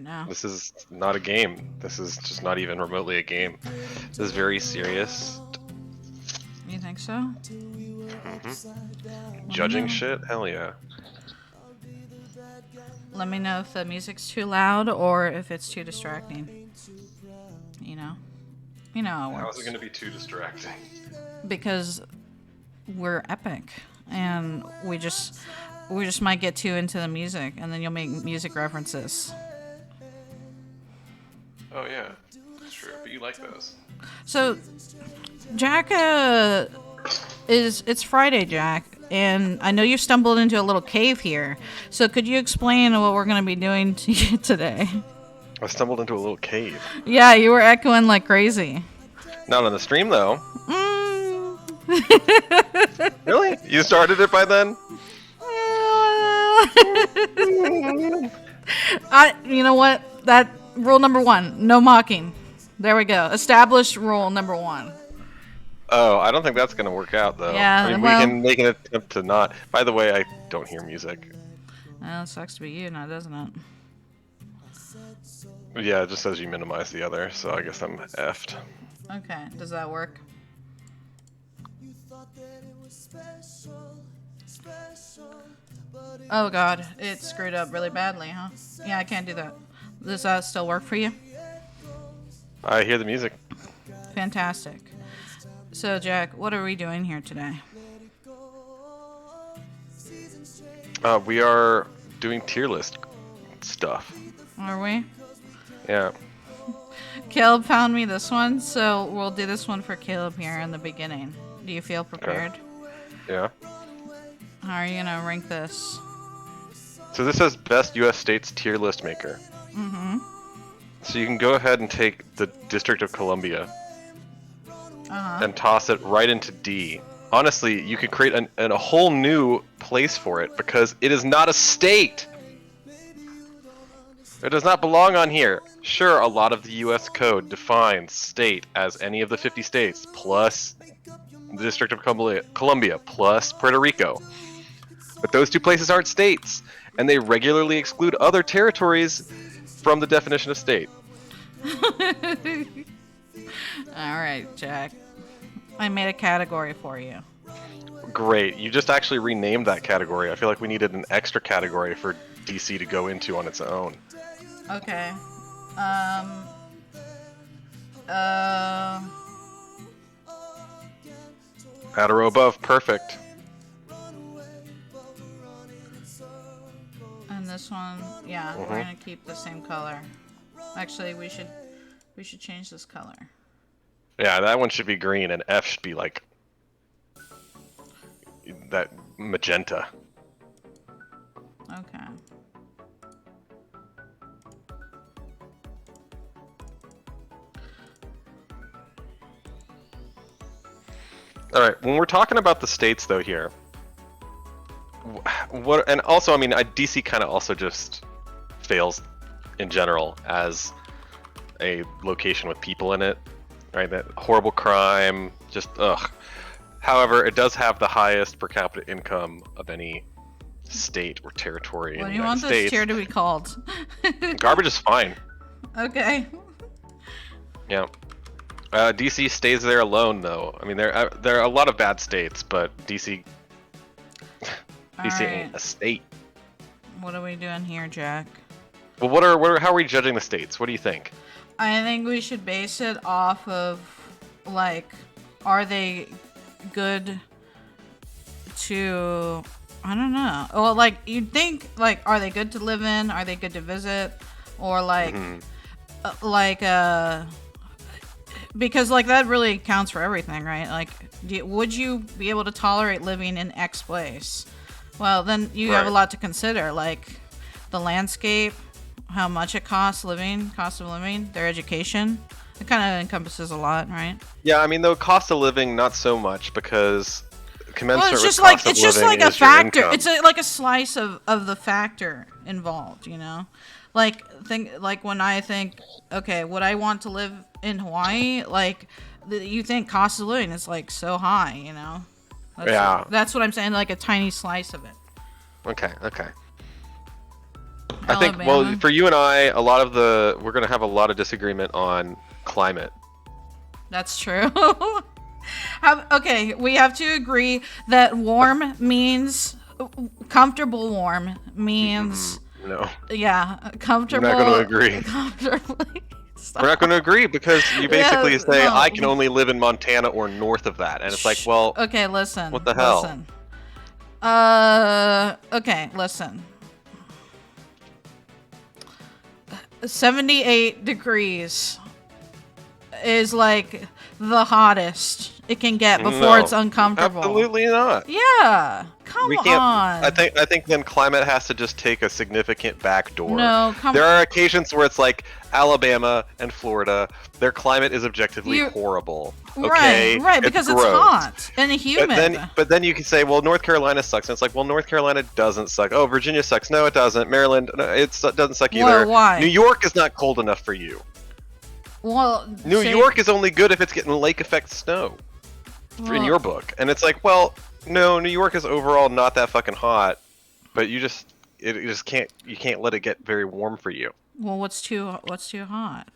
now. This is not a game. This is just not even remotely a game. This is very serious. You think so? Judging shit? Hell yeah. Let me know if the music's too loud or if it's too distracting. You know? You know how it How is works. it going to be too distracting? Because we're epic. And we just might get too into the music, and then you'll make music references. Oh yeah, that's true. But you like those. So, Jack, it's Friday, Jack, and I know you stumbled into a little cave here. So, could you explain what we're going to be doing to you today? I stumbled into a little cave. Yeah, you were echoing like crazy. Not on the stream though. Mm. Really? You started it by then? You know what? That rule number 1, no mocking. There we go. Established rule number 1. Oh, I don't think that's gonna work out though. Yeah, I mean, well- we can make an attempt to not. By the way, I don't hear music. Well, it sucks to be you now, doesn't it? Yeah, it just says you minimize the other, so I guess I'm effed. Okay, does that work? Oh god, it screwed up really badly, huh? Yeah, I can't do that. Does that still work for you? I hear the music. Fantastic. So, Jack, what are we doing here today? We are doing tier list stuff. Are we? Yeah. Caleb found me this one, so we'll do this one for Caleb here in the beginning. Do you feel prepared? Yeah. How are you gonna rank this? So this says best U.S. states tier list maker. Mm-hmm. So you can go ahead and take the District of Columbia Uh-huh. and toss it right into D. Honestly, you could create a whole new place for it because it is not a state. It does not belong on here. Sure, a lot of the U.S. code defines state as any of the 50 states plus the District of Columbia plus Puerto Rico. But those two places aren't states, and they regularly exclude other territories from the definition of state. Alright, Jack. I made a category for you. Great. You just actually renamed that category. I feel like we needed an extra category for DC to go into on its own. Okay. At a row above, perfect. And this one, yeah, we're gonna keep the same color. Actually, we should change this color. Yeah, that one should be green, and F should be like that magenta. Okay. All right, when we're talking about the states, though, here, what? And also, I mean, DC kind of also just fails in general as a location with people in it, right? That horrible crime, just ugh. However, it does have the highest per capita income of any state or territory What in do the you want United this States. tier to be called? Garbage is fine. Okay. Yeah. DC stays there alone, though. I mean, there are a lot of bad states, but DC ain't a state. What are we doing here, Jack? Well, how are we judging the states? What do you think? I think we should base it off of, like, are they good to, I don't know. Well, like, you'd think, like, are they good to live in? Are they good to visit? Or, like, because, like, that really counts for everything, right? Like, would you be able to tolerate living in X place? Well, then you have a lot to consider, like the landscape, how much it costs living, cost of living, their education. It kind of encompasses a lot, right? Yeah, I mean, though, cost of living, not so much, because commensurate Well, it's just with cost like of living a is your factor. income. It's like a slice of the factor involved, you know. Like when I think, okay, would I want to live in Hawaii? Like, you think cost of living is like so high, you know? Yeah. That's what I'm saying. Like a tiny slice of it. Okay. I think, well, for you and I, we're going to have a lot of disagreement on climate. That's true. Okay, we have to agree that warm means comfortable. Warm means no. Yeah, comfortable. We're not going to agree. Comfortably. We're not going to agree because you basically say I can only live in Montana or north of that, and it's like, well, okay, listen. What the hell? Listen. Okay, listen. 78 degrees is like the hottest it can get before it's uncomfortable. Absolutely not. Yeah. Come on. I think then climate has to just take a significant backdoor. No, There are occasions where it's like Alabama and Florida, their climate is objectively horrible. Okay? Right, because it's hot and humid. But then you can say, well, North Carolina sucks. And it's like, well, North Carolina doesn't suck. Oh, Virginia sucks. No, it doesn't. Maryland, no, it doesn't suck either. Well, why? New York is not cold enough for you. Well, New York is only good if it's getting lake effect snow. In your book. And it's like, well, no, New York is overall not that fucking hot, but you can't let it get very warm for you. Well, what's too hot?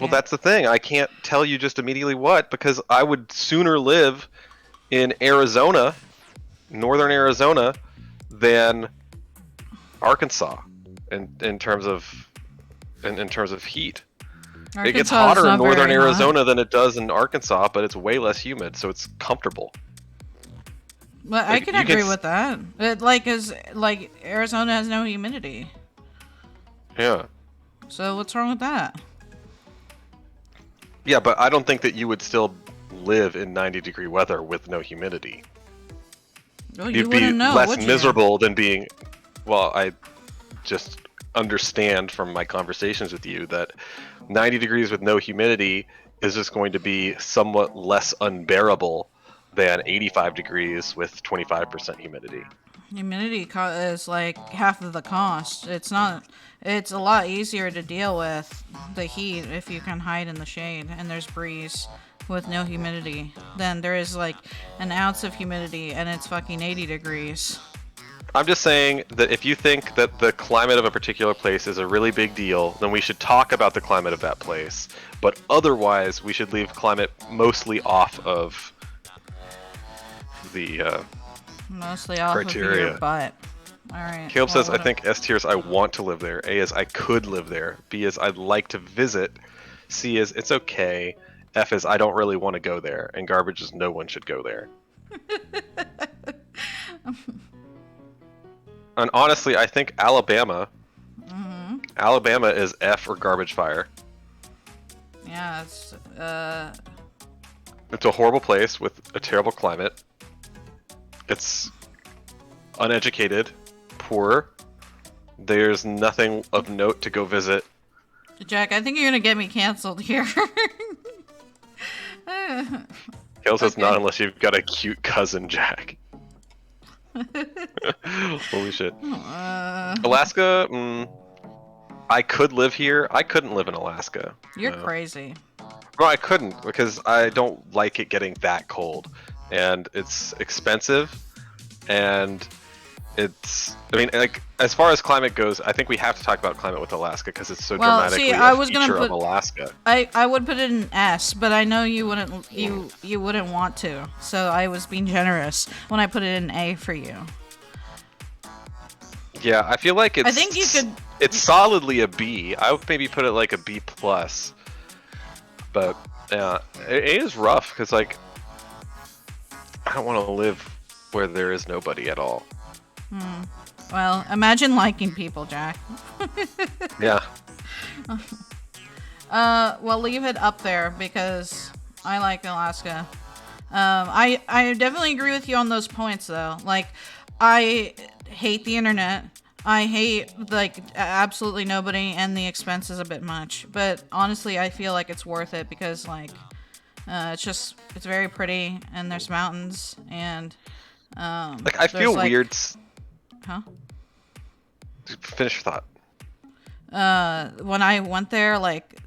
Well, that's the thing. I can't tell you just immediately what, because I would sooner live in Arizona, northern Arizona, than Arkansas in terms of heat. It gets hotter in northern Arizona than it does in Arkansas, but it's way less humid, so it's comfortable. Well, I can agree with that. It Arizona has no humidity. Yeah. So what's wrong with that? Yeah, but I don't think that you would still live in 90-degree weather with no humidity. Well, You'd be less miserable than being. Well, I just understand from my conversations with you that 90 degrees with no humidity is just going to be somewhat less unbearable than 85 degrees with 25% humidity. Humidity is like half of the cost. It's not. It's a lot easier to deal with the heat if you can hide in the shade and there's breeze with no humidity than there is like an ounce of humidity and it's fucking 80 degrees. I'm just saying that if you think that the climate of a particular place is a really big deal, then we should talk about the climate of that place. But otherwise, we should leave climate mostly off of the mostly off criteria. Of your butt. All right. Caleb says, I think S tier is I want to live there. A is I could live there. B is I'd like to visit. C is it's okay. F is I don't really want to go there. And garbage is no one should go there. And honestly, I think Alabama is F or garbage fire. Yeah, it's a horrible place with a terrible climate. It's uneducated, poor. There's nothing of note to go visit. Jack, I think you're gonna get me canceled here. Kale says not unless you've got a cute cousin, Jack. Holy shit. Alaska, I could live here. I couldn't live in Alaska. You're crazy. No, I couldn't because I don't like it getting that cold. And it's expensive. And it's, I mean, like, as far as climate goes, I think we have to talk about climate with Alaska because it's so dramatically a feature of Alaska. I would put it in S, but I know you wouldn't you wouldn't want to. So I was being generous when I put it in A for you. Yeah, I feel like it's. I think you could. It's solidly a B. I would maybe put it like a B plus. But yeah, A is rough because like I don't want to live where there is nobody at all. Well, imagine liking people, Jack. Yeah. Well, leave it up there because I like Alaska. I definitely agree with you on those points though. Like, I hate the internet. I hate like absolutely nobody, and the expense is a bit much. But honestly, I feel like it's worth it because like it's very pretty, and there's mountains, and like I feel like, weird. Huh? Finish your thought. When I went there, like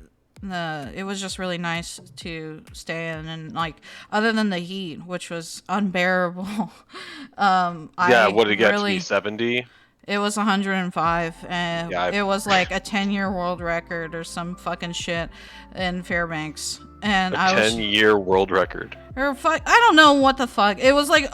it was just really nice to stay in, and like other than the heat, which was unbearable. Yeah, what did it get to be 70? It was 105, and Yeah, it was like a 10-year world record or some fucking shit in Fairbanks. And a I was 10-year world record. or fuck, I don't know what the fuck. It was like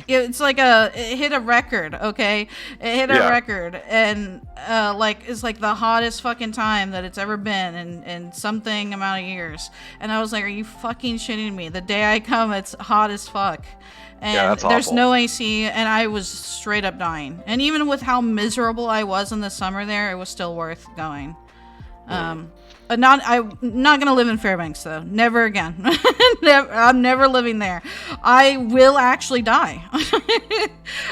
it's like it hit a record, okay? It hit a Yeah. record, and like it's like the hottest fucking time that it's ever been in something amount of years. And I was like, are you fucking shitting me? The day I come, it's hot as fuck. Yeah, And that's there's awful. no AC, and I was straight up dying. And even with how miserable I was in the summer there, it was still worth going. I'm not gonna live in Fairbanks though. Never again. I'm never living there. I will actually die.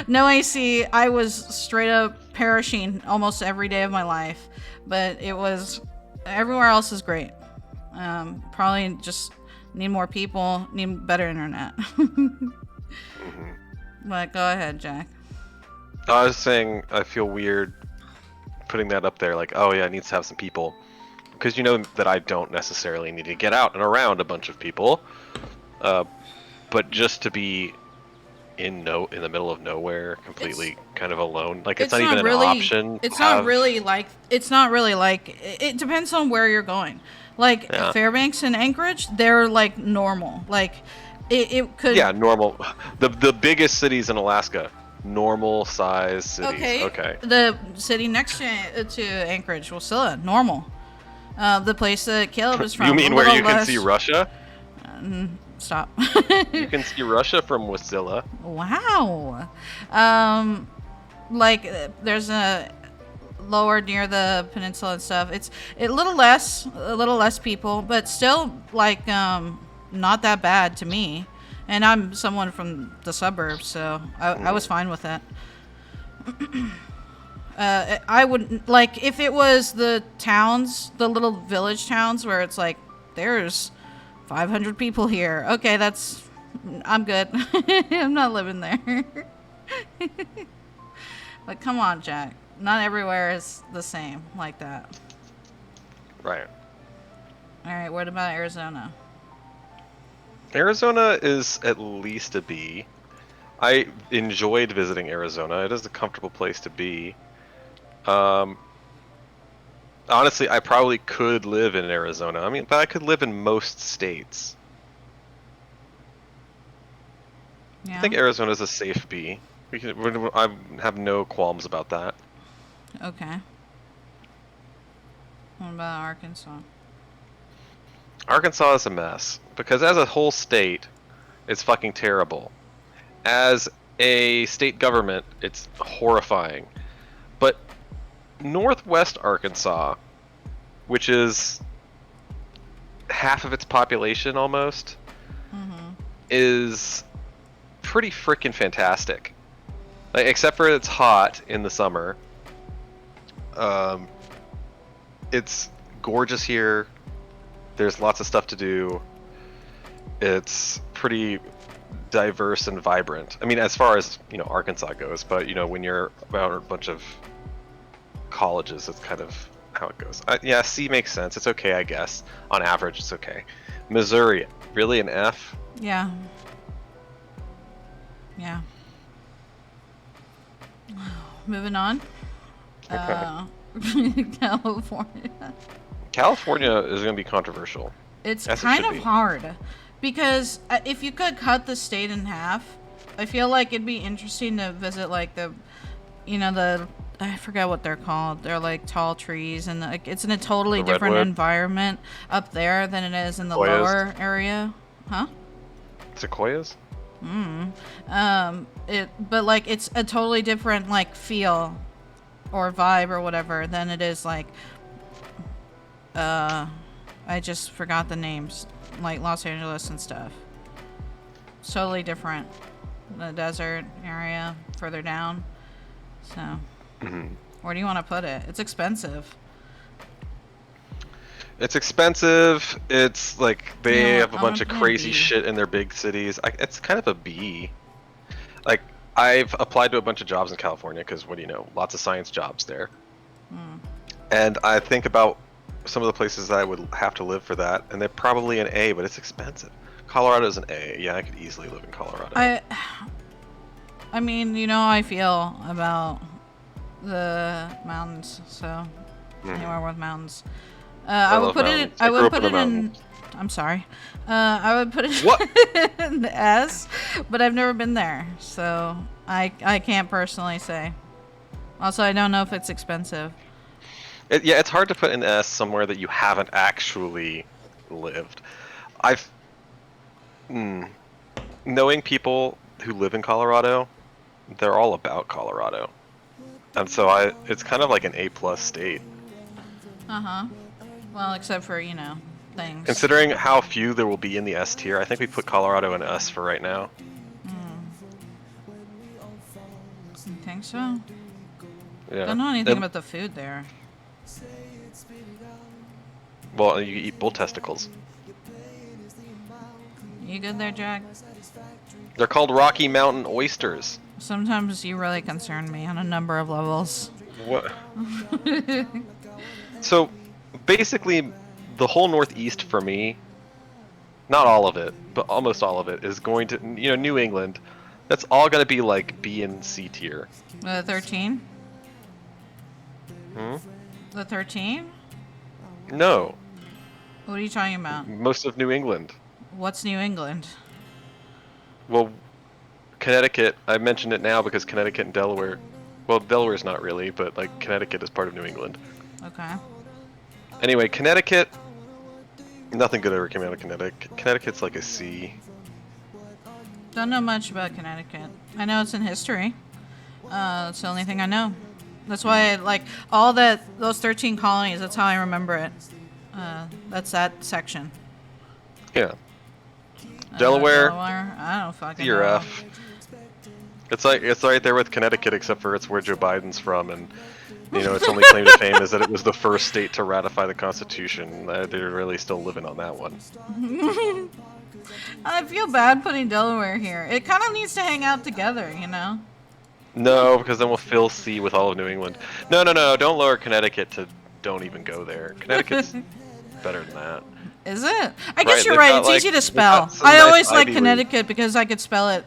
No AC. I was straight up perishing almost every day of my life. But it was everywhere else is great. Probably just need more people, need better internet. But go ahead, Jack. I was saying I feel weird putting that up there, like, oh yeah, it needs to have some people, because you know that I don't necessarily need to get out and around a bunch of people, but just to be in the middle of nowhere, completely kind of alone, like it's not even an option. It's not really like. It depends on where you're going. Like Yeah. Fairbanks and Anchorage, they're like normal. Like it could. Yeah, normal. The biggest cities in Alaska, normal size cities. Okay. The city next to Anchorage, Wasilla, normal. The place that Caleb is from. You mean a where little you can less- see Russia? Stop. You can see Russia from Wasilla. Wow. Like there's a lower near the peninsula and stuff. It's a little less people, but still like not that bad to me. And I'm someone from the suburbs, so I was fine with that. I wouldn't like if it was the towns, the little village towns where it's like there's 500 people here. Okay, I'm good. I'm not living there. But come on, Jack. Not everywhere is the same like that. Right. All right, what about Arizona? Arizona is at least a B. I enjoyed visiting Arizona. It is a comfortable place to be. Honestly, I probably could live in Arizona. I mean, but I could live in most states. Yeah. I think Arizona is a safe B. I have no qualms about that. Okay. What about Arkansas? Arkansas is a mess because as a whole state, it's fucking terrible. As a state government, it's horrifying. But Northwest Arkansas, which is half of its population almost, is pretty freaking fantastic. Like, except for it's hot in the summer. It's gorgeous here. There's lots of stuff to do. It's pretty diverse and vibrant. I mean, as far as, Arkansas goes, but, when you're around a bunch of colleges, it's kind of how it goes. Yeah, C makes sense. It's okay, I guess. On average, it's okay. Missouri, really an F? Yeah. Yeah. Moving on. Okay. California. California is going to be controversial. It's As it kind should of be. hard because if you could cut the state in half, I feel like it'd be interesting to visit like the I forget what they're called. They're like tall trees, and like it's in a totally The different redwood? environment up there than it is in the Sequoias? lower area. Huh? Sequoias? But like it's a totally different like feel or vibe or whatever than it is like I just forgot the names, like Los Angeles and stuff. It's totally different. The desert area further down. So where do you want to put it? It's expensive. It's expensive. It's like they Yeah, have a I'm bunch of gonna crazy B. shit in their big cities. It's kind of a B. Like, I've applied to a bunch of jobs in California because, what do you know, lots of science jobs there. And I think about some of the places that I would have to live for that, and they're probably an A, but it's expensive. Colorado's an A. Yeah, I could easily live in Colorado. I mean, you know how I feel about the mountains, so anywhere with mountains. I I would love put mountains. it. I I grew would up put in the it in. mountains. I'm sorry. I would put it What? in the S, but I've never been there, so I can't personally say. Also, I don't know if it's expensive. Yeah, it's hard to put an S somewhere that you haven't actually lived. I've knowing people who live in Colorado, they're all about Colorado, and so it's kind of like an A+ state. Well, except for things. Considering how few there will be in the S tier, I think we put Colorado in S for right now. You think so? Yeah. Don't know anything about the food there. Well, you eat bull testicles. You good there, Jack? They're called Rocky Mountain oysters. Sometimes you really concern me on a number of levels. What? So, basically, the whole Northeast for me, not all of it, but almost all of it, is going to, New England. That's all going to be like B and C tier. The 13? Hmm? The 13? No, What are you talking about? most of New England. What's New England? Well, Connecticut, I mentioned it now because Connecticut and Delaware, well, Delaware's not really, but like Connecticut is part of New England. Okay. Anyway, Connecticut, nothing good ever came out of Connecticut. Connecticut's like a C. Don't know much about Connecticut. I know it's in history. That's the only thing I know. That's why those 13 colonies, that's how I remember it. That's that section. Yeah. Delaware, I don't fucking C or know. F. It's right there with Connecticut, except for it's where Joe Biden's from, and its only claim to fame is that it was the first state to ratify the Constitution. They're really still living on that one. I feel bad putting Delaware here. It kind of needs to hang out together, No, because then we'll fill C with all of New England. No, don't lower Connecticut to don't even go there. Connecticut's better than that. Is it? I guess Right, you're they've right. got, It's like- easy to they've spell. got some I nice always like Ivy Connecticut because I could spell it.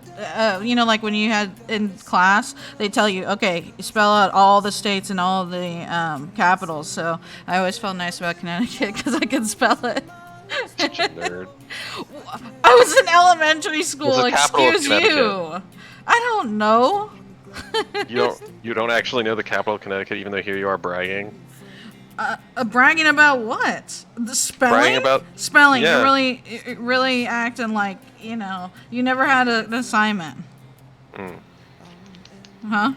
Like when you had in class, they tell you, okay, spell out all the states and all the capitals. So I always felt nice about Connecticut because I could spell it. Such a nerd. I was in elementary school. the capital of Excuse you. Connecticut? I don't know. You don't actually know the capital of Connecticut, even though here you are bragging. Bragging about what? The spelling? Bragging about- spelling. yeah. You're really acting like you never had an assignment. Huh?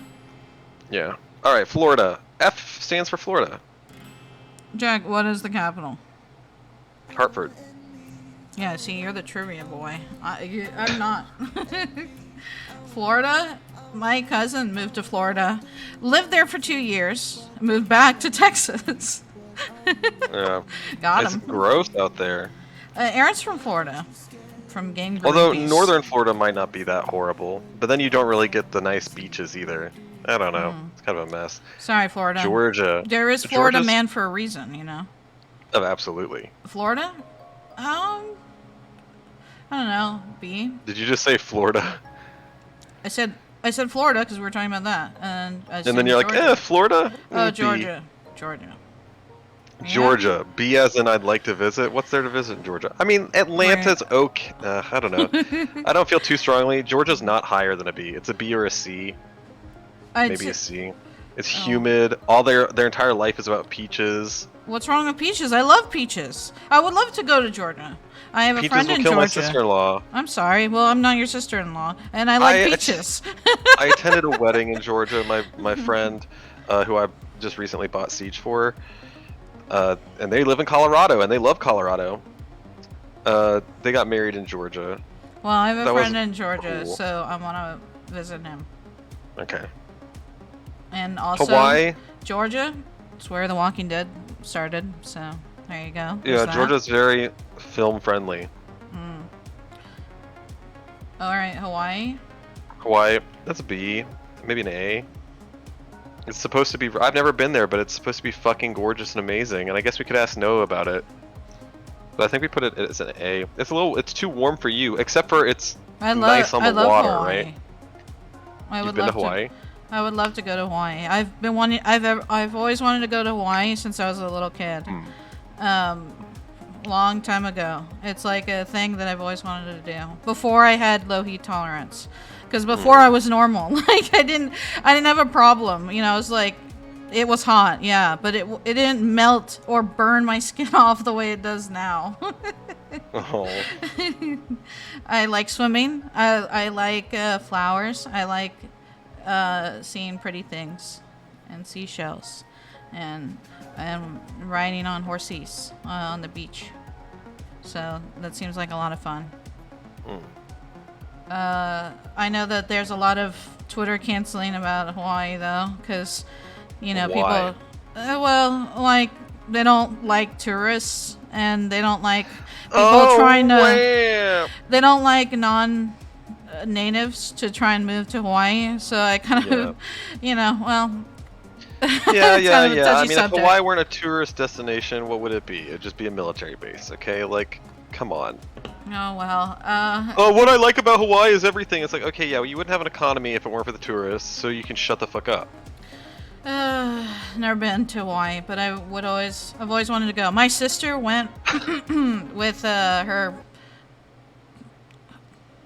Yeah. All right, Florida. F stands for Florida. Jack, what is the capital? Hartford. Yeah, see, you're the trivia boy. I'm not. Florida? My cousin moved to Florida, lived there for 2 years, moved back to Texas. Yeah. Got It's him. gross out there. Aaron's from Florida, from Game Although Greenpeace. northern Florida might not be that horrible, but then you don't really get the nice beaches either. I don't know. It's kind of a mess. Sorry, Florida. Georgia. There is Florida Georgia's- man for a reason, Oh, absolutely. Florida? I don't know. B. Did you just say Florida? I said Florida because we were talking about that, and And then you're like, Florida? Oh, B. Georgia. Georgia. B as in I'd like to visit. What's there to visit in Georgia? I mean, Atlanta's okay. I don't know. I don't feel too strongly. Georgia's not higher than a B. It's a B or a C. Maybe a C. It's humid. All their entire life is about peaches. What's wrong with peaches? I love peaches. I would love to go to Georgia. I have a Peaches friend will in kill my Georgia. sister-in-law. I'm sorry. Well, I'm not your sister-in-law, and I like I- peaches. I attended a wedding in Georgia. My friend, who I just recently bought Siege for, and they live in Colorado, and they love Colorado. They got married in Georgia. Well, I have a That was friend in Georgia, cool. so I want to visit him. Okay. And also, Hawaii. Georgia. It's where The Walking Dead started. So there you go. There's Yeah, that. Georgia's very film friendly. All right, Hawaii. Hawaii, that's a B, maybe an A. It's supposed to be. I've never been there, but it's supposed to be fucking gorgeous and amazing. And I guess we could ask Noah about it. But I think we put it as an A. It's too warm for you, except for it's nice on the I love water, Hawaii. right? I would You've been love to Hawaii? I would love to go to Hawaii. I've been wanting. I've always wanted to go to Hawaii since I was a little kid. Long time ago. It's like a thing that I've always wanted to do before I had low heat tolerance. Because before I was normal, like I didn't have a problem. You know, it was like it was hot, yeah, but it didn't melt or burn my skin off the way it does now. Oh. I like swimming. I like flowers. I like seeing pretty things and seashells and riding on horses on the beach. So that seems like a lot of fun. I know that there's a lot of Twitter canceling about Hawaii though, because you know Why? people, well, like they don't like tourists and they don't like people trying to. Wham! They don't like non-natives to try and move to Hawaii. So I kind of, you know, well. Yeah, it's kind of a I touchy mean, subject. if Hawaii weren't a tourist destination, what would it be? It'd just be a military base, okay? Like, come on. Oh well. Oh, what I like about Hawaii is everything. It's like, okay, yeah, well, you wouldn't have an economy if it weren't for the tourists, so you can shut the fuck up. Never been to Hawaii, but I've always wanted to go. My sister went with her.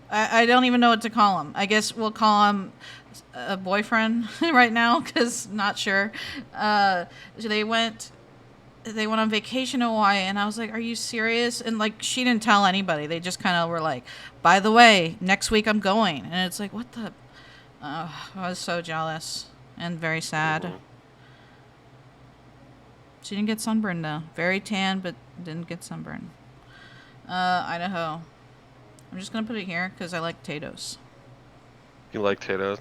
I don't even know what to call him. I guess we'll call him a boyfriend right now, because not sure. So they went on vacation to Hawaii, and I was like, "Are you serious?" And like, she didn't tell anybody. They just kind of were like, "By the way, next week I'm going," and it's like, what the? I was so jealous and very sad. She didn't get sunburned though. Very tan, but didn't get sunburned. Idaho. I'm just gonna put it here because I like potatoes. You like potatoes?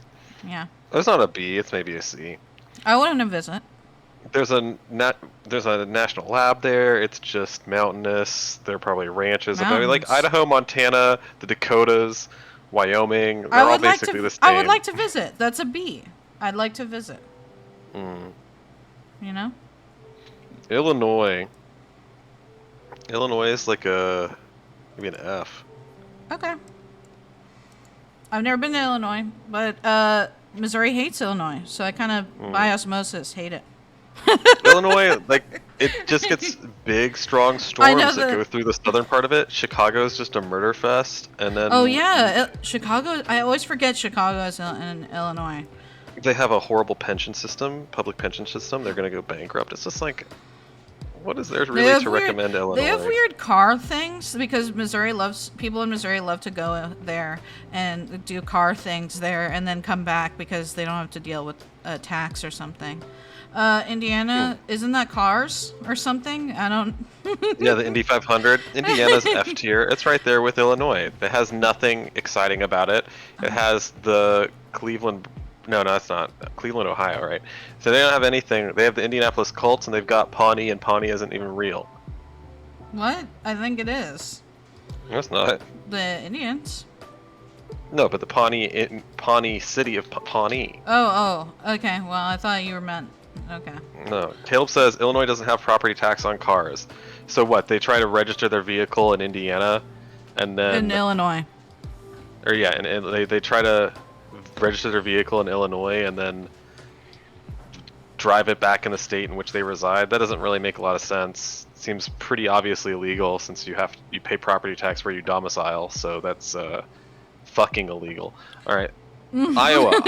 Yeah. That's not a B, it's maybe a C. I want to visit. There's a national lab there. It's just mountainous. There are probably ranches. I mean, like Mountains. Idaho, Montana, the Dakotas, Wyoming. They're all basically the same. I would like to visit. That's a B. I'd like to visit. You know? Illinois. Illinois is like maybe an F. Okay. I've never been to Illinois, but Missouri hates Illinois, so I kind of by osmosis hate it. Illinois, like, it just gets big, strong storms that go through the southern part of it. Chicago's just a murder fest, and then... Oh, yeah. Chicago... I always forget Chicago is in Illinois. They have a horrible pension system, public pension system. They're going to go bankrupt. It's just like, what is there really to recommend Illinois? They have weird car things, because people in Missouri love to go there and do car things there and then come back because they don't have to deal with a tax or something. Indiana, isn't that cars or something? I don't... Yeah, the Indy 500. Indiana's F tier. It's right there with Illinois. It has nothing exciting about it. It has the Cleveland... No, that's not. Cleveland, Ohio, right? So they don't have anything. They have the Indianapolis Colts, and they've got Pawnee, and Pawnee isn't even real. What? I think it is. No, it's not. The Indians. No, but the Pawnee city of Pawnee. Oh, okay. Well, I thought you were meant... Okay. No. Caleb says Illinois doesn't have property tax on cars. So what? They try to register their vehicle in Indiana, and then... In Illinois. Or yeah, and they try to register their vehicle in Illinois and then drive it back in the state in which they reside. That doesn't really make a lot of sense. Seems pretty obviously illegal since you pay property tax where you domicile, so that's fucking illegal. All right. Iowa.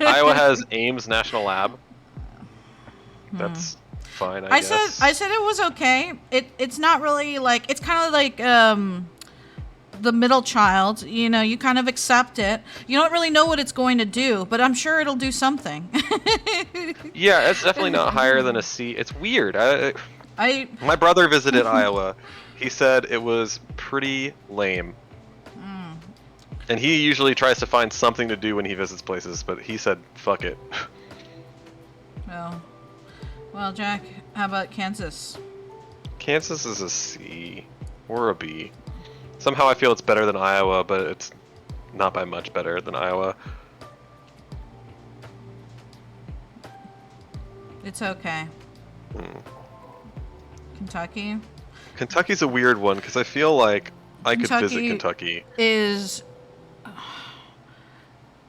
Iowa has Ames National Lab. That's fine, I guess. I said it was okay. It's not really like, it's kind of like the middle child, you know, you kind of accept it. You don't really know what it's going to do, but I'm sure it'll do something. Yeah, it's definitely not higher than a C. It's weird. My brother visited Iowa. He said it was pretty lame. And he usually tries to find something to do when he visits places, but he said, fuck it. Well, Jack, how about Kansas? Kansas is a C or a B. Somehow I feel it's better than Iowa, but it's not by much better than Iowa. It's okay. Kentucky? Kentucky's a weird one, because I feel like I could visit Kentucky.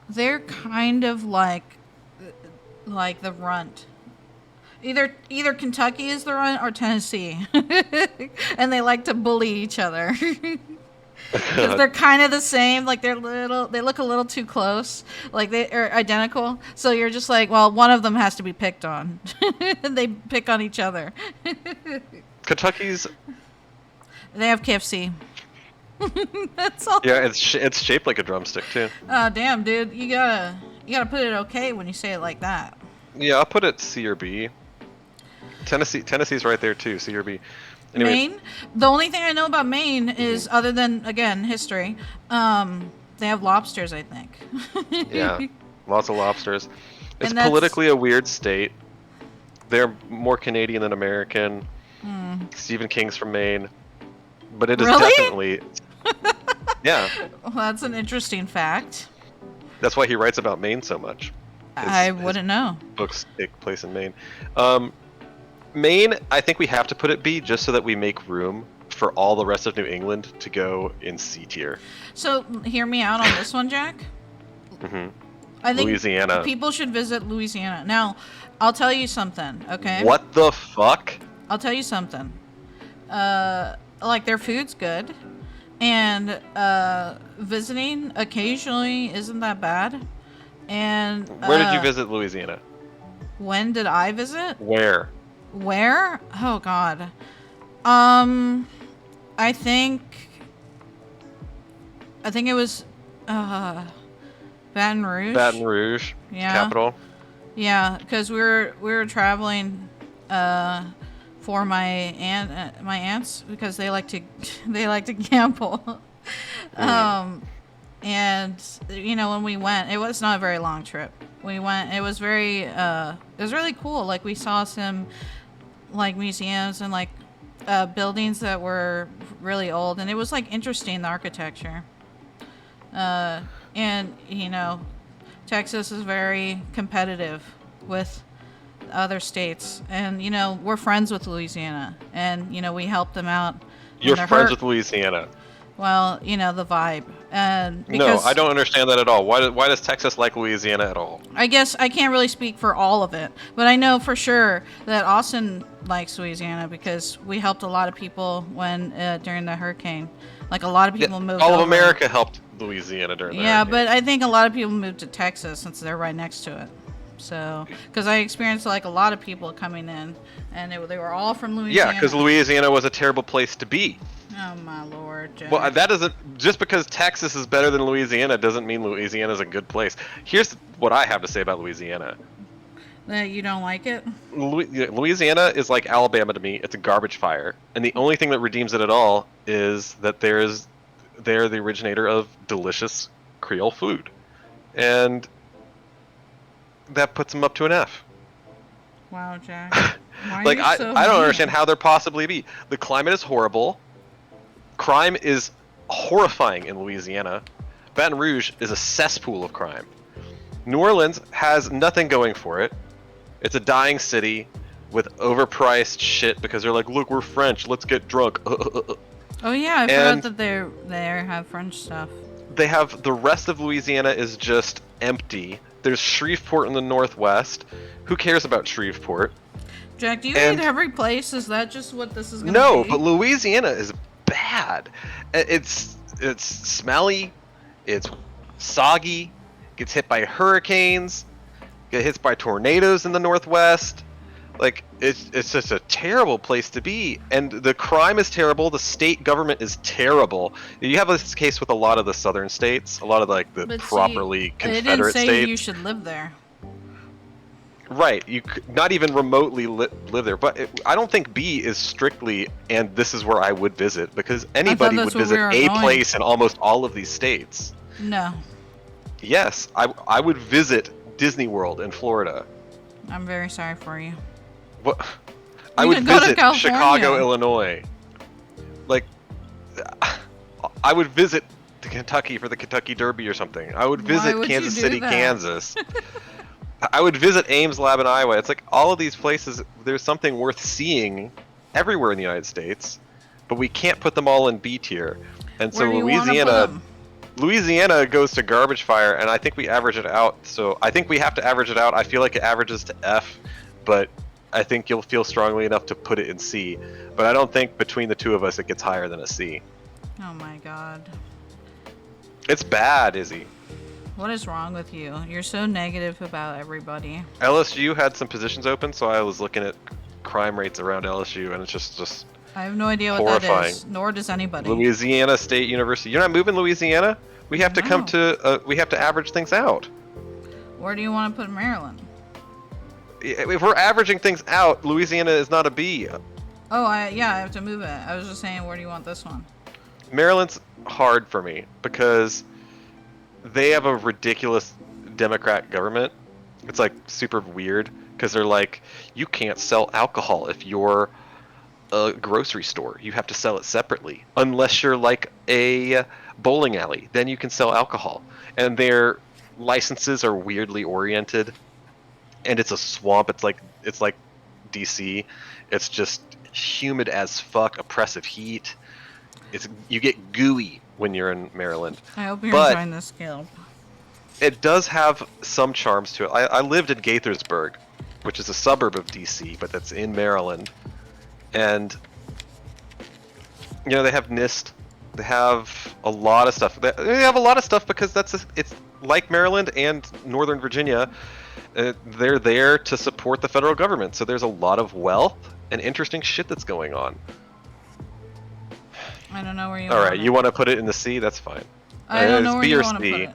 they're kind of like the runt. Either Kentucky is the runt or Tennessee, and they like to bully each other because they're kind of the same. Like they look a little too close. Like they are identical. So you're just like, well, one of them has to be picked on. They pick on each other. Kentucky's. They have KFC. That's all. Yeah, it's shaped like a drumstick too. Oh damn, dude, you gotta put it okay when you say it like that. Yeah, I'll put it C or B. Tennessee's right there too, C or B. Anyway. Maine. The only thing I know about Maine is, other than again history, they have lobsters. I think. Yeah, lots of lobsters. It's And that's- politically a weird state. They're more Canadian than American. Stephen King's from Maine, but it is Really? definitely. Yeah, Well, that's an interesting fact. that's why he writes about Maine so much. I wouldn't know. Books take place in Maine. Maine, I think we have to put it B just so that we make room for all the rest of New England to go in C tier. So hear me out on this one, Jack. Hmm. I think Louisiana. people should visit Louisiana. Now, I'll tell you something, okay? What the fuck? I'll tell you something. Like their food's good, and visiting occasionally isn't that bad. And Where did you visit Louisiana? when did I visit? Where? Where? Oh God. I think it was Baton Rouge. Baton Rouge, Yeah. capital. Yeah, because we were traveling for my aunts because they like to gamble. And you know, when we went, it was not a very long trip. We went. It was it was really cool. Like we saw some like museums and like buildings that were really old, and it was like interesting, the architecture. And you know, Texas is very competitive with other states, and you know, we're friends with Louisiana, and you know, we helped them out. when You're they're friends hurt. with Louisiana. Well, you know, the vibe, and No, because I don't understand that at all. Why does Texas like Louisiana at all? I guess I can't really speak for all of it, but I know for sure that Austin likes Louisiana because we helped a lot of people when during the hurricane. Like a lot of people moved. All of over. America helped Louisiana during the Yeah, hurricane. but I think a lot of people moved to Texas since they're right next to it. So, because I experienced like a lot of people coming in, and they were all from Louisiana. Yeah, because Louisiana was a terrible place to be. Oh my lord, Jack. Well, that doesn't just because Texas is better than Louisiana doesn't mean Louisiana is a good place. Here's what I have to say about Louisiana. That you don't like it? Louisiana is like Alabama to me. It's a garbage fire, and the only thing that redeems it at all is that they're the originator of delicious Creole food, and that puts them up to an F. Wow, Jack. Why Like are you so I don't mean? understand how there possibly be. The climate is horrible. Crime is horrifying in Louisiana. Baton Rouge is a cesspool of crime. New Orleans has nothing going for it. It's a dying city with overpriced shit because they're like, look, we're French, let's get drunk. Oh yeah, I And- forgot that they have French stuff. They have the rest of Louisiana is just empty. There's Shreveport in the northwest. Who cares about Shreveport? Jack, do you And- hate every place? Is that just what this is gonna No, be? but Louisiana is bad. It's smelly, it's soggy, gets hit by hurricanes, gets hit by tornadoes in the northwest. Like it's just a terrible place to be, and the crime is terrible. The state government is terrible. You have this case with a lot of the southern states, a lot of like the But see, properly They didn't Confederate say states. you should live there. Right, you could not even remotely live there. But I don't think B is strictly, and this is where I would visit, because anybody would that's where visit we were a going. place in almost all of these states. No, Yes, I would visit Disney World in Florida. I'm very sorry for you. What? I You would could go to visit California. Chicago, Illinois. Like, I would visit Kentucky for the Kentucky Derby or something. I would Why visit would you Kansas do City, that? Kansas. I would visit Ames Lab in Iowa. It's like all of these places, there's something worth seeing everywhere in the United States, but we can't put them all in B tier. And so Where do you wanna put Louisiana, 'em? Louisiana goes to garbage fire, and I think we average it out. So I think we have to average it out. I feel like it averages to F, but I think you'll feel strongly enough to put it in C. But I don't think between the two of us it gets higher than a C. Oh my god. It's bad, Izzy. What is wrong with you? You're so negative about everybody. LSU had some positions open, so I was looking at crime rates around LSU, and it's just I have no idea what horrifying. that is, nor does anybody. Louisiana State University. You're not moving Louisiana? We have to No. come to. We have to average things out. Where do you want to put Maryland? If we're averaging things out, Louisiana is not a B. Oh, yeah, I have to move it. I was just saying, where do you want this one? Maryland's hard for me because they have a ridiculous Democrat government. It's like super weird because they're like, you can't sell alcohol if you're a grocery store. You have to sell it separately unless you're like a bowling alley. Then you can sell alcohol. And their licenses are weirdly oriented. And it's a swamp. It's like DC. It's just humid as fuck, oppressive heat. You get gooey when you're in Maryland. I hope you're But enjoying this guild. it does have some charms to it. I lived in Gaithersburg, which is a suburb of DC, but that's in Maryland. And they have NIST. They have a lot of stuff. They have a lot of stuff because it's like Maryland and Northern Virginia. They're there to support the federal government. So there's a lot of wealth and interesting shit that's going on. I don't know where you All want right, it. you want to put it in the C? That's fine. I don't know It's where B you or want to C. put it.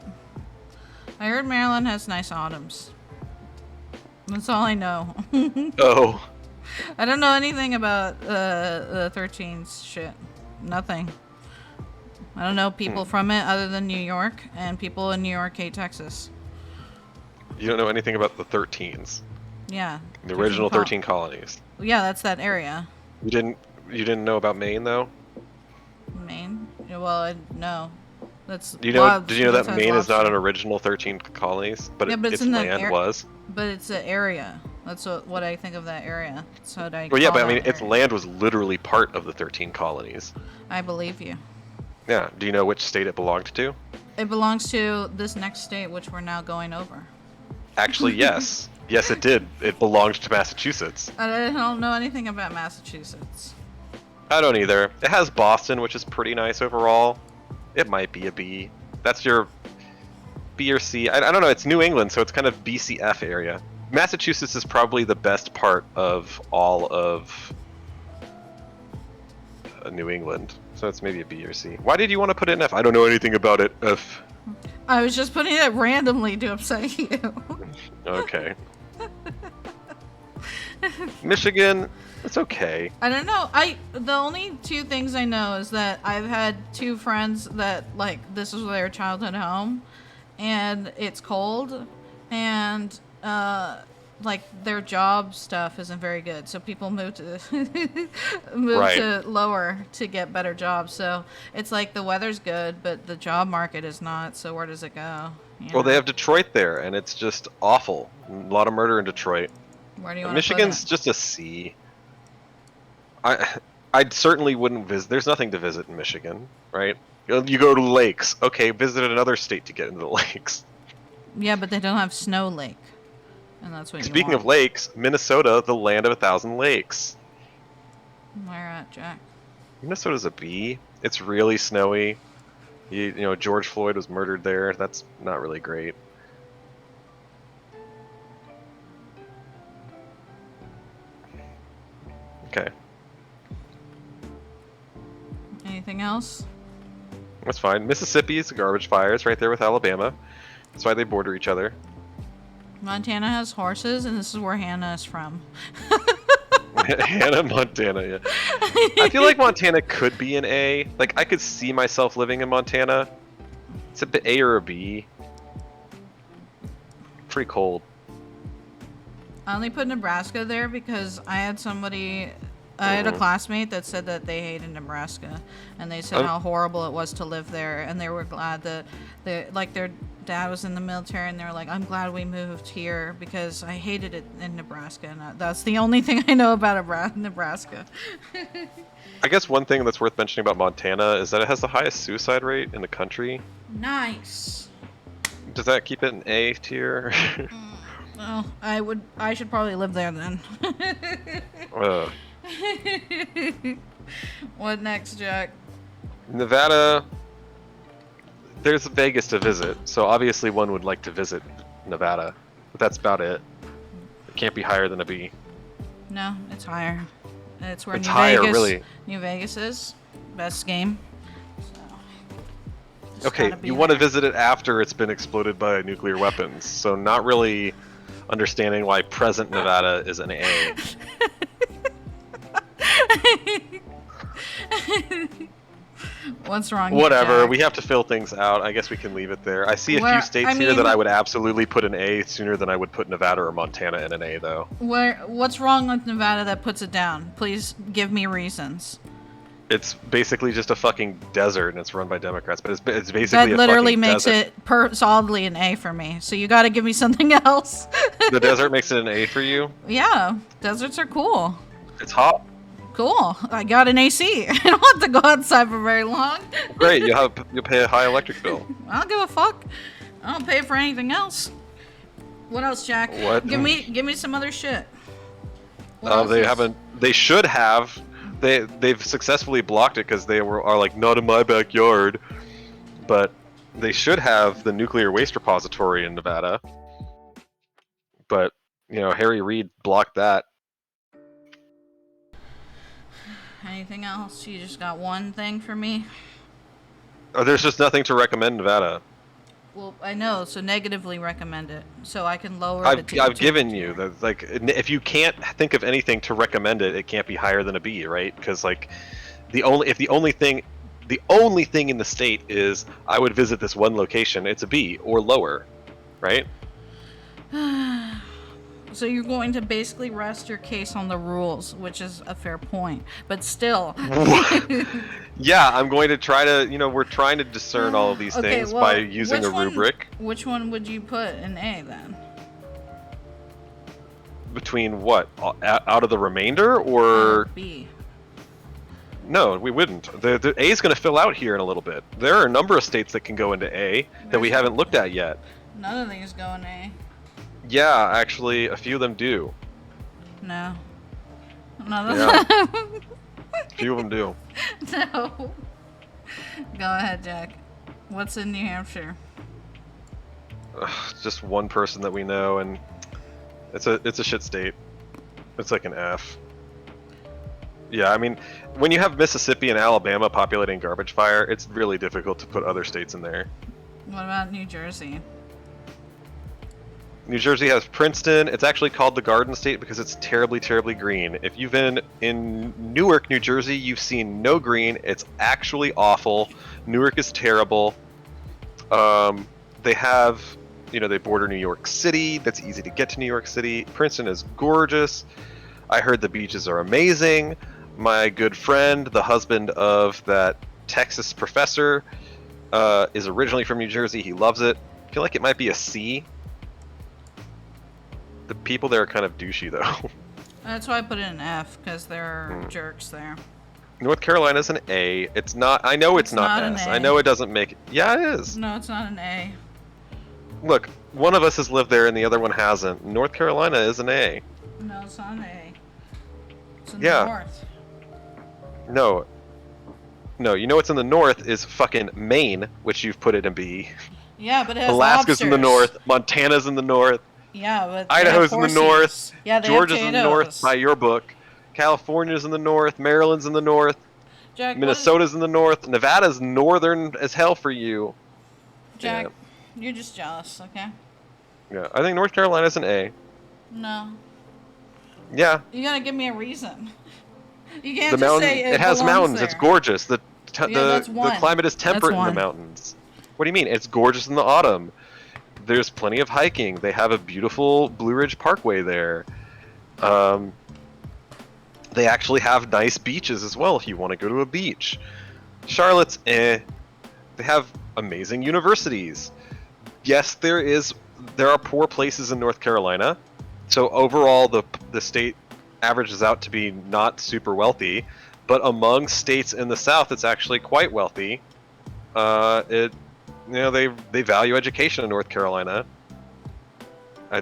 I heard Maryland has nice autumns. That's all I know. Oh. I don't know anything about the 13's shit. Nothing. I don't know people from it other than New York, and people in New York hate Texas. You don't know anything about the 13s. Yeah. The original 13 colonies. Yeah, that's that area. You didn't know about Maine though? Maine? Yeah, well, no. That's Did you know that Maine is not an original 13 colonies, but, Yeah, but its it's in the land was? But it's an area. That's what I think of that area. So I Well, yeah, call but I mean, that its area. land was literally part of the 13 colonies. I believe you. Yeah. Do you know which state it belonged to? It belongs to this next state, which we're now going over. Actually, yes. Yes, it did. It belonged to Massachusetts. I don't know anything about Massachusetts. I don't either. It has Boston, which is pretty nice overall. It might be a B. That's your B or C. I don't know. It's New England, so it's kind of BCF area. Massachusetts is probably the best part of all of New England. So it's maybe a B or C. Why did you want to put it in F? I don't know anything about it. F. I was just putting it randomly to upset you. Okay. Michigan, it's okay. I don't know. The only two things I know is that I've had two friends that like this was their childhood home, and it's cold, and like their job stuff isn't very good, so people move to Right. to lower to get better jobs. So it's like the weather's good, but the job market is not. So where does it go? Well, they have Detroit there, and it's just awful. A lot of murder in Detroit. Where do you want Michigan's to put just a C. I certainly wouldn't visit. There's nothing to visit in Michigan, right? You go to lakes. Okay, visit another state to get into the lakes. it? Yeah, but they don't have Snow Lake, and that's what Speaking you of want. lakes, Minnesota, the land of 1,000 lakes. Where at, Jack? Minnesota's a B. It's really snowy. You know, George Floyd was murdered there. That's not really great. Okay, Anything else? that's fine. Mississippi's a garbage fire. It's right there with Alabama. That's why they border each other. Montana has horses, and this is where Hannah is from. Hannah, Montana, yeah. I feel like Montana could be an A. Like, I could see myself living in Montana. It's a A or a B. Pretty cold. I only put Nebraska there because I had a classmate that said that they hated Nebraska, and they said how horrible it was to live there, and they were glad that Dad was in the military, and they were like, "I'm glad we moved here because I hated it in Nebraska." And that's the only thing I know about Nebraska. I guess one thing that's worth mentioning about Montana is that it has the highest suicide rate in the country. Nice. Does that keep it an A tier? Well, I should probably live there then. What next, Jack? Nevada. There's Vegas to visit, so obviously one would like to visit Nevada. But that's about it. It can't be higher than a B. No, it's higher. It's where It's higher, Vegas, really. New Vegas is. Best game. So, Okay, you want to visit it after it's been exploded by nuclear weapons, so not really understanding why present Nevada is an A. What's wrong? Whatever, Jack? we have to fill things out. I guess we can leave it there. I see a Where- few states I here mean- that I would absolutely put an A sooner than I would put Nevada or Montana in an A, though. What's wrong with Nevada that puts it down? Please give me reasons. It's basically just a fucking desert, and it's run by Democrats, but it's basically That a literally fucking makes desert. it solidly an A for me. So you got to give me something else. The desert makes it an A for you? Yeah, deserts are cool. It's hot. Cool. I got an AC. I don't have to go outside for very long. Great, you'll pay a high electric bill. I don't give a fuck. I don't pay for anything else. What else, Jack? What? Give me some other shit. What else They is- haven't. They should have. They've successfully blocked it because they are like not in my backyard. But they should have the nuclear waste repository in Nevada. But Harry Reid blocked that. Anything else? You just got one thing for me? There's just nothing to recommend Nevada. Well, I know, so negatively recommend it, so I can lower it to I've given you that, like, if you can't think of anything to recommend it, it can't be higher than a B, right? Because like the only thing in the state is I would visit this one location, it's a B or lower, right? So you're going to basically rest your case on the rules, which is a fair point, but still. Yeah, I'm going to try to, we're trying to discern all of these Okay, things well, by using which a one- rubric. Which one would you put in A then? Between what? Out of the remainder, or B. no, we wouldn't. The A is going to fill out here in a little bit. There are a number of states that can go into A that we haven't looked at yet. None of these go in A. Yeah, actually, a few of them do. No. None of Yeah. them. A few of them do. No. Go ahead, Jack. What's in New Hampshire? Just one person that we know, and it's a shit state. It's like an F. Yeah, I mean, when you have Mississippi and Alabama populating garbage fire, it's really difficult to put other states in there. What about New Jersey? New Jersey has Princeton. It's actually called the Garden State because it's terribly, terribly green. If you've been in Newark, New Jersey, you've seen no green. It's actually awful. Newark is terrible. They have, they border New York City. That's easy to get to New York City. Princeton is gorgeous. I heard the beaches are amazing. My good friend, the husband of that Texas professor, is originally from New Jersey. He loves it. I feel like it might be a C. The people there are kind of douchey, though. That's why I put it in F, because there are jerks there. North Carolina's an A. It's not. I know it's not an S. A. I know it doesn't make. Yeah, it is. No, it's not an A. Look, one of us has lived there and the other one hasn't. North Carolina is an A. No, it's not an A. It's in Yeah. the north. No. No, you know what's in the north is fucking Maine, which you've put it in B. Yeah, but it has Alaska's in the lobsters. north. Montana's in the north. Yeah, but they Idaho's have in the horses. north. Yeah, they Georgia's have in the north potatoes. by your book. California's in the north. Maryland's in the north. Jack, Minnesota's in the north. Nevada's northern as hell for you. Jack, Yeah. you're just jealous, okay? Yeah, I think North Carolina's an A. No. Yeah, You gotta give me a reason. You can't the just mountain. say It has belongs mountains. there. It's gorgeous. The that's one. climate is temperate in the one. mountains. What do you mean? It's gorgeous in the autumn. There's plenty of hiking. They have a beautiful Blue Ridge Parkway there. They actually have nice beaches as well if you want to go to a beach. Charlotte's eh. They have amazing universities. Yes, there are poor places in North Carolina. So overall, the state averages out to be not super wealthy, but among states in the South, it's actually quite wealthy. It, they value education in North Carolina. I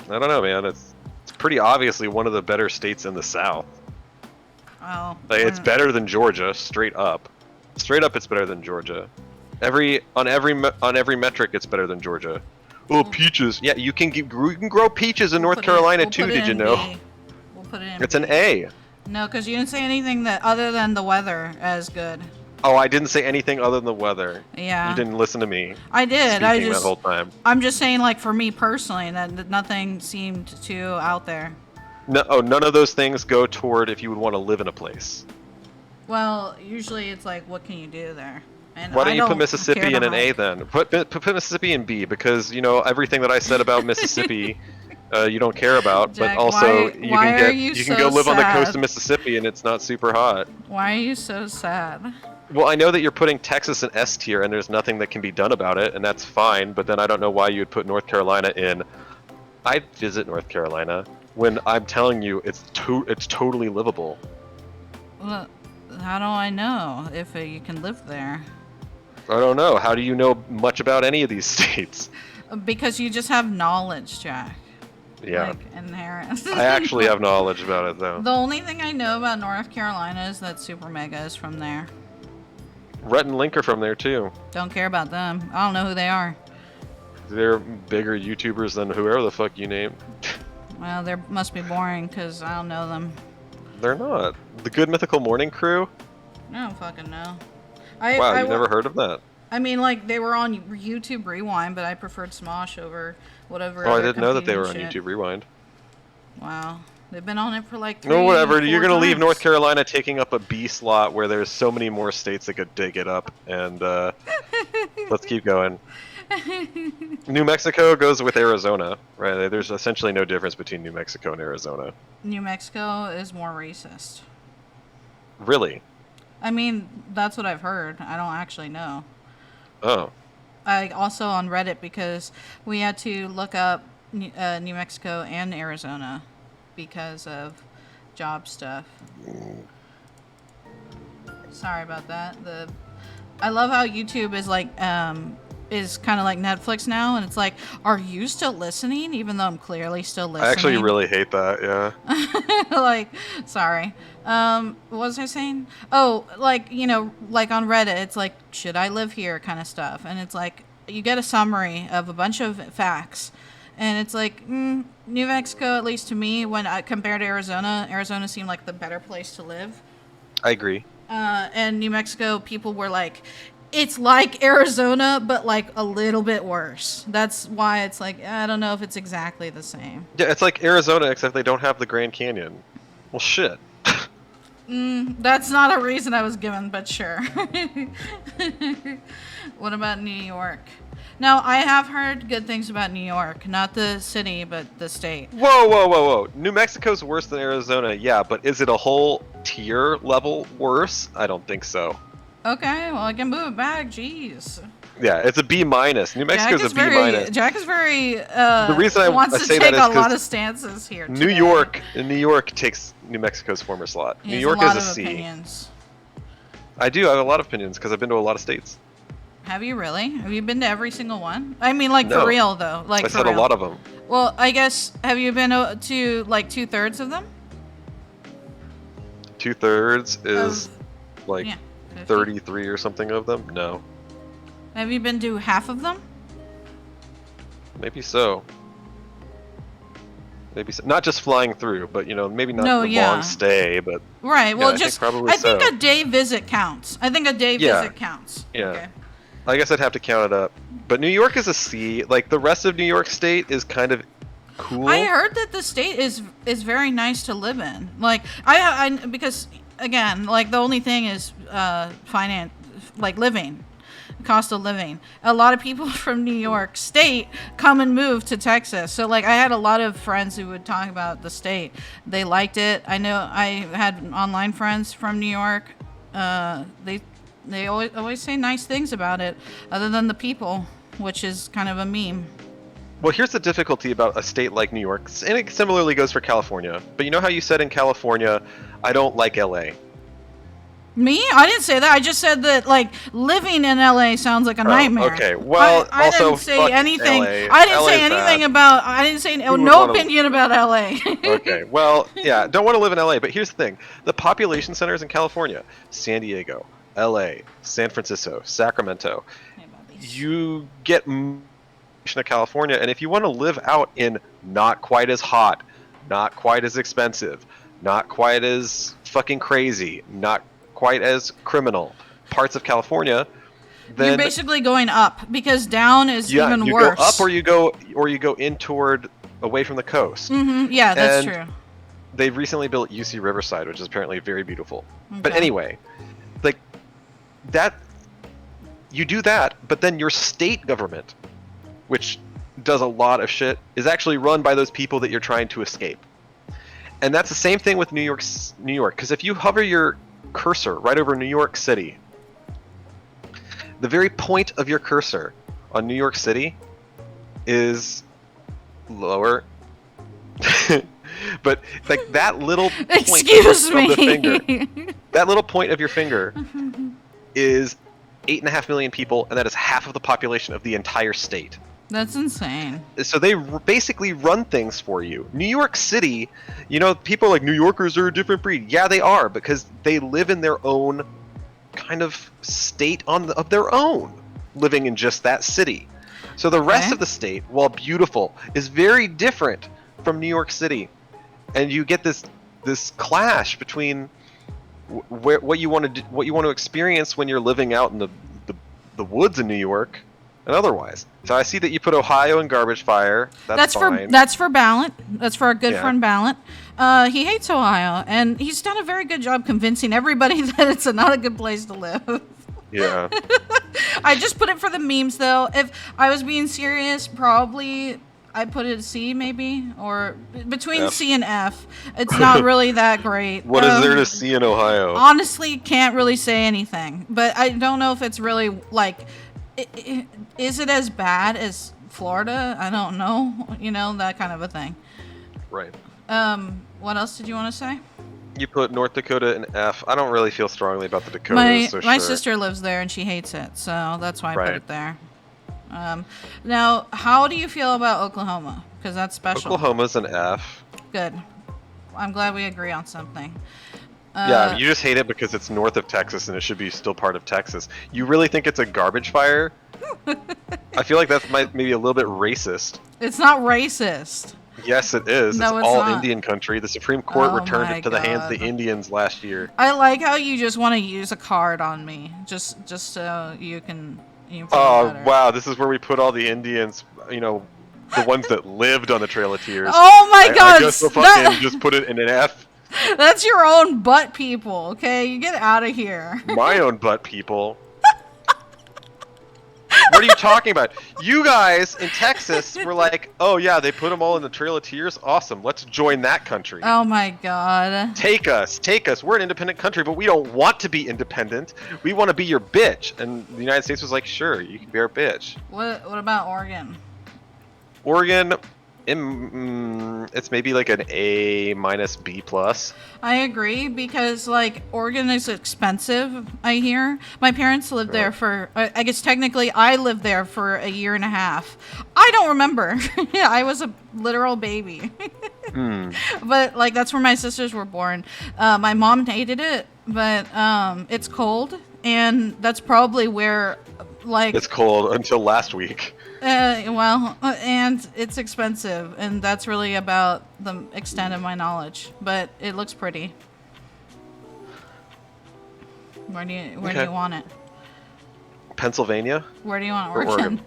don't know, man. It's pretty obviously one of the better states in the South. Oh, Like, it's better than Georgia, straight up. Straight up, it's better than Georgia. On every metric, it's better than Georgia. Oh, peaches. Yeah, you can grow peaches in North Carolina too. Did you know? We'll put it in. It's an A. No, because you didn't say anything that other than the weather as good. Oh, I didn't say anything other than the weather. Yeah. You didn't listen to me. I did. That whole time. I'm just saying, like, for me personally, that nothing seemed too out there. No, none of those things go toward if you would want to live in a place. Well, usually it's like, what can you do there? And why don't you put Mississippi in an A then? Put Mississippi in B, because everything that I said about Mississippi, you don't care about. Jack, but also you can go live on the coast of Mississippi and it's not super hot. Why are you so sad? Well, I know that you're putting Texas in S tier and there's nothing that can be done about it, and that's fine. But then I don't know why you would put North Carolina in. I'd visit North Carolina when I'm telling you it's totally livable. Well, how do I know if you can live there? I don't know. How do you know much about any of these states? Because you just have knowledge, Jack. Yeah. Like, inherent. I actually have knowledge about it, though. The only thing I know about North Carolina is that Super Mega is from there. Rhett and Link are from there, too. Don't care about them. I don't know who they are. They're bigger YouTubers than whoever the fuck you name. Well, they must be boring, because I don't know them. They're not. The Good Mythical Morning Crew? I don't fucking know. Wow, you've never heard of that? I mean, like, they were on YouTube Rewind, but I preferred Smosh over whatever. Oh, I didn't know that they were on YouTube Rewind. Wow. They've been on it for like 3 whatever. 4 You're going to leave times. North Carolina taking up a B slot where there's so many more states that could dig it up. And let's keep going. New Mexico goes with Arizona, right? There's essentially no difference between New Mexico and Arizona. New Mexico is more racist. Really? I mean, that's what I've heard. I don't actually know. Oh. I also on Reddit because we had to look up New Mexico and Arizona because of job stuff. Sorry about that. I love how YouTube is like is kind of like Netflix now, and it's like, are you still listening? Even though I'm clearly still listening. I actually really hate that. Yeah. Like, sorry. What was I saying? Oh, like, like on Reddit, it's like, should I live here kind of stuff. And it's like, you get a summary of a bunch of facts. And it's like, New Mexico, at least to me, when I compared to Arizona seemed like the better place to live. I agree. And New Mexico, people were like, it's like Arizona, but like a little bit worse. That's why it's like, I don't know if it's exactly the same. Yeah, it's like Arizona, except they don't have the Grand Canyon. Well, shit. That's not a reason I was given, but sure. What about New York? Now, I have heard good things about New York. Not the city, but the state. Whoa. New Mexico's worse than Arizona, yeah, but is it a whole tier level worse? I don't think so. Okay, well, I can move it back. Jeez. Yeah, it's a B minus. New Mexico's a B minus. Jack is very the reason I wants say to take that is a lot of stances here. New York takes New Mexico's former slot. New York is a C. Opinions. I do. I have a lot of opinions because I've been to a lot of states. Have you really? Have you been to every single one? I mean, like, no. For real though. Like, I said a lot of them. Well, I guess, have you been to like 2/3 of them? 2/3 is like 50? 33 or something of them. No. Have you been to half of them? Maybe so. Maybe so. Not just flying through, but maybe not a long stay, but right. Well, I think a day visit counts. I think a day visit counts. Yeah. Okay. I guess I'd have to count it up. But New York is a C. Like the rest of New York State is kind of cool. I heard that the state is very nice to live in. Like I because again, like the only thing is finance, like living. Cost of living. A lot of people from New York State come and move to Texas. So like I had a lot of friends who would talk about the state. They liked it. I know I had online friends from New York. They always say nice things about it, other than the people. which is kind of a meme. Well, here's the difficulty about a state like New York, and it similarly goes for California. But you know how you said in California, I don't like LA? Me? I didn't say that. I just said that, like, living in LA sounds like a nightmare. Okay. Well, I also, didn't say anything. LA. I didn't LA say is anything bad. about. I didn't say would no wanna- opinion about LA. Okay. Well, yeah, don't want to live in LA, but here's the thing. The population centers in California, San Diego, LA, San Francisco, Sacramento. You get of California, and if you want to live out in not quite as hot, not quite as expensive, not quite as fucking crazy, not quite as criminal parts of California, then You're basically going up because down is even you worse. go up or you go in toward away from the coast. Yeah, that's And true. They've recently built UC Riverside, which is apparently very beautiful. But Okay. anyway, like that, you do that, but then your state government, which does a lot of shit, is actually run by those people that you're trying to escape. And that's the same thing with New York, because if you hover your cursor right over New York City, the very point of your cursor on New York City is lower. But like that little point Excuse of me. the finger, that little point of your finger is 8.5 million people, and that is half of the population of the entire state. That's insane. So they basically run things for you. New York City, you know, people are like, New Yorkers are a different breed. Yeah, they are, because they live in their own kind of state of their own, living in just that city. So the rest of the state, while beautiful, is very different from New York City. And you get this clash between what you want to experience when you're living out in the woods in New York, and otherwise. So I see that you put Ohio in garbage fire. That's fine. That's for Ballant. That's for our good friend Ballant. He hates Ohio, and he's done a very good job convincing everybody that it's not a good place to live. Yeah. I just put it for the memes, though. If I was being serious, probably I'd put it C, maybe, or between F. C and F. It's not really that great. What is there to see in Ohio? Honestly, can't really say anything, but I don't know if it's really like. Is it as bad as Florida? I don't know. You know, that kind of a thing. Right. What else did you want to say? You put North Dakota in F. I don't really feel strongly about the Dakotas. My sure. sister lives there and she hates it, so that's why I put Right. it there. Now, how do you feel about Oklahoma? Because that's special. Oklahoma's an F. Good. I'm glad we agree on something. Yeah, you just hate it because it's north of Texas and it should be still part of Texas. You really think it's a garbage fire? I feel like that's maybe a little bit racist. It's not racist. Yes, it is. No, it's it's all not. Indian country. The Supreme Court Oh returned my it to the hands of the God. Indians last year. I like how you just want to use a card on me, just so you can feel Oh, better. wow. This is where we put all the Indians, you know, the ones that lived on the Trail of Tears. Oh my God! I guess we'll fucking just put it in an F. That's your own butt, people. Okay, you get out of here. My own butt, people. What are you talking about? You guys in Texas were like, oh yeah, they put them all in the Trail of Tears? Awesome, let's join that country. Oh my God. Take us. We're an independent country, but we don't want to be independent. We want to be your bitch. And the United States was like, sure, you can be our bitch. What about Oregon? Oregon, it's maybe like an A minus B plus. I agree because like Oregon is expensive. I hear my parents lived there for. I guess technically I lived there for a year and a half. I don't remember. I was a literal baby. But like that's where my sisters were born. My mom hated it, but it's cold, and that's probably where like It's cold until last week. and it's expensive, and that's really about the extent of my knowledge. But it looks pretty. Where do you want it? Pennsylvania? Where do you want Or Oregon? Oregon?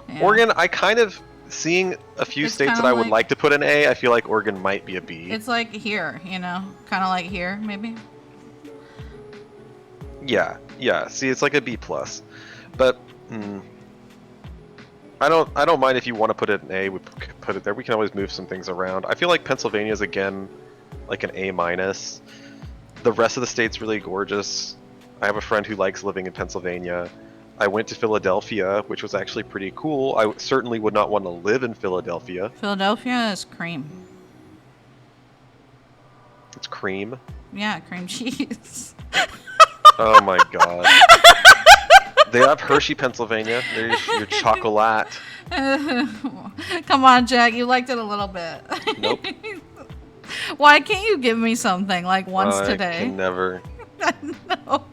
Yeah. Oregon, I kind of seeing a few It's states that kinda I would like- like to put an A. I feel like Oregon might be a B. It's like here, kind of like here, maybe. Yeah. See, it's like a B plus, but I don't mind if you want to put it in A. We put it there. We can always move some things around. I feel like Pennsylvania is again like an A minus. The rest of the state's really gorgeous. I have a friend who likes living in Pennsylvania. I went to Philadelphia, which was actually pretty cool. I certainly would not want to live in Philadelphia. Philadelphia is cream. It's cream. Yeah, cream cheese. Oh my god. They have Hershey, Pennsylvania. There's your chocolate. Come on, Jack. You liked it a little bit. Nope. Why can't you give me something like once I today? can never. No.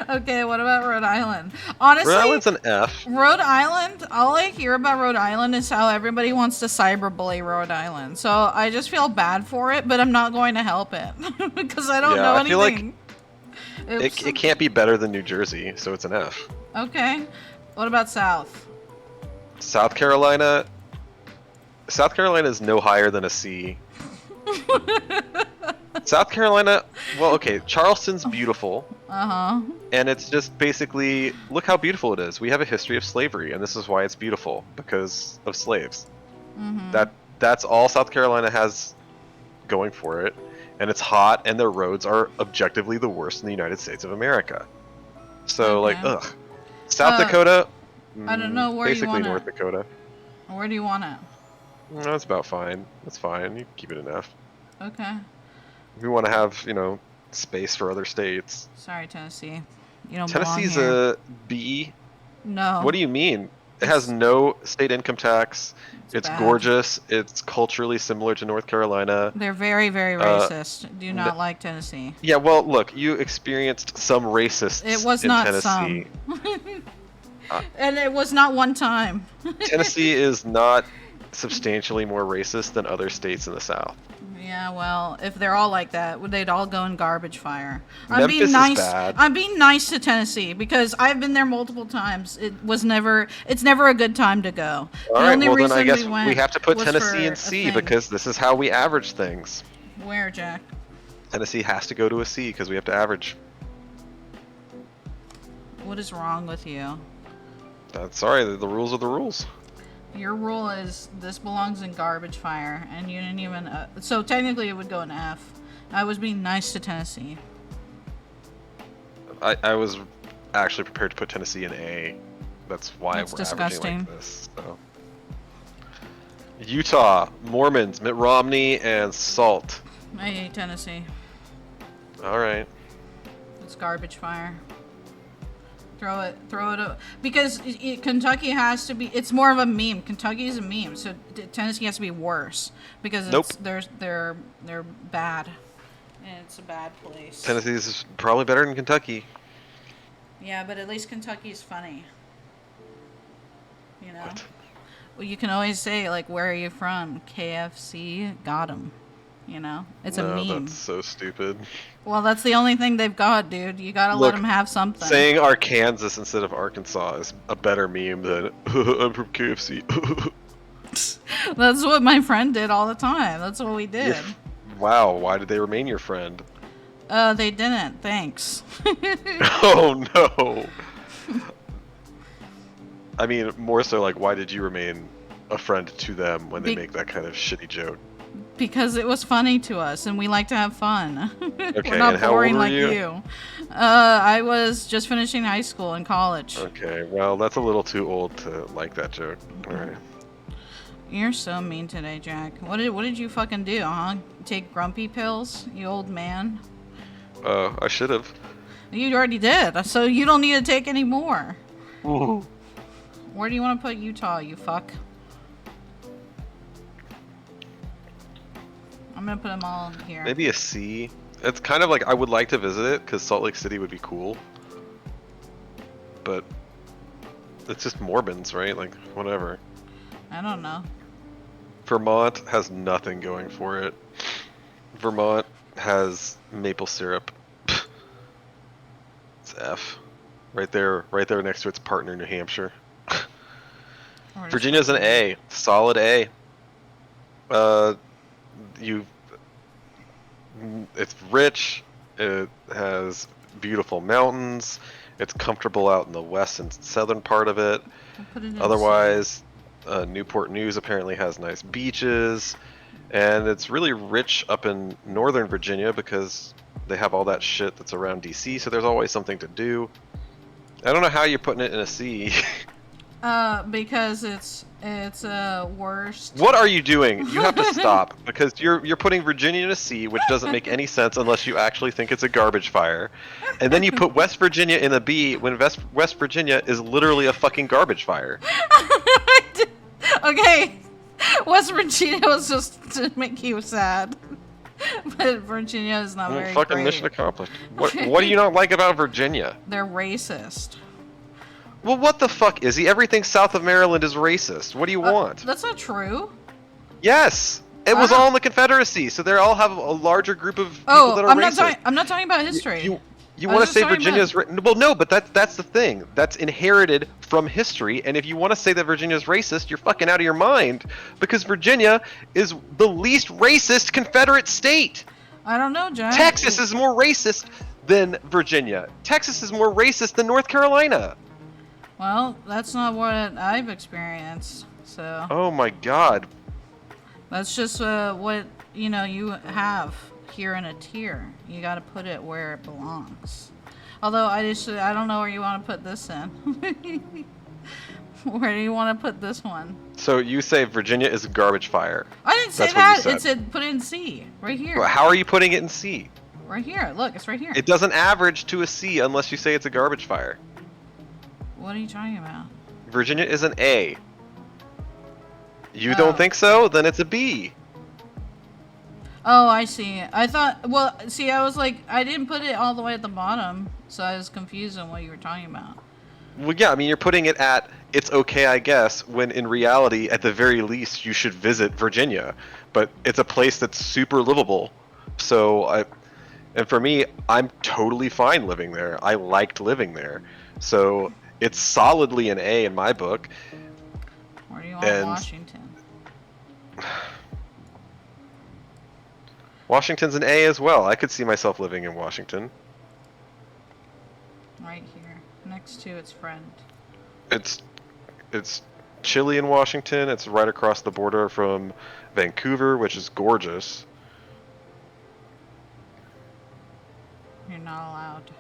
Okay, what about Rhode Island? Honestly, Rhode Island's an F. Rhode Island, all I hear about Rhode Island is how everybody wants to cyberbully Rhode Island. So I just feel bad for it, but I'm not going to help it because I don't know I feel like anything. it can't be better than New Jersey, so it's an F. Okay. What about South? South Carolina. South Carolina is no higher than a C. South Carolina, well, okay, Charleston's beautiful. Uh-huh. And it's just basically, look how beautiful it is. We have a history of slavery, and this is why it's beautiful, because of slaves. Mm-hmm. That's all South Carolina has going for it. And it's hot, and their roads are objectively the worst in the United States of America. So, Okay. like, ugh. South Dakota, I don't know where you basically want North it. Dakota. Where do you want it? No, that's about fine. That's fine. You can keep it in F. Okay. We want to have, space for other states. Sorry, Tennessee. You don't Tennessee's belong here. a B. No. What do you mean? It has no state income tax. It's bad. gorgeous. It's culturally similar to North Carolina. They're very, very racist. Do not like Tennessee. Yeah, well, look, you experienced some racists It was in not Tennessee. some. And it was not one time. Tennessee is not substantially more racist than other states in the South. Yeah, well, if they're all like that, they'd all go in garbage fire. Memphis is bad. I'm being nice to Tennessee because I've been there multiple times. It's never a good time to go. All right, well then I guess we have to put Tennessee in C because this is how we average things. Where, Jack? Tennessee has to go to a C because we have to average. What is wrong with you? Sorry, the rules are the rules. Your rule is this belongs in garbage fire, and you didn't even. So technically, it would go in F. I was being nice to Tennessee. I was actually prepared to put Tennessee in A. That's why That's we're disgusting. averaging like this. So. Utah, Mormons, Mitt Romney, and Salt. I hate Tennessee. All right. It's garbage fire. Throw it up. Because Kentucky has to be. It's more of a meme. Kentucky is a meme, so Tennessee has to be worse because they're bad, and it's a bad place. Tennessee is probably better than Kentucky. Yeah, but at least Kentucky's funny. You know. What? Well, you can always say like, "Where are you from?" KFC got 'em. You know, it's a meme. That's so stupid. Well, that's the only thing they've got, dude. You gotta let them have something. Saying Arkansas instead of Arkansas is a better meme than I'm from KFC. That's what my friend did all the time. That's what we did. Wow, why did they remain your friend? They didn't. Thanks. Oh no. I mean, more so like, why did you remain a friend to them when they make that kind of shitty joke? Because it was funny to us, and we like to have fun. Okay, We're not and how boring old were like you? I was just finishing high school and college. Okay, well, that's a little too old to like that joke. All right. You're so mean today, Jack. What did you fucking do, huh? Take grumpy pills, you old man? I should have. You already did, so you don't need to take any more. Ooh. Where do you want to put Utah, you fuck? I'm gonna put them all here. Maybe a C. It's kind of like I would like to visit it because Salt Lake City would be cool. But it's just Mormons, right? Like, whatever. I don't know. Vermont has nothing going for it. Vermont has maple syrup. It's F. Right there next to its partner, New Hampshire. Virginia's an A. Solid A. It's rich. It has beautiful mountains. It's comfortable out in the west and southern part of it. Otherwise, Newport News apparently has nice beaches, and it's really rich up in northern Virginia because they have all that shit that's around DC, so there's always something to do. I don't know how you're putting it in a C. Because it's worst. What are you doing? You have to stop because you're putting Virginia in a C, which doesn't make any sense unless you actually think it's a garbage fire. And then you put West Virginia in a B when West Virginia is literally a fucking garbage fire. Okay, West Virginia was just to make you sad, but Virginia is not very Fucking great. mission accomplished. What do you not like about Virginia? They're racist. Well, what the fuck, Izzy? Everything south of Maryland is racist. What do you want? That's not true. Yes, it was all in the Confederacy, so they all have a larger group of people that are racist. I'm not talking about history. You want to say Virginia's well, no, but that's the thing. That's inherited from history, and if you want to say that Virginia's racist, you're fucking out of your mind because Virginia is the least racist Confederate state. I don't know, Jack. Texas is more racist than Virginia. Texas is more racist than North Carolina. Well, that's not what I've experienced. So. Oh my God. That's just what you have here in a tier. You got to put it where it belongs. Although I don't know where you want to put this in. Where do you want to put this one? So you say Virginia is a garbage fire. I didn't say That's that. what you It said put it in C right here. Well, how are you putting it in C? Right here. Look, it's right here. It doesn't average to a C unless you say it's a garbage fire. What are you talking about? Virginia is an A. You don't think so? Then it's a B. Oh, I see. I thought, well, see, I was like, I didn't put it all the way at the bottom, so I was confused on what you were talking about. Well, yeah, I mean, you're putting it at, it's okay, I guess, when in reality, at the very least, you should visit Virginia. But it's a place that's super livable. So, and for me, I'm totally fine living there. I liked living there. So, it's solidly an A in my book. Where do you want Washington? Washington's an A as well. I could see myself living in Washington. Right here, next to its friend. It's chilly in Washington. It's right across the border from Vancouver, which is gorgeous. You're not allowed.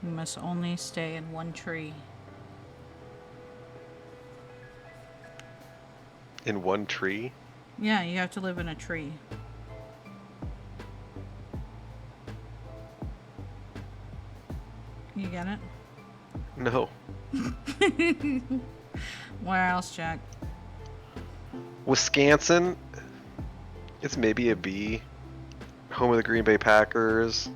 You must only stay in one tree. In one tree? Yeah, you have to live in a tree. You get it? No. Where else, Jack? Wisconsin. It's maybe a B. Home of the Green Bay Packers.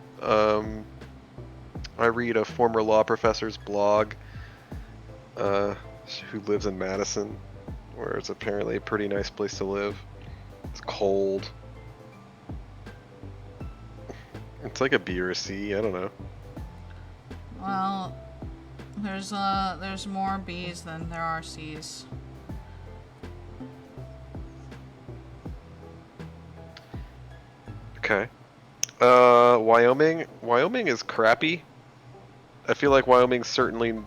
I read a former law professor's blog who lives in Madison, where it's apparently a pretty nice place to live. It's cold. It's like a B or a C, I don't know. Well, there's more B's than there are C's. Okay. Wyoming. Wyoming is crappy. I feel like Wyoming's certainly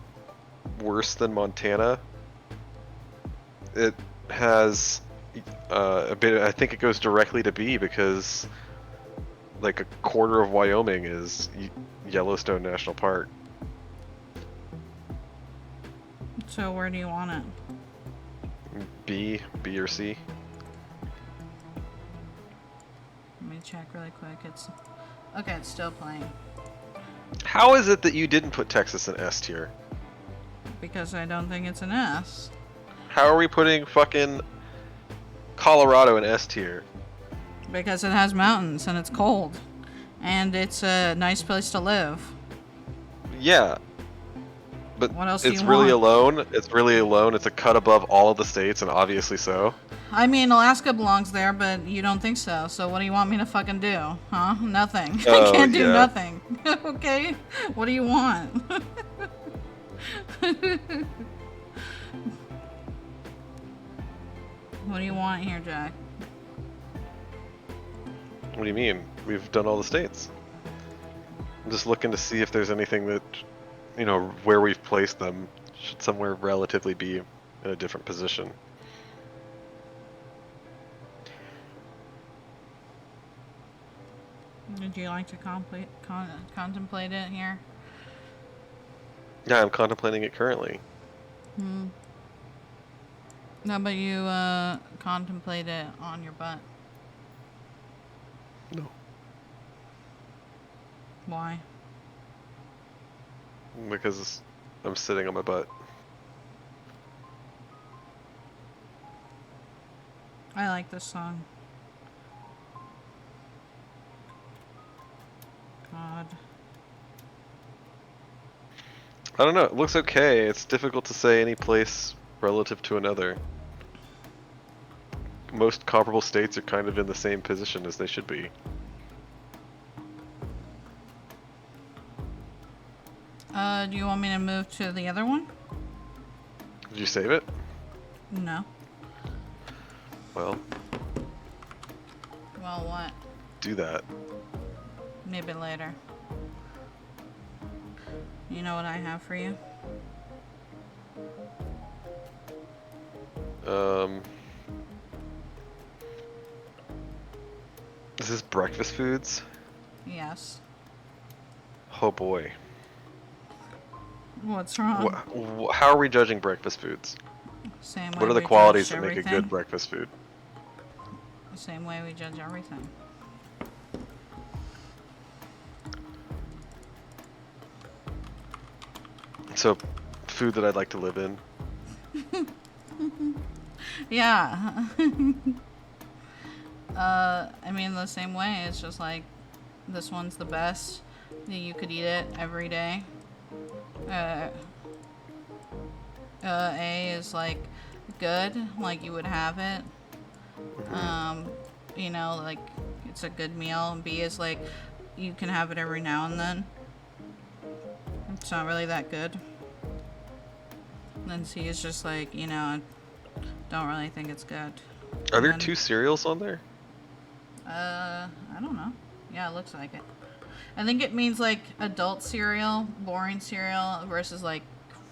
worse than Montana. It has a bit. I think it goes directly to B because like a quarter of Wyoming is Yellowstone National Park. So where do you want it? B or C. Let me check really quick. It's still playing. How is it that you didn't put Texas in S tier? Because I don't think it's an S. How are we putting fucking Colorado in S tier? Because it has mountains and it's cold. And it's a nice place to live. Yeah. But what else do it's you really want? alone. It's really alone. It's a cut above all of the states, and obviously so. I mean, Alaska belongs there, but you don't think so. So what do you want me to fucking do? Huh? Nothing. I can't do nothing. Okay? What do you want? What do you want here, Jack? What do you mean? We've done all the states. I'm just looking to see if there's anything that, you know, where we've placed them should somewhere relatively be in a different position. Would you like to contemplate it here? Yeah, I'm contemplating it currently. Hmm. No, but you contemplate it on your butt. No. Why? Because I'm sitting on my butt. I like this song. God. I don't know. It looks okay. It's difficult to say any place relative to another. Most comparable states are kind of in the same position as they should be. Do you want me to move to the other one? Did you save it? No. Well, Well, what? do that. Maybe later. You know what I have for you? Is this breakfast foods? Yes. Oh boy. What's wrong? How are we judging breakfast foods? Same way What are the we qualities judge that make a everything. good breakfast food? The same way we judge everything. So, food that I'd like to live in. Yeah. I mean, the same way. It's just like, this one's the best. You could eat it every day. A is like good, like you would have it. You know, like it's a good meal. And B is like you can have it every now and then. It's not really that good. And then C is just like, you know, I don't really think it's good. Are there And then- 2 cereals on there? I don't know. Yeah, it looks like it. I think it means like adult cereal, boring cereal versus like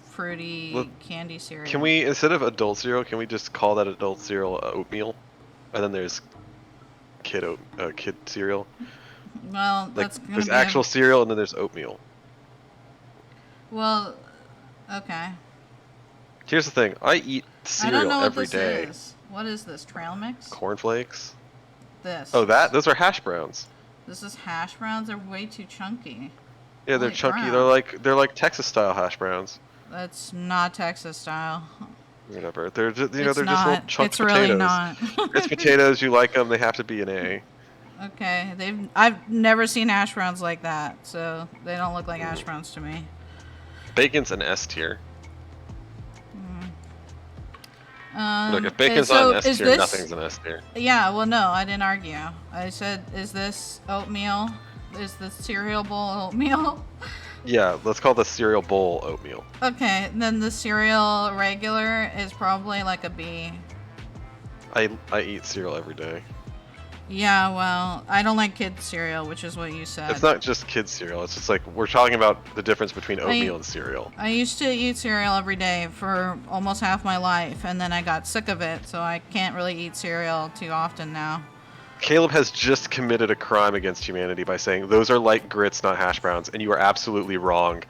fruity Look, candy cereal. Can we, instead of adult cereal, can we just call that adult cereal oatmeal? And then there's kid cereal. Well, Like, that's gonna there's be actual cereal and then there's oatmeal. Well, okay. Here's the thing. I eat I don't cereal know what every this day. is. What is this? Trail mix? Cornflakes. This. Oh, those are hash browns. This is hash browns. They're way too chunky. Yeah, they're Light chunky. brown. They're like Texas style hash browns. That's not Texas style. Whatever. They're just, It's they're not. just little chunk It's potatoes. really not. It's potatoes. You like them. They have to be an A. Okay, I've never seen hash browns like that, so they don't look like hash browns to me. Bacon's an S tier. Look, if bacon's so not an S tier, nothing's an S tier. Yeah, well, no, I didn't argue. I said, is this oatmeal? Is the cereal bowl oatmeal? Yeah, let's call the cereal bowl oatmeal. Okay, then the cereal regular is probably like a B. I eat cereal every day. Yeah, well, I don't like kids cereal, which is what you said. It's not just kids cereal. It's just like we're talking about the difference between oatmeal and cereal. I used to eat cereal every day for almost half my life, and then I got sick of it, so I can't really eat cereal too often now. Caleb has just committed a crime against humanity by saying those are like grits, not hash browns, and you are absolutely wrong.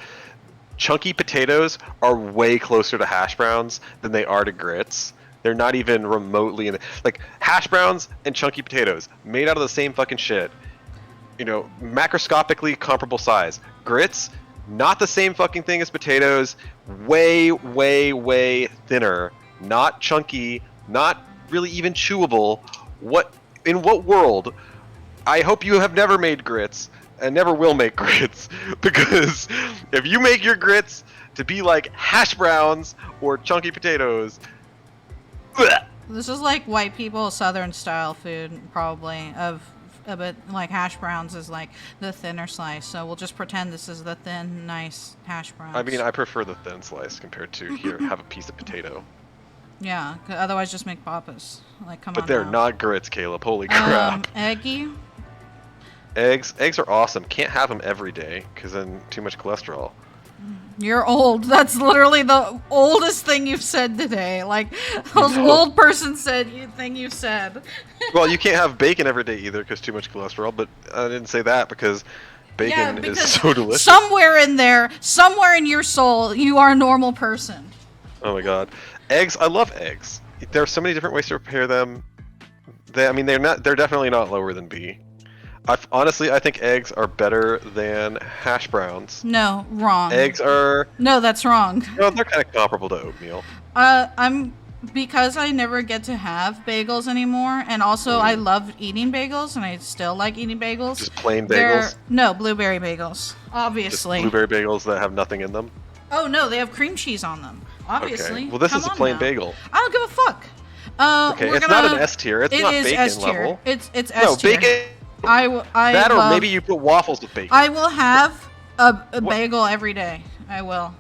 Chunky potatoes are way closer to hash browns than they are to grits. They're not even remotely in the, like hash browns and chunky potatoes made out of the same fucking shit. You know, macroscopically comparable size. Grits, not the same fucking thing as potatoes. Way, way, way thinner. Not chunky. Not really even chewable. In what world? I hope you have never made grits and never will make grits, because if you make your grits to be like hash browns or chunky potatoes. Bleh. This is like white people Southern style food, probably, but like hash browns is like the thinner slice, so we'll just pretend this is the thin, nice hash browns. I mean, I prefer the thin slice compared to here, have a piece of potato. Yeah, otherwise just make papas. Like, come on. But they're now. not grits, Caleb. Holy crap. Eggy? Eggs are awesome. Can't have them every day, because then too much cholesterol. You're old. That's literally the oldest thing you've said today. Like, those old person thing you said. Well, you can't have bacon every day either, because too much cholesterol, but I didn't say that because Bacon is because so delicious. somewhere in there, somewhere in your soul, you are a normal person. Oh my god. Eggs, I love eggs. There are so many different ways to prepare them. They're definitely not lower than B. Honestly, I think eggs are better than hash browns. No, wrong. Eggs are... No, that's wrong. No, they're kind of comparable to oatmeal. Because I never get to have bagels anymore, and also I love eating bagels, and I still like eating bagels. Just plain bagels? No, blueberry bagels, obviously. Just blueberry bagels that have nothing in them? Oh no, they have cream cheese on them, obviously. Okay. Well, this is a plain bagel. I don't give a fuck. Okay, it's not an S tier. It's not bacon S-tier. level. It's S tier. No, bacon. Or maybe you put waffles with bacon. I will have a bagel every day. I will.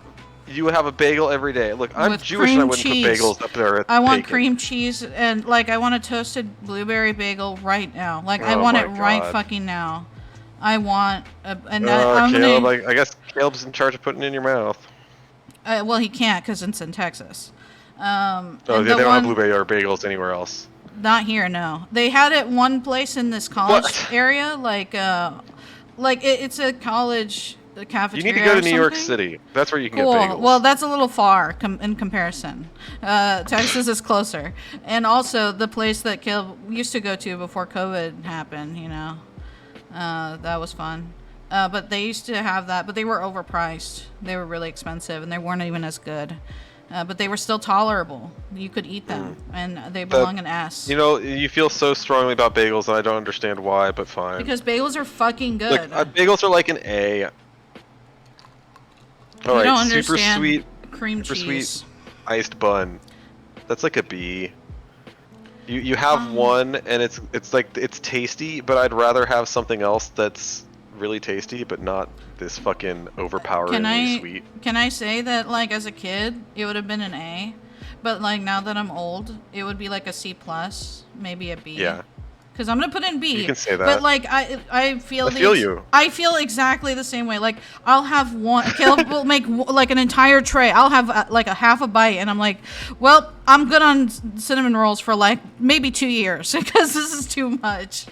You would have a bagel every day. Look, I'm With Jewish and I cream wouldn't cheese. put bagels up there with I want bacon. cream cheese and I want a toasted blueberry bagel right now. I Oh want my it right God. fucking now. I want I'm Caleb, gonna. I guess Caleb's in charge of putting it in your mouth. Well, he can't because it's in Texas. Oh, and they the don't have one- blueberry or bagels anywhere else. Not here, no. They had it one place in this college area, it's a college cafeteria. You need to go to or New York something. City. That's where you can Cool. get bagels. Well, that's a little far in comparison. Texas is closer, and also the place that Caleb used to go to before COVID happened. That was fun. But they used to have that, but they were overpriced. They were really expensive, and they weren't even as good. But they were still tolerable. You could eat them, and they belong in S. You feel so strongly about bagels, and I don't understand why, but fine. Because bagels are fucking good. Bagels are like an A. All right, don't super understand sweet, cream super cheese. sweet iced bun. That's like a B. You have one, and it's tasty, but I'd rather have something else that's really tasty, but not this fucking overpoweringly sweet. Can I say that as a kid it would have been an A, but now that I'm old it would be like a C plus, maybe a B. Yeah. Because I'm gonna put in B. You can say that. But I feel you. I feel exactly the same way. I'll have one. Caleb will make an entire tray. I'll have a half a bite, and I'm like, well, I'm good on cinnamon rolls for maybe 2 years because this is too much.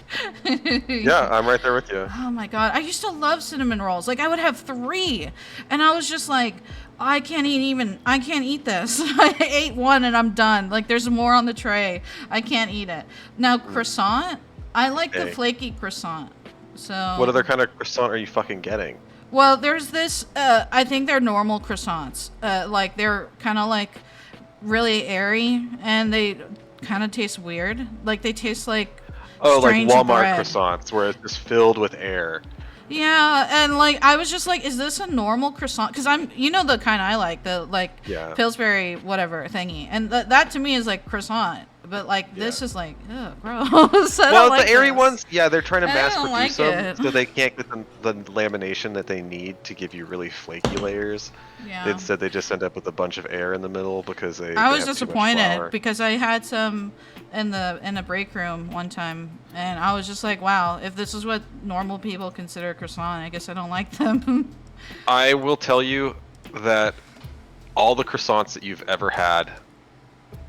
Yeah, I'm right there with you. Oh my god, I used to love cinnamon rolls. I would have 3, and I was just like, I can't eat this. I ate one and I'm done. There's more on the tray. I can't eat it. Now, croissant, I like the flaky croissant. So What other kind of croissant are you fucking getting? Well, there's this, I think they're normal croissants. They're kind of really airy, and they kind of taste weird. They taste like strange Walmart bread. croissants, where it's just filled with air. Yeah, and I was just like, is this a normal croissant? Because the kind I like, the Pillsbury whatever thingy, and that to me is like croissant. But this is ugh, gross. The airy ones, they're trying to mass don't produce like them, it. so they can't get the lamination that they need to give you really flaky layers. Yeah. Instead, they just end up with a bunch of air in the middle because they. I was have too much disappointed flour. because I had some in the break room one time, and I was just like, wow, if this is what normal people consider croissant, I guess I don't like them. I will tell you that all the croissants that you've ever had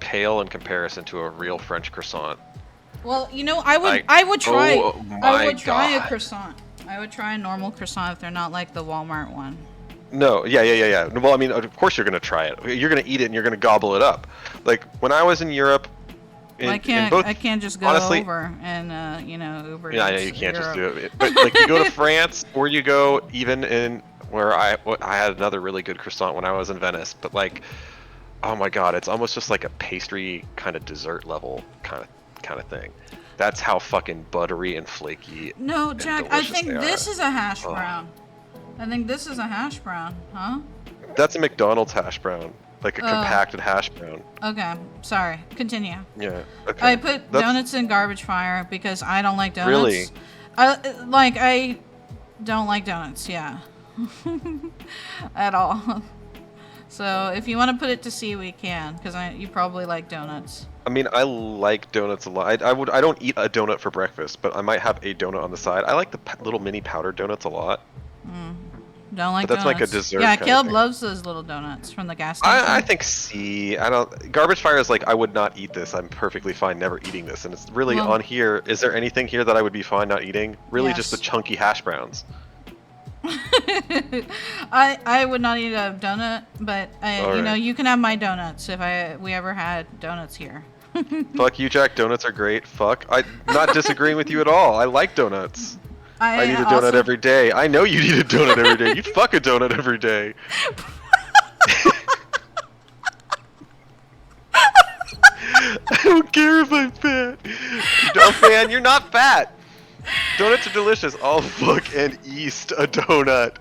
pale in comparison to a real French croissant. Well, I would try God. a croissant. I would try a normal croissant if they're not like the Walmart one. No, yeah. Well, of course you're gonna try it. You're gonna eat it and you're gonna gobble it up. When I was in Europe, I can't just go over and Uber. Yeah, Eats you can't just Europe. do it. But you go to France, or you go even in where I had another really good croissant when I was in Venice. But oh my god, it's almost just like a pastry kind of dessert level kind of thing. That's how fucking buttery and flaky. No, and Jack, I delicious think they this are. is a hash brown. I think this is a hash brown, huh? That's a McDonald's hash brown, like a compacted hash brown. Okay, sorry. Continue. Yeah. Okay. I put donuts in garbage fire because I don't like donuts. Really? I don't like donuts, yeah. At all. So if you want to put it to C, we can, because you probably like donuts. I like donuts a lot. I don't eat a donut for breakfast, but I might have a donut on the side. I like the little mini powdered donuts a lot. Don't like But that's donuts. like a dessert Yeah, kind of Caleb thing. loves those little donuts from the gas station. I think C. Garbage fire is I would not eat this. I'm perfectly fine never eating this. And it's really Well- on here. Is there anything here that I would be fine not eating? Really just the Yes. chunky hash browns. I would not eat a donut, but you can have my donuts if we ever had donuts here. Fuck you, Jack. Donuts are great. Fuck. I'm not disagreeing with you at all. I like donuts. I need a donut every day. I know you need a donut every day. You'd fuck a donut every day. I don't care if I'm fat. No, man, you're not fat. Donuts are delicious. I'll fuck and east a donut.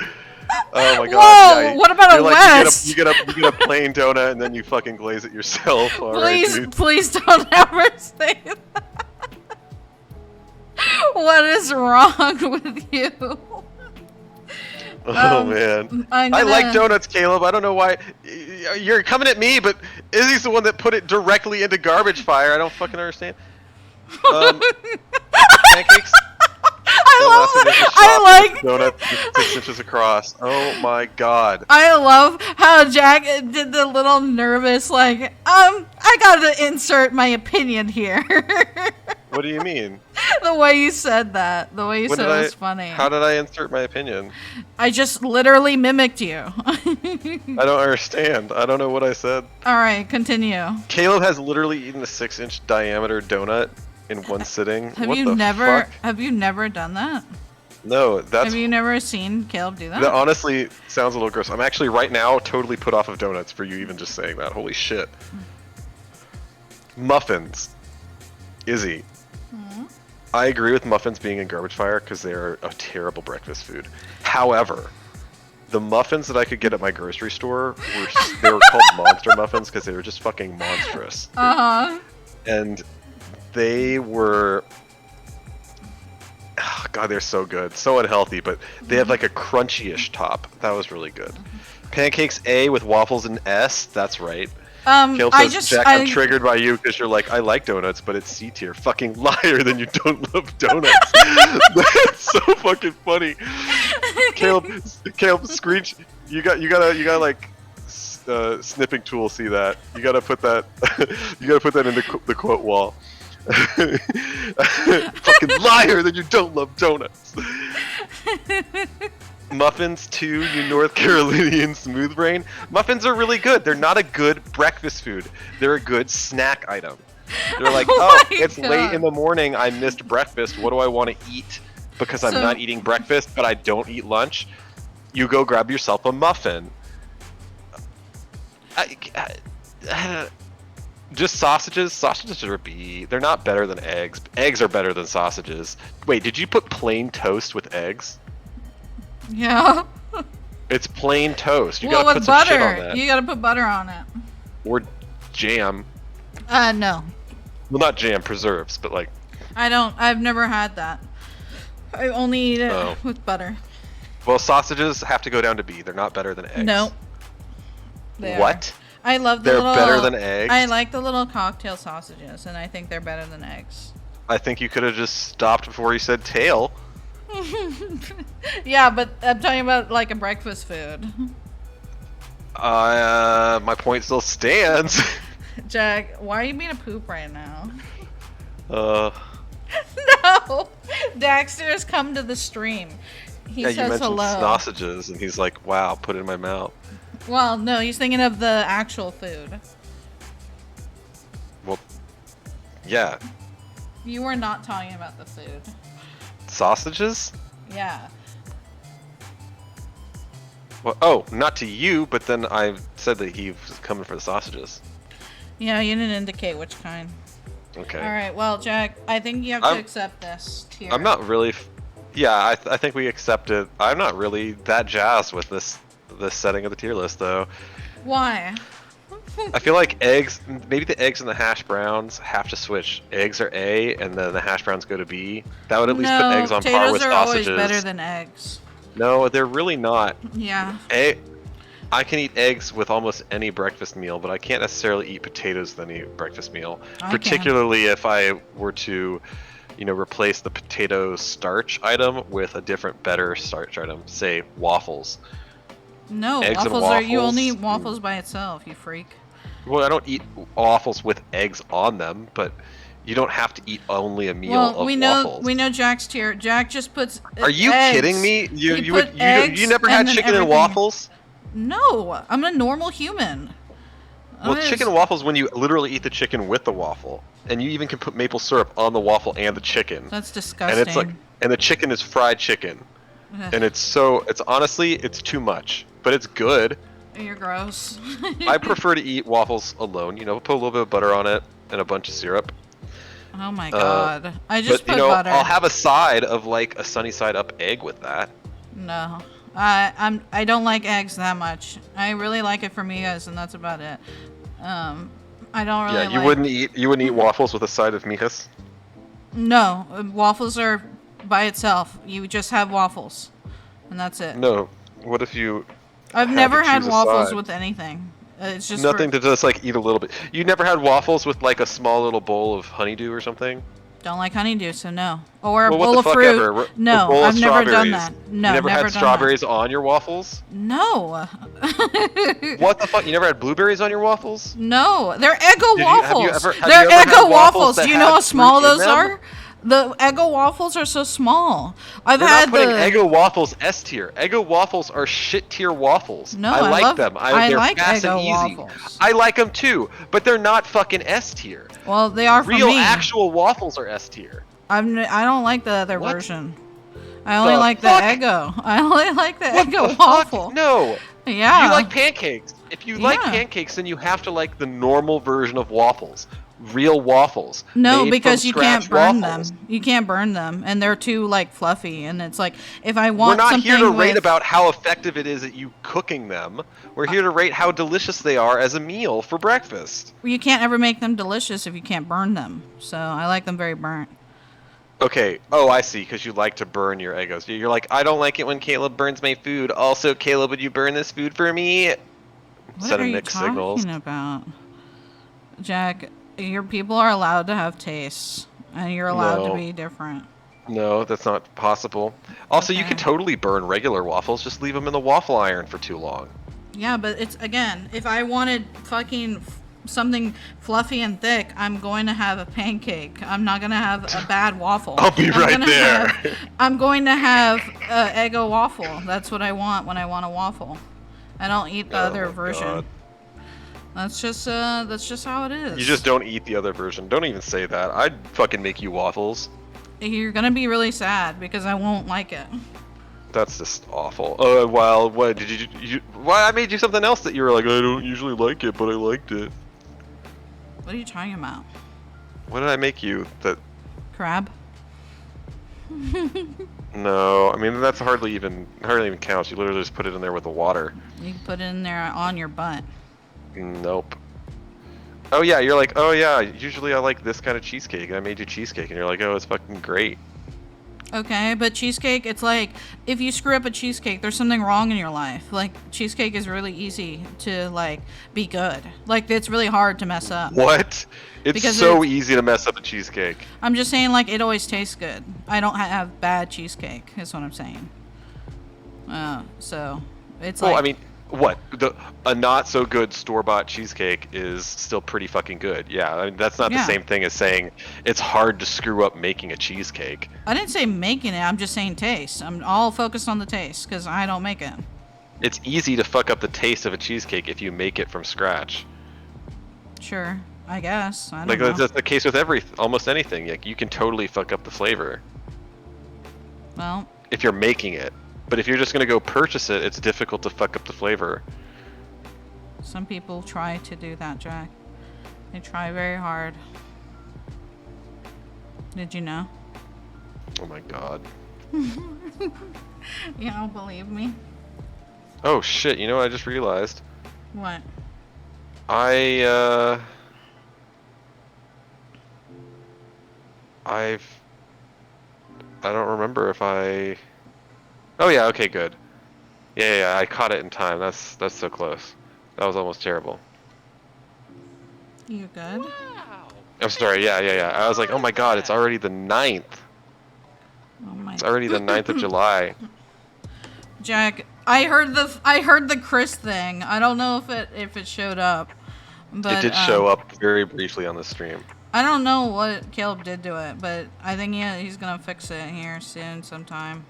Oh my god. Whoa! Yeah, what about a West? You get a plain donut and then you fucking glaze it yourself. Please don't ever say that. What is wrong with you? Oh man, I like donuts, Caleb. I don't know why you're coming at me, but Izzy's the one that put it directly into garbage fire. I don't fucking understand. Pancakes. I like donuts 6 inches across. Oh my god. I love how Jack did the little nervous like, I gotta insert my opinion here. What do you mean? The way you said that. The way you said it was funny. How did I insert my opinion? I just literally mimicked you. I don't understand. I don't know what I said. Alright, continue. Caleb has literally eaten a 6-inch diameter donut in one sitting. Have you never done that? No, that's... Have you never seen Caleb do that? That honestly sounds a little gross. I'm actually right now totally put off of donuts for you even just saying that. Holy shit. Muffins. Izzy. I agree with muffins being in garbage fire because they're a terrible breakfast food. However, the muffins that I could get at my grocery store they were called monster muffins because they were just fucking monstrous. And they were... Oh, God, they're so good. So unhealthy, but they have like a crunchy-ish top. That was really good. Pancakes A with waffles and S. That's right. Caleb says, Jack, I'm triggered by you because you're like, I like donuts, but it's C tier. Fucking liar, then you don't love donuts. That's so fucking funny. Caleb, screech. You gotta like snipping tool. See that? You gotta put that. You gotta put that in the quote wall. Fucking liar, then you don't love donuts. Muffins too, you North Carolinian smooth brain. Muffins are really good. They're not a good breakfast food. They're a good snack item. They're like, it's late in the morning. I missed breakfast. What do I want to eat? Because I'm not eating breakfast, but I don't eat lunch. You go grab yourself a muffin. Just sausages? Sausages are B. They're not better than eggs. Eggs are better than sausages. Wait, did you put plain toast with eggs? Yeah. It's plain toast. You gotta put some shit on that. You gotta put butter on it. Or jam. No. Well, not jam, preserves, but like... I've never had that. I only eat it with butter. Well, sausages have to go down to B. They're not better than eggs. No. What? I love They're better than eggs? I like the little cocktail sausages, and I think they're better than eggs. I think you could have just stopped before you said tail. Yeah, but I'm talking about like a breakfast food. My point still stands. Jack, why are you being a poop right now? No! Daxter has come to the stream. He says you mentioned hello. sausages, and he's like, wow, put it in my mouth. Well, no, he's thinking of the actual food. Well, yeah. You were not talking about the food. Sausages? Yeah. Well, not to you, but then I said that he was coming for the sausages. Yeah, you didn't indicate which kind. Okay. Alright, well, Jack, I think you have to accept this tier. I'm not really... Yeah, I think we accept it. I'm not really that jazzed with this setting of the tier list, though. Why? I feel like eggs, maybe the eggs and the hash browns have to switch. Eggs are A, and then the hash browns go to B. That would at least put eggs on par with sausages. Potatoes are always better than eggs. No, they're really not. Yeah. I can eat eggs with almost any breakfast meal, but I can't necessarily eat potatoes with any breakfast meal. Particularly if I were to, replace the potato starch item with a different, better starch item. Say, waffles. No, eggs waffles you only eat waffles by itself, you freak. Well, I don't eat waffles with eggs on them, but You don't have to eat only a meal Well, of we waffles. know Jack's tier. Jack just puts Are you eggs. kidding me? You Never had chicken and waffles? No, I'm a normal human. Well, chicken and waffles when you literally eat the chicken with the waffle, and you even can put maple syrup on the waffle and the chicken. That's disgusting. And it's like, and the chicken is fried chicken, and it's honestly, it's too much, but it's good. You're gross. I prefer to eat waffles alone. You know, put a little bit of butter on it and a bunch of syrup. Oh my god! I just put you know, butter. I'll have a side of like a sunny side up egg with that. No, I don't like eggs that much. I really like it for migas, and that's about it. I don't really. Yeah, you wouldn't eat waffles with a side of mijas. No, waffles are by itself. You just have waffles, and that's it. No, what if you? I've never had waffles with anything. It's just nothing to just like eat a little bit. You never had waffles with like a small little bowl of honeydew or something? Don't like honeydew, so no. Or a well, bowl of fruit. Ever? No, I've never done that. No, you never had done strawberries that. on your waffles? No. What the fuck? You never had blueberries on your waffles? No, they're Eggo waffles. Have they're you ever Eggo had waffles. Do you know had how small fruit in those them? are? The Eggo waffles are so small. I've They're had not putting Eggo waffles S tier. Eggo waffles are shit tier waffles. No, I like love them. I they're like fast Eggo and easy. waffles. I like them too, but they're not fucking S tier. Well, they are for Real me. actual waffles are S tier. I don't like the other What? version. I only like fuck? the Eggo. I only like the What Eggo the waffle. fuck? No. Yeah. You like pancakes. If you like Yeah. pancakes, then you have to like the normal version of waffles. Real waffles. No, made because from you can't scratch burn waffles. them. You can't burn them, and they're too like fluffy. And it's like if I want We're not something here to rate with- about how effective it is at you cooking them. We're here to rate how delicious they are as a meal for breakfast. You can't ever make them delicious if you can't burn them. So I like them very burnt. Okay. Oh, I see. Because you like to burn your Eggos. You're like, I don't like it when Caleb burns my food. Also, Caleb, would you burn this food for me? What Instead are of you mixed talking signals. about, Jack? Your people are allowed to have tastes, and you're allowed to No. be different. No, that's not possible. Also, you Okay. could totally burn regular waffles. Just leave them in the waffle iron for too long. Yeah, but it's again, if I wanted fucking something fluffy and thick, I'm going to have a pancake. I'm not gonna have a bad waffle. I'll be right there. I'm going to have Eggo waffle. That's what I want when I want a waffle. I don't eat the other my version. God. That's just how it is. You just don't eat the other version. Don't even say that. I'd fucking make you waffles. You're gonna be really sad because I won't like it. That's just awful. Oh, well, what did you? Why I made you something else that you were like, I don't usually like it, but I liked it. What are you talking about? What did I make you? That? Crab? No, I mean that's hardly even counts. You literally just put it in there with the water. You can put it in there on your butt. Nope. Oh yeah, you're like, oh yeah, usually I like this kind of cheesecake, and I made you cheesecake, and you're like, oh, it's fucking great. Okay, but cheesecake, it's like, if you screw up a cheesecake, there's something wrong in your life. Like, cheesecake is really easy to, like, be good. Like, it's really hard to mess up. What? It's Because so easy to mess up a cheesecake. I'm just saying, like, it always tastes good. I don't have bad cheesecake, is what I'm saying. So, it's Well, like... I mean, what? A not so good store-bought cheesecake is still pretty fucking good. Yeah, I mean, that's not the Yeah. same thing as saying it's hard to screw up making a cheesecake. I didn't say making it, I'm just saying taste. I'm all focused on the taste, because I don't make it. It's easy to fuck up the taste of a cheesecake if you make it from scratch. Sure, I guess. I don't Like know. that's the case with almost anything. Like you can totally fuck up the flavor Well, if you're making it. But if you're just gonna go purchase it, it's difficult to fuck up the flavor. some people try to do that, Jack. They try very hard. Did you know? Oh my god. You don't believe me? Oh shit! You know what I just realized? What? I don't remember if I. Oh yeah, okay, good. Yeah, I caught it in time. That's so close. That was almost terrible. You good? I'm sorry. Yeah. I was like, oh my god, it's already the 9th. Oh my. It's already the 9th of July. Jack, I heard the Chris thing. I don't know if it showed up, but It did show up very briefly on the stream. I don't know what Caleb did to it, but I think he's gonna fix it here soon, sometime.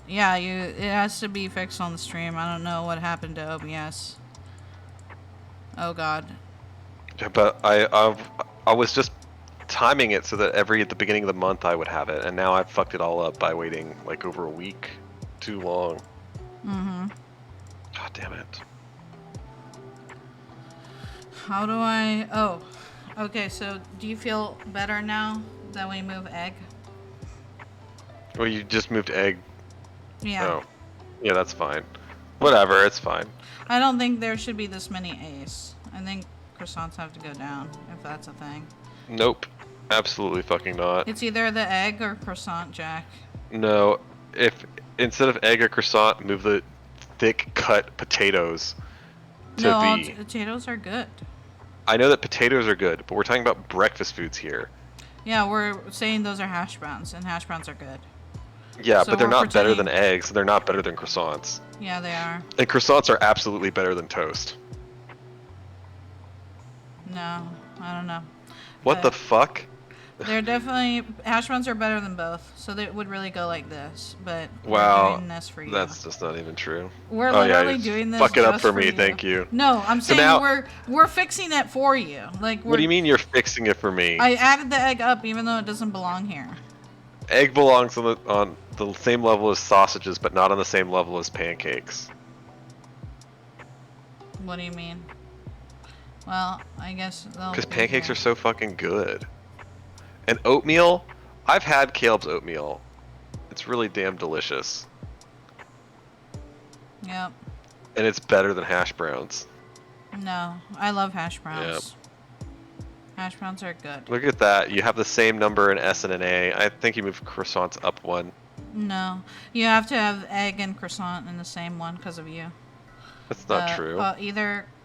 Yeah, it has to be fixed on the stream. I don't know what happened to OBS. Oh God. But I was just timing it so that at the beginning of the month I would have it, and now I've fucked it all up by waiting like over a week too long. Mm-hmm. God damn it. How do I... Oh. Okay, so do you feel better now that we move egg? Well, you just moved egg. Yeah. Oh. Yeah, that's fine. Whatever, it's fine. I don't think there should be this many A's. I think croissants have to go down, if that's a thing. Nope. Absolutely fucking not. It's either the egg or croissant, Jack. No. If instead of egg or croissant, move the thick cut potatoes to no, B. Potatoes are good. I know that potatoes are good, but we're talking about breakfast foods here. Yeah, we're saying those are hash browns, and hash browns are good. Yeah, So but they're not pretending... better than eggs, and they're not better than croissants. Yeah, they are. And croissants are absolutely better than toast. No, I don't know. What the fuck? They're definitely... Hash browns are better than both, so they would really go like this, but wow, we're doing this for you. That's just not even true. We're literally doing this fuck it up just for me, you. thank you. No, I'm saying now, we're fixing it for you. Like, what do you mean you're fixing it for me? I added the egg up even though it doesn't belong here. Egg belongs on the same level as sausages, but not on the same level as pancakes. What do you mean? Well, I guess because pancakes are so fucking good. And oatmeal, I've had Caleb's oatmeal. It's really damn delicious. Yep. And it's better than hash browns. No, I love hash browns. Yep. Hash browns are good. Look at that. You have the same number in S and an A. I think you moved croissants up one. No. You have to have egg and croissant in the same one because of you. That's not true.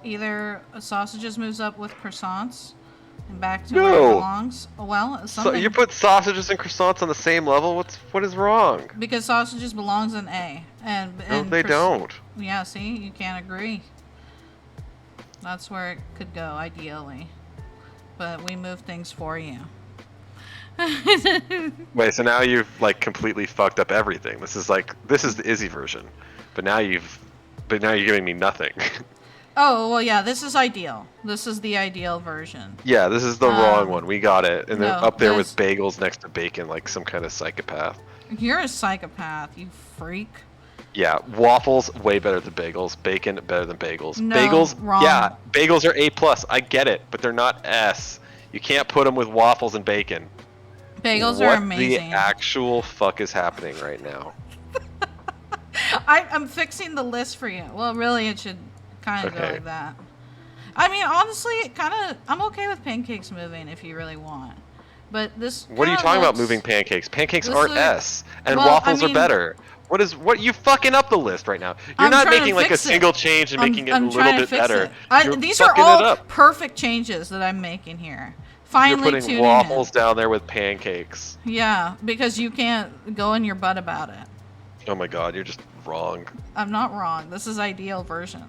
Either sausages moves up with croissants and back to where it belongs. Well, so you put sausages and croissants on the same level? What is wrong? Because sausages belongs in A. And no, they don't. Yeah, see? You can't agree. That's where it could go, ideally. But we move things for you. Wait, so now you've like completely fucked up everything. This is the Izzy version. But now you're giving me nothing. Oh, well, yeah, this is ideal. This is the ideal version. Yeah, this is the wrong one. We got it. And then up there with bagels next to bacon, like some kind of psychopath. You're a psychopath, you freak. Yeah, waffles way better than bagels. Bacon better than bagels. No, bagels, wrong. Yeah, bagels are A+. I get it, but they're not S. You can't put them with waffles and bacon. Bagels are amazing. What the actual fuck is happening right now? I'm fixing the list for you. Well, really, it should kind of go like that. I mean, honestly, I'm okay with pancakes moving if you really want. But this. What are you talking about moving pancakes? Pancakes aren't S, and waffles are better. What you fucking up the list right now? You're not making like a single change and making it a little bit better. These are all perfect changes that I'm making here. Finally, you're putting waffles down there with pancakes. Yeah, because you can't go in your butt about it. Oh my god, you're just wrong. I'm not wrong. This is ideal version.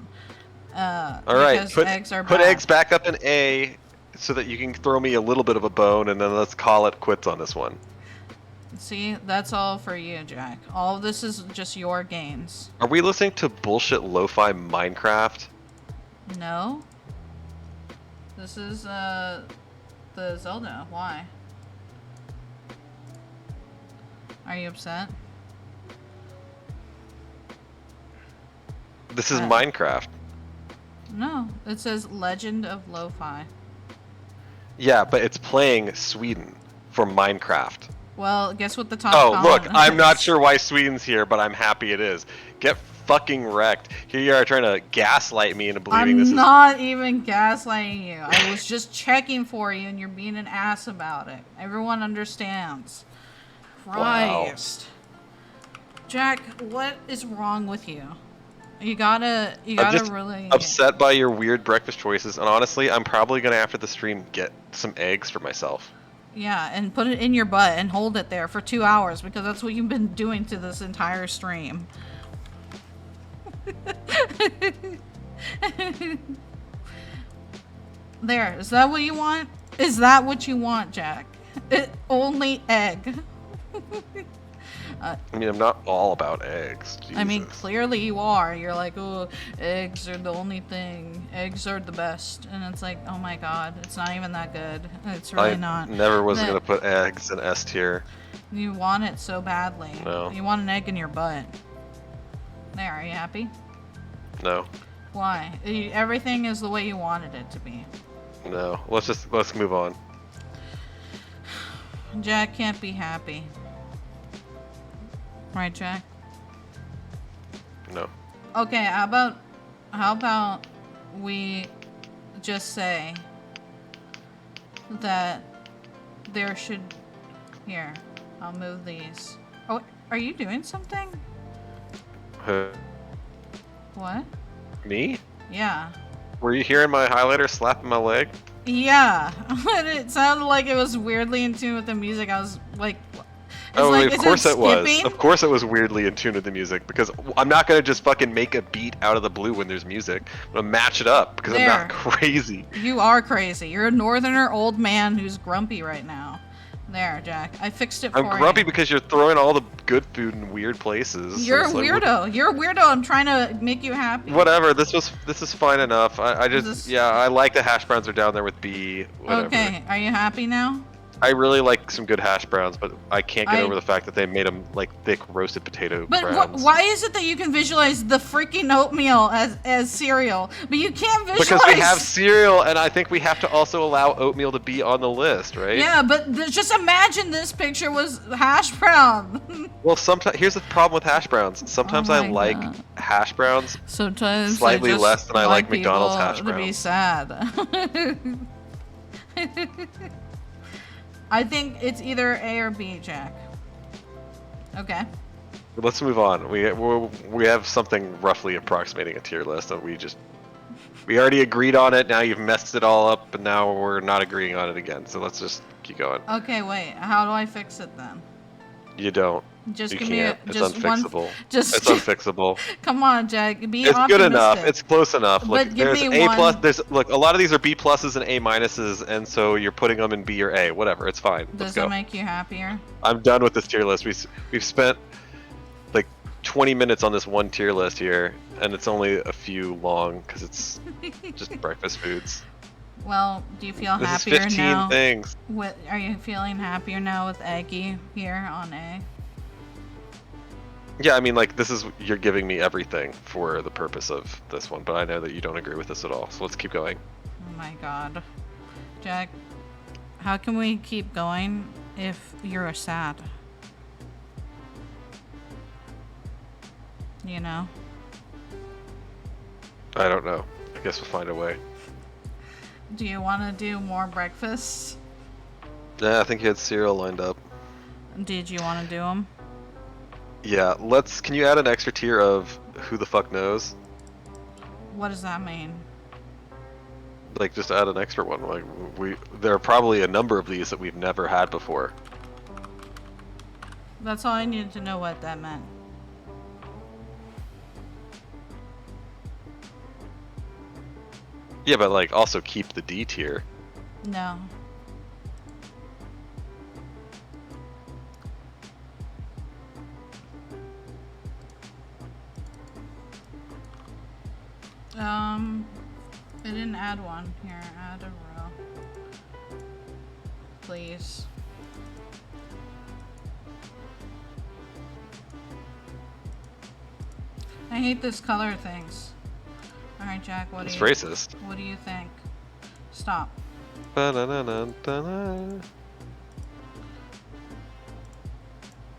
All right, put eggs back up in A so that you can throw me a little bit of a bone, and then let's call it quits on this one. See, that's all for you, Jack. All of this is just your gains. Are we listening to bullshit lo-fi Minecraft? No. This is the Zelda. Why? Are you upset? This is Minecraft. No, it says Legend of Lo-Fi. Yeah, but it's playing Sweden for Minecraft. Well, guess what the top Oh, look, I'm not sure why Sweden's here, but I'm happy it is. Get fucking wrecked. Here you are trying to gaslight me into believing this is... I'm not even gaslighting you. I was just checking for you, and you're being an ass about it. Everyone understands. Christ. Wow. Jack, what is wrong with you? You gotta I'm just really upset by your weird breakfast choices, and honestly, I'm probably gonna after the stream get some eggs for myself. Yeah, and put it in your butt and hold it there for 2 hours because that's what you've been doing to this entire stream. There. Is that what you want? Is that what you want, Jack? Only egg. I mean, I'm not all about eggs. Jesus. I mean, clearly you are. You're like, oh, eggs are the only thing. Eggs are the best. And it's like, oh my god, it's not even that good. It's really not. Never was going to put eggs in S tier. You want it so badly. No. You want an egg in your butt. There, are you happy? No. Why? Everything is the way you wanted it to be. No. Let's move on. Jack can't be happy. Right, Jack? No. Okay, how about we just say that there should... Here, I'll move these. Oh, are you doing something? What? Me? Yeah. Were you hearing my highlighter slapping my leg? Yeah. It sounded like it was weirdly in tune with the music. I was like... Oh, like, of course it was. skipping? Of course it was weirdly in tune with the music, because I'm not going to just fucking make a beat out of the blue when there's music. I'm going to match it up, because I'm not crazy. You are crazy. You're a northerner old man who's grumpy right now. There, Jack. I fixed it for you. I'm grumpy because you're throwing all the good food in weird places. You're a weirdo. You're a weirdo. I'm trying to make you happy. Whatever. This is fine enough. I like the hash browns are down there with B. Whatever. Okay. Are you happy now? I really like some good hash browns, but I can't get over the fact that they made them like thick roasted potato browns. Why is it that you can visualize the freaking oatmeal as cereal, but you can't visualize? Because we have cereal, and I think we have to also allow oatmeal to be on the list, right? Yeah, but just imagine this picture was hash brown. Well, sometimes here's the problem with hash browns. Sometimes I like hash browns. Sometimes slightly I just less than I like McDonald's hash browns. To be sad. I think it's either A or B, Jack. Okay. Let's move on. We have something roughly approximating a tier list, and we already agreed on it. Now you've messed it all up, and now we're not agreeing on it again. So let's just keep going. Okay, wait. How do I fix it then? You don't. Just you give can't. me It's unfixable. It's unfixable. Come on, Jack. Be It's optimistic. good enough. It's close enough. But Look, give there's me A one. plus. Look, a lot of these are B pluses and A minuses, and so you're putting them in B or A. Whatever. It's fine. Let's Does go. it make you happier? I'm done with this tier list. We've spent like 20 minutes on this one tier list here, and it's only a few long because it's just breakfast foods. Well, do you feel This happier is 15 now? things. Are you feeling happier now with Eggy here on A? Yeah, I mean, like, you're giving me everything for the purpose of this one, but I know that you don't agree with this at all, so let's keep going. Oh my god. Jack, how can we keep going if you're sad? You know? I don't know. I guess we'll find a way. Do you want to do more breakfasts? Yeah, I think you had cereal lined up. Did you want to do them? Yeah, can you add an extra tier of who the fuck knows? What does that mean? Like, just add an extra one. Like, there are probably a number of these that we've never had before. That's all I needed to know what that meant. Yeah, but like, also keep the D tier. No. I didn't add one. Here, add a row. Please. I hate this color things. Alright, Jack, It's racist. What do you think? Stop. Ba-na-na-na-na-na.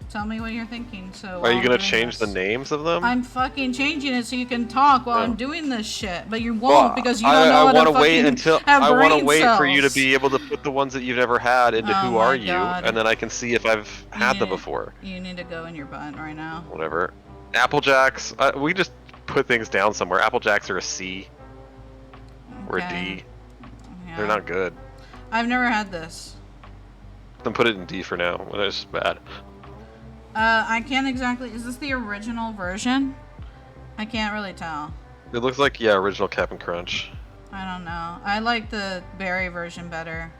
Tell me what you're thinking. So Are you gonna change the names of them? I'm fucking changing it so you can talk while I'm doing this shit, but you won't Well, because you don't know how to wait fucking until have I want to brain wait for you to cells. be able to put the ones that you've never had into Oh Who my Are You, God. and then I can see if I've had them before. You need to go in your butt right now. Whatever. Apple Jacks. We just put things down somewhere. Apple Jacks are a C or a D. Yeah. They're not good. I've never had this. Then put it in D for now. Well, it's just bad. I can't exactly. Is this the original version? I can't really tell. It looks like original Cap'n Crunch. I don't know. I like the berry version better.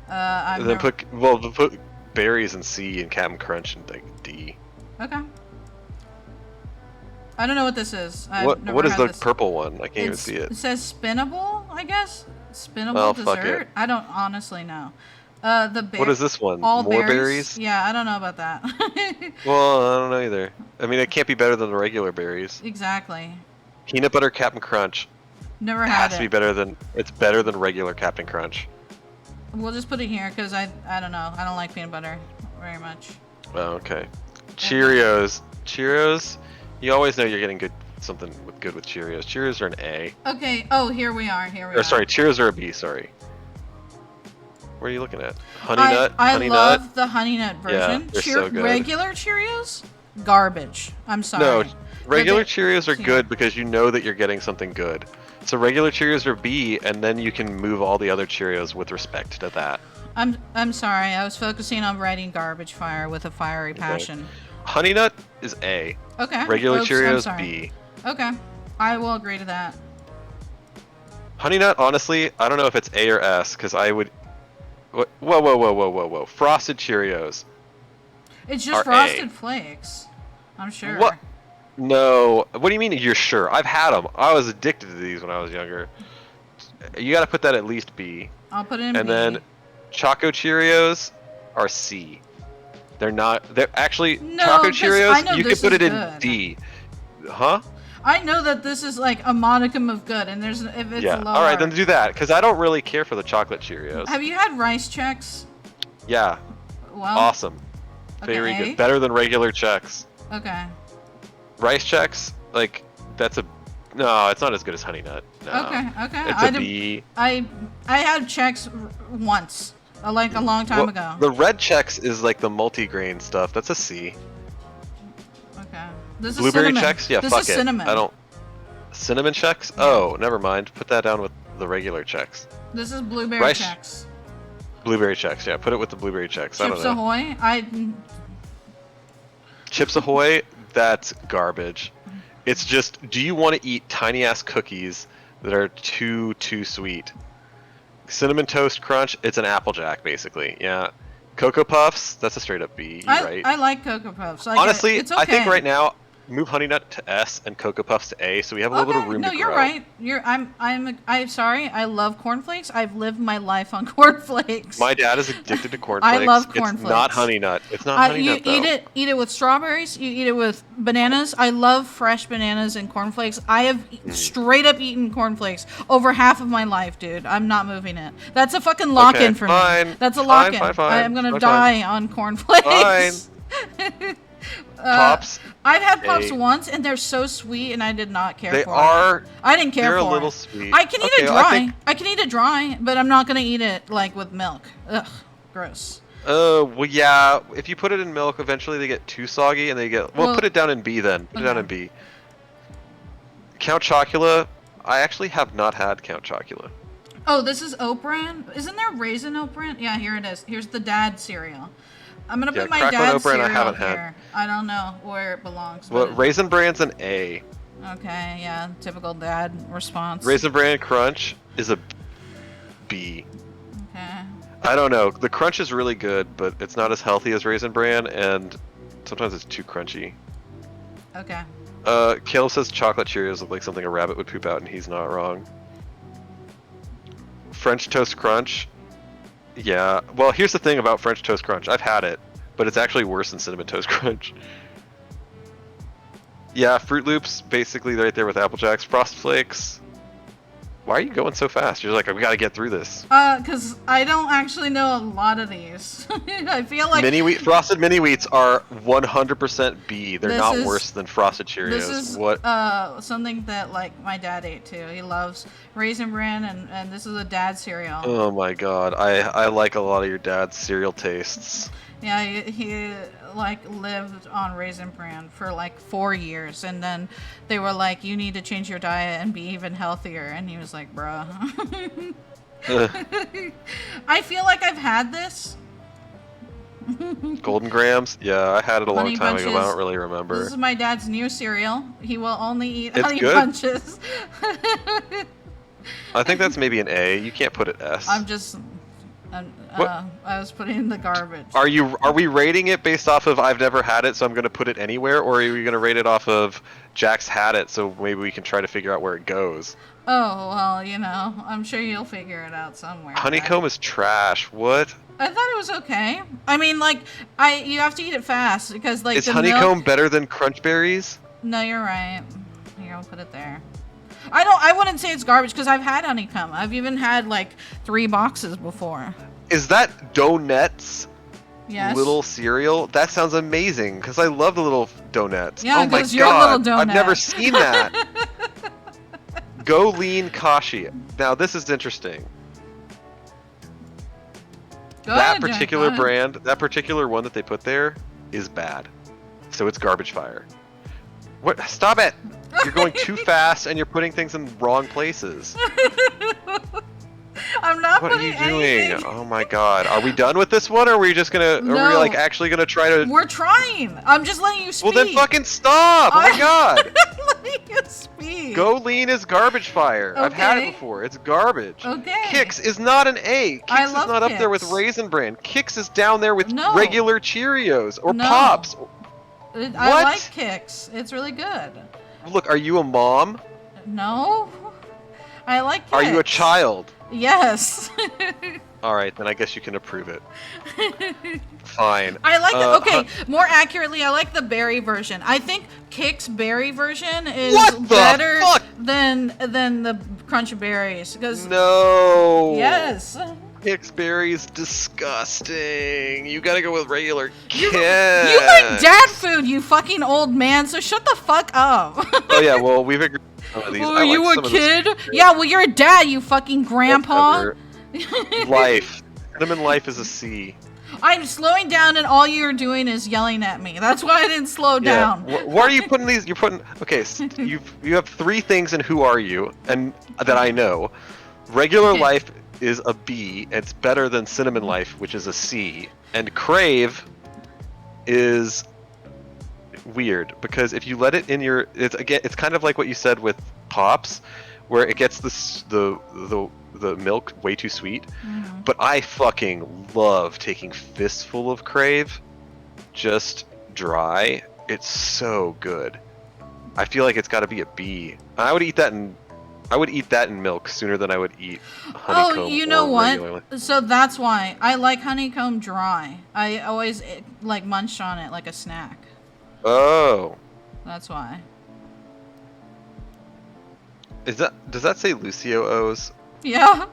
I've And then never... put berries in C and Captain Crunch in like D. Okay. I don't know what this is. I've never What is had the this. purple one? I can't even see it. It says spinnable, I guess. Spinnable Well, fuck dessert. it. I don't honestly know. What is this one? All More berries? berries? Yeah, I don't know about that. Well, I don't know either. I mean, it can't be better than the regular berries. Exactly. Peanut butter Captain Crunch Never has had to be it. better than. It's better than regular Captain Crunch. We'll just put it here because I don't know. I don't like peanut butter very much. Oh, okay. Cheerios. Cheerios. You always know you're getting something good with Cheerios. Cheerios are an A. Okay. Oh, here we are. Sorry, Cheerios are a B. Sorry. What are you looking at? Honey Nut. I Honey love Nut? the Honey Nut version. Yeah, they're so good. Regular Cheerios, garbage. I'm sorry. No, regular But Cheerios are good because you know that you're getting something good. So regular Cheerios are B, and then you can move all the other Cheerios with respect to that. I'm sorry. I was focusing on writing garbage fire with a fiery passion. Honey Nut is A. Okay. Regular Oops, I'm Cheerios sorry. B. Okay. I will agree to that. Honey Nut, honestly, I don't know if it's A or S because I would. Whoa. Frosted Cheerios. It's just are Frosted A. Flakes. I'm sure. What? No. What do you mean you're sure? I've had them. I was addicted to these when I was younger. You got to put that at least B. I'll put it in And B. then Choco Cheerios are C. They're not. They're actually No, Choco 'cause I Cheerios. know You can this put is it in good. D. Huh? I know that this is like a modicum of good, and there's if it's Yeah. lower. All right, then do that because I don't really care for the chocolate Cheerios. Have you had rice checks? Yeah. Well. Awesome. Very Okay. good. Better than regular checks. Okay. Rice checks, like that's a. No, it's not as good as Honey Nut. No. Okay. It's a B. I had checks once, like a long time ago. The red checks is like the multigrain stuff. That's a C. Okay. This is Blueberry cinnamon. checks? Yeah, this fuck is it. cinnamon. I don't. Cinnamon checks? Oh, never mind. Put that down with the regular checks. This is blueberry Rice- checks. Blueberry checks, yeah. Put it with the blueberry checks. I don't Chips know. Ahoy. Chips Ahoy? That's garbage. It's just, do you want to eat tiny ass cookies that are too sweet? Cinnamon Toast Crunch? It's an Applejack, basically. Yeah. Cocoa Puffs? That's a straight up B. You're right. I like Cocoa Puffs. Like, Honestly, it's okay. I think right now, move Honey Nut to S and Cocoa Puffs to A, so we have a little bit of room no, to you're grow. right. I'm sorry. I love cornflakes. I've lived my life on cornflakes. My dad is addicted to cornflakes. I love cornflakes. It's not Honey Nut. It's not Honey Nut, though. You eat it with strawberries. You eat it with bananas. I love fresh bananas and cornflakes. I have straight up eaten cornflakes over half of my life, dude. I'm not moving it. That's a fucking lock-in for me. That's a lock-in. Fine. I'm gonna die on cornflakes. Fine. Pops. I've had Pops A. once, and they're so sweet, and I did not care They for are. it. I didn't care They're for a little it. sweet. I can eat it Okay, dry. I can eat it dry, but I'm not gonna eat it like with milk. Ugh, gross. Well, yeah. If you put it in milk, eventually they get too soggy, and they get. Well, Well, put it down in B then. Put it down okay. in B. Count Chocula. I actually have not had Count Chocula. Oh, this is oat bran. Isn't there raisin oat bran? Yeah, here it is. Here's the dad cereal. I'm gonna put my crackling dad's oat bran I cereal haven't had. here. I don't know where it belongs. Well, but Raisin Bran's an A. okay, yeah, typical dad response. Raisin Bran Crunch is a B. Okay. I don't know. The crunch is really good, but it's not as healthy as Raisin Bran, and sometimes it's too crunchy. Okay. Caleb says chocolate Cheerios look like something a rabbit would poop out, and he's not wrong. French Toast Crunch. Yeah. Well, here's the thing about French Toast Crunch. I've had it, but it's actually worse than Cinnamon Toast Crunch. Yeah, Fruit Loops, basically right there with Apple Jacks. Frost Flakes. Why are you going so fast? You're like, we gotta get through this. Cause I don't actually know a lot of these. I feel like Frosted Mini Wheats are 100% B. They're This not is- worse than Frosted Cheerios. this is What? something that like my dad ate too. He loves Raisin Bran, and this is a dad cereal. Oh my god, I like a lot of your dad's cereal tastes. Yeah, he like lived on Raisin Bran for like 4 years, and then they were like, "You need to change your diet and be even healthier," and he was like, "Bruh." I feel like I've had this. Golden Grams? Yeah, I had it a long Honey time ago, but I Bunches. don't really remember. This is my dad's new cereal. He will only eat It's Honey good. Bunches. I think that's maybe an A. You can't put it S. I'm just. I was putting in the garbage. Are we rating it based off of I've never had it, so I'm gonna put it anywhere, or are we gonna rate it off of Jack's had it, so maybe we can try to figure out where it goes? Oh well, you know, I'm sure you'll figure it out somewhere. Honeycomb is trash. What? I thought it was okay. I mean, like, you have to eat it fast because like Is the honeycomb milk... better than crunch berries? No, you're right. Here, I'll put it there. I wouldn't say it's garbage because I've had honeycomb. I've even had like 3 boxes before. Is that donuts? Yes. Little cereal? That sounds amazing because I love the little donuts. Yeah, oh my because you're a little god, I've donut. never seen that. Go lean kashi. Now this is interesting. That particular brand, that particular one that they put there is bad. So it's garbage fire. What? Stop it! You're going too fast and you're putting things in wrong places. I'm not What are putting you doing? anything. Oh my god. Are we done with this one or are we just gonna, No. are we like actually gonna try to... We're trying. I'm just letting you speak. Well then fucking stop! Oh my god! I'm letting you speak. Go lean is garbage fire. I've had it Okay. before. It's garbage. Okay. Kix is not an A. I Kix is love not up there with Kix. Raisin Bran. Kix is down there with No. regular Cheerios or No. Pops. I like Kix. It's really good. Look, are you a mom? No. I like Kix. Are you a child? Yes. Alright, then I guess you can approve it. Fine. I like the, okay, more accurately, I like the berry version. I think Kix berry version is What the better fuck? than the Crunch Berries. Because No. yes. Kix berries disgusting. You gotta go with regular Kix. You like dad food, you fucking old man, so shut the fuck up. Oh yeah, well we've agreed on some of these. Oh, I like you some a of this kid? shit. Yeah, well you're a dad, you fucking grandpa. Whatever. Life. Cinnamon Life is a C. I'm slowing down and all you're doing is yelling at me. That's why I didn't slow down. What are you putting these? You're putting. Okay, you have 3 things in Who Are You, and that I know. Regular Okay. Life is a B. It's better than Cinnamon Life, which is a C. And Crave is weird because if you let it in your, it's kind of like what you said with Pops, where it gets the milk way too sweet. Mhm. But I fucking love taking fistful of Crave, just dry. It's so good. I feel like it's got to be a B. I would eat that in milk sooner than I would eat honeycomb. Oh, you know or what? regular. So that's why I like honeycomb dry. I always like munch on it like a snack. Oh, That's why. does that say Lucio O's? Yeah.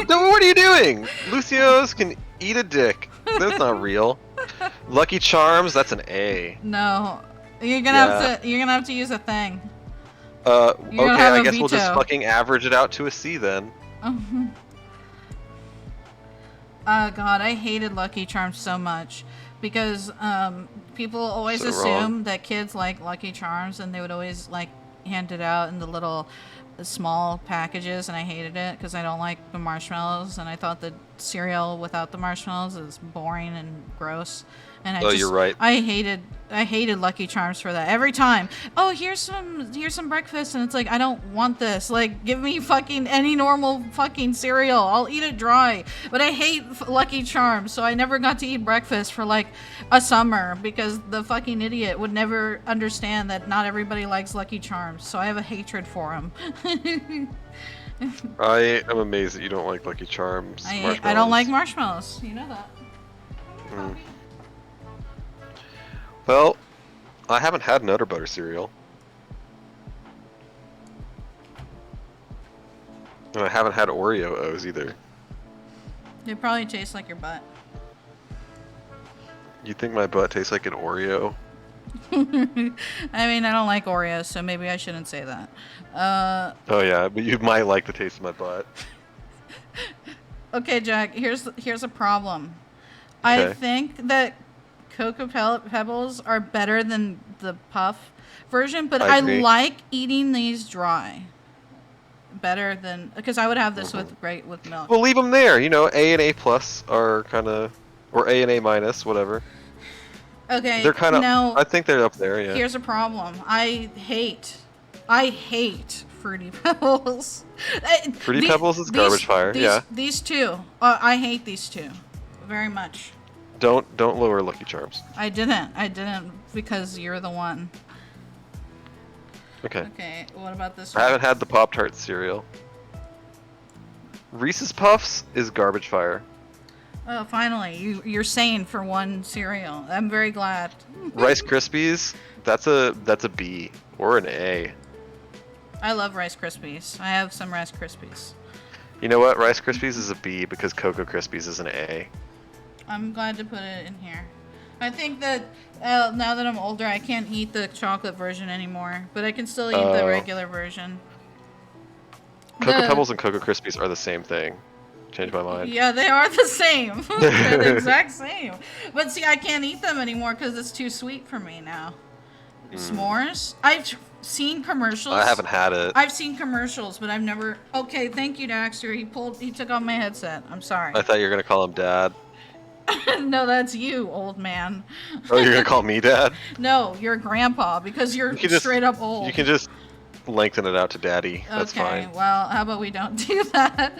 What are you doing? Lucio's can eat a dick. That's not real. Lucky Charms, that's an A. No, you're gonna have to use a thing. Okay, You're gonna have I a guess we'll just veto. fucking average it out to a C then. Oh god, I hated Lucky Charms so much because people always So assume wrong. that kids like Lucky Charms and they would always like hand it out in the little small packages, and I hated it because I don't like the marshmallows, and I thought the cereal without the marshmallows is boring and gross. And Oh, you're right. I hated Lucky Charms for that. Every time, oh, here's some breakfast, and it's like, I don't want this. Like, give me fucking any normal fucking cereal. I'll eat it dry. But I hate Lucky Charms, so I never got to eat breakfast for like a summer because the fucking idiot would never understand that not everybody likes Lucky Charms. So I have a hatred for him. I am amazed that you don't like Lucky Charms. I don't like marshmallows. You know that. Mm. Well, I haven't had Nutter Butter cereal. And I haven't had Oreo O's either. They probably taste like your butt. You think my butt tastes like an Oreo? I mean, I don't like Oreos, so maybe I shouldn't say that. Oh yeah, but you might like the taste of my butt. Okay, Jack, here's a problem. I Okay. think that Cocoa Pebbles are better than the Puff version, but I I agree. like eating these dry. Better than, because I would have this with milk. Well, leave them there. You know, A and A plus are kind of, or A and A minus, whatever. Okay, They're kind of. now I think they're up there. Yeah. here's a problem. I hate Fruity Pebbles. Fruity Pebbles is garbage fire. Yeah. These two. I hate these two very much. Don't lower Lucky Charms. I didn't because you're the one. Okay. Okay, what about this I one? haven't had the Pop-Tart cereal. Reese's Puffs is garbage fire. Oh, finally, you're sane for one cereal. I'm very glad. Rice Krispies, that's a B or an A. I love Rice Krispies. I have some Rice Krispies. You know what? Rice Krispies is a B because Cocoa Krispies is an A. I'm glad to put it in here. I think that now that I'm older, I can't eat the chocolate version anymore, but I can still eat the regular version. Cocoa Pebbles and Cocoa Krispies are the same thing. Changed my mind. Yeah, they are the same. They're the exact same. But see, I can't eat them anymore because it's too sweet for me now. S'mores? I've seen commercials. I haven't had it. I've seen commercials, but I've never. Okay, thank you, Daxter. He took off my headset. I'm sorry. I thought you were gonna call him Dad. No, that's you, old man. Oh, you're gonna call me Dad? No, you're grandpa because you're straight up old. You can just lengthen it out to Daddy. That's fine. Okay, well, how about we don't do that?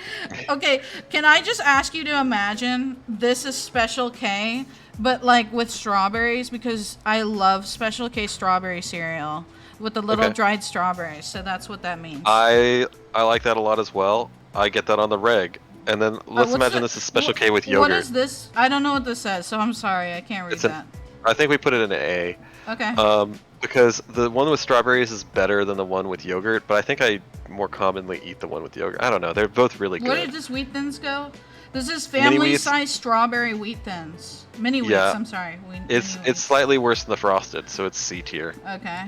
Okay, can I just ask you to imagine this is Special K, but like with strawberries, because I love Special K strawberry cereal with the little dried strawberries. So that's what that means. I like that a lot as well. I get that on the reg. And then let's imagine this is Special K with yogurt. What is this? I don't know what this says, so I'm sorry. I can't read that. I think we put it in an A. Okay. Because the one with strawberries is better than the one with yogurt, but I think I more commonly eat the one with yogurt. I don't know. They're both really good. Where did this Wheat Thins go? This is family-size strawberry Wheat Thins. Mini Wheats, I'm sorry. It's slightly worse than the Frosted, so it's C tier. Okay.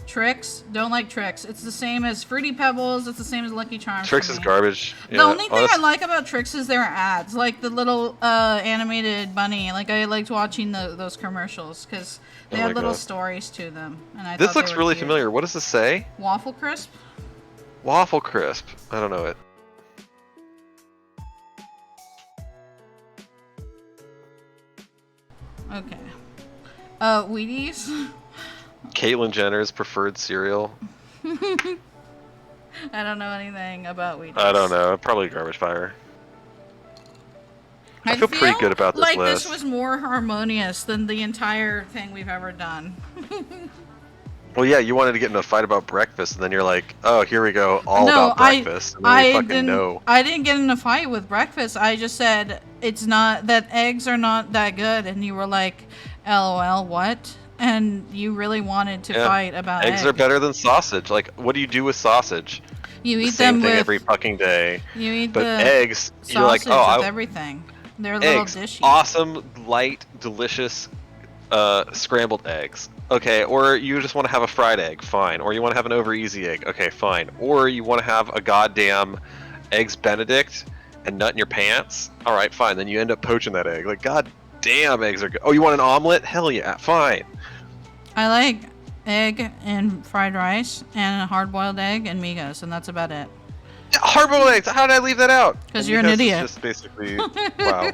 Trix, don't like Trix. It's the same as Fruity Pebbles. It's the same as Lucky Charms. Trix is garbage. The only thing I like about Trix is their ads, like the little animated bunny. Like I liked watching those commercials because they had little stories to them. And I this looks really familiar. What does this say? Waffle Crisp. Waffle Crisp. I don't know it. Okay. Wheaties. Caitlyn Jenner's preferred cereal. I don't know anything about Wheaties. I don't know. Probably garbage fire. I feel pretty good about this list. Like this was more harmonious than the entire thing we've ever done. Well, yeah, you wanted to get in a fight about breakfast, and then you're like, "Oh, here we go, about breakfast." And then I didn't get in a fight with breakfast. I just said it's not that eggs are not that good, and you were like, "LOL, what?" And you really wanted to fight about eggs. Eggs are better than sausage. Like, what do you do with sausage? You eat them with every fucking day. You eat but eggs. You're like, with everything. They're little dishy. Awesome, light, delicious, scrambled eggs. Okay, or you just want to have a fried egg, fine. Or you want to have an over easy egg, okay, fine. Or you want to have a goddamn eggs Benedict and nut in your pants, all right, fine. Then you end up poaching that egg. Like, god damn, eggs are good. Oh, you want an omelet? Hell yeah, fine. I like egg and fried rice and a hard-boiled egg and migas, and that's about it. Hard-boiled eggs. How did I leave that out? Because you're an idiot. Just basically, wow.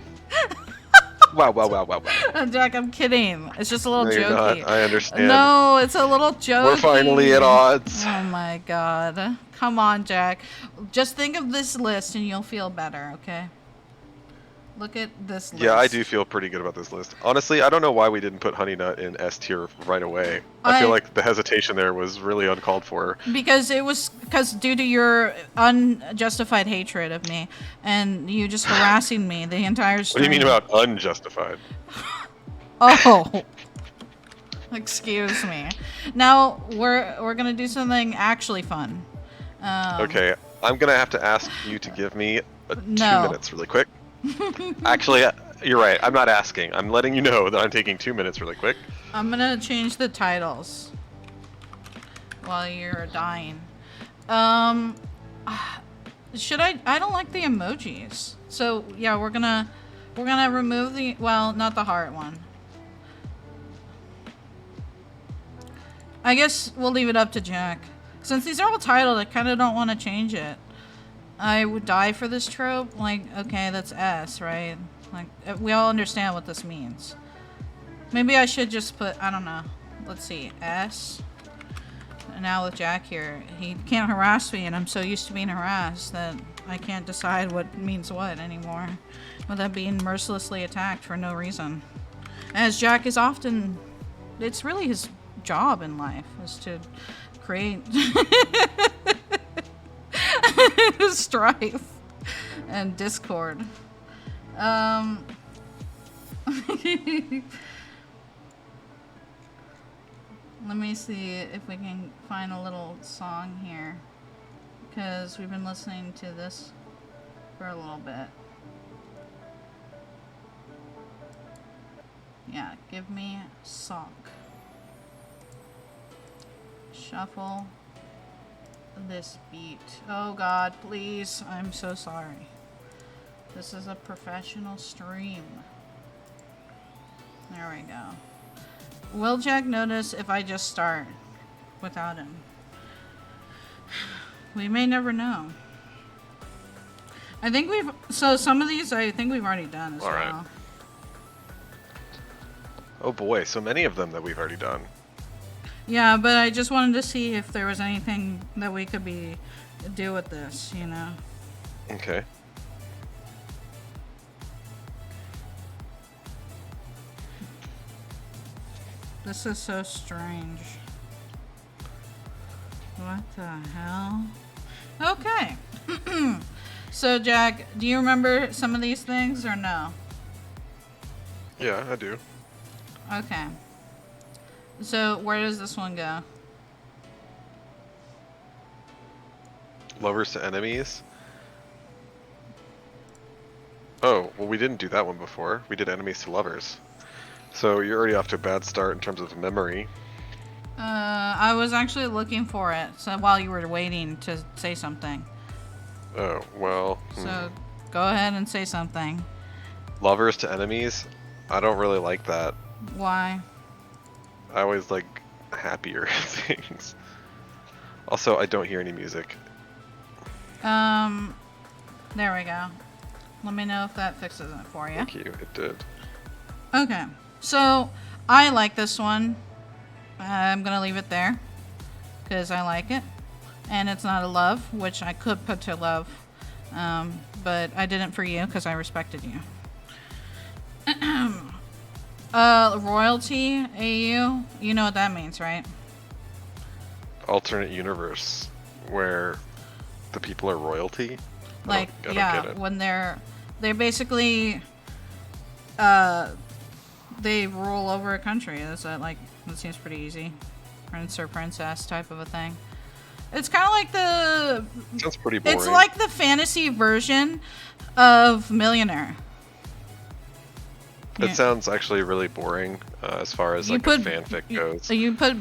Wow. Jack, I'm kidding. It's just a little jokey. You're not. I understand. No, it's a little jokey. We're finally at odds. Oh my god. Come on, Jack. Just think of this list and you'll feel better, okay? Look at this list. Yeah, I do feel pretty good about this list. Honestly, I don't know why we didn't put Honey Nut in S tier right away. I feel like the hesitation there was really uncalled for. Because due to your unjustified hatred of me and you just harassing me the entire stream. What do you mean about unjustified? Oh. Excuse me. Now we're gonna do something actually fun. Okay, I'm gonna have to ask you to give me 2 minutes really quick. Actually, you're right. I'm not asking. I'm letting you know that I'm taking 2 minutes really quick. I'm gonna change the titles while you're dying. Should I don't like the emojis. So yeah, we're gonna remove the, well, not the heart one. I guess we'll leave it up to Jack. Since these are all titled, I kind of don't want to change it. I would die for this trope. Like, okay, that's S, right? Like, we all understand what this means. Maybe I should just put, I don't know. Let's see, S. And now with Jack here, he can't harass me, and I'm so used to being harassed that I can't decide what means what anymore without being mercilessly attacked for no reason. As Jack is often, it's really his job in life is to create strife and discord. Let me see if we can find a little song here, because we've been listening to this for a little bit. Yeah, give me sock. Shuffle this beat. Oh God, please. I'm so sorry. This is a professional stream. There we go. Will Jack notice if I just start without him? We may never know. I think so some of these I think we've already done as well. Right. Oh boy, so many of them that we've already done. Yeah, but I just wanted to see if there was anything that we could do with this, Okay. This is so strange. What the hell? Okay. So, Jack, do you remember some of these things or no? Yeah, I do. Okay. So, where does this one go? Lovers to enemies? Oh, well, we didn't do that one before. We did enemies to lovers. So you're already off to a bad start in terms of memory. I was actually looking for it, so while you were waiting to say something. Oh, well. So, go ahead and say something. Lovers to enemies? I don't really like that. Why? I always like happier things. Also, I don't hear any music. There we go. Let me know if that fixes it for you. Thank you, it did. Okay. So, I like this one. I'm going to leave it there because I like it. And it's not a love, which I could put to love. But I didn't for you because I respected you. Royalty, AU. You know what that means, right? Alternate universe where the people are royalty? Like, yeah, when they're basically they rule over a country. That seems pretty easy. Prince or princess type of a thing. It's kind of like sounds pretty boring. It's like the fantasy version of Millionaire. It sounds actually really boring as far as like a fanfic goes. You put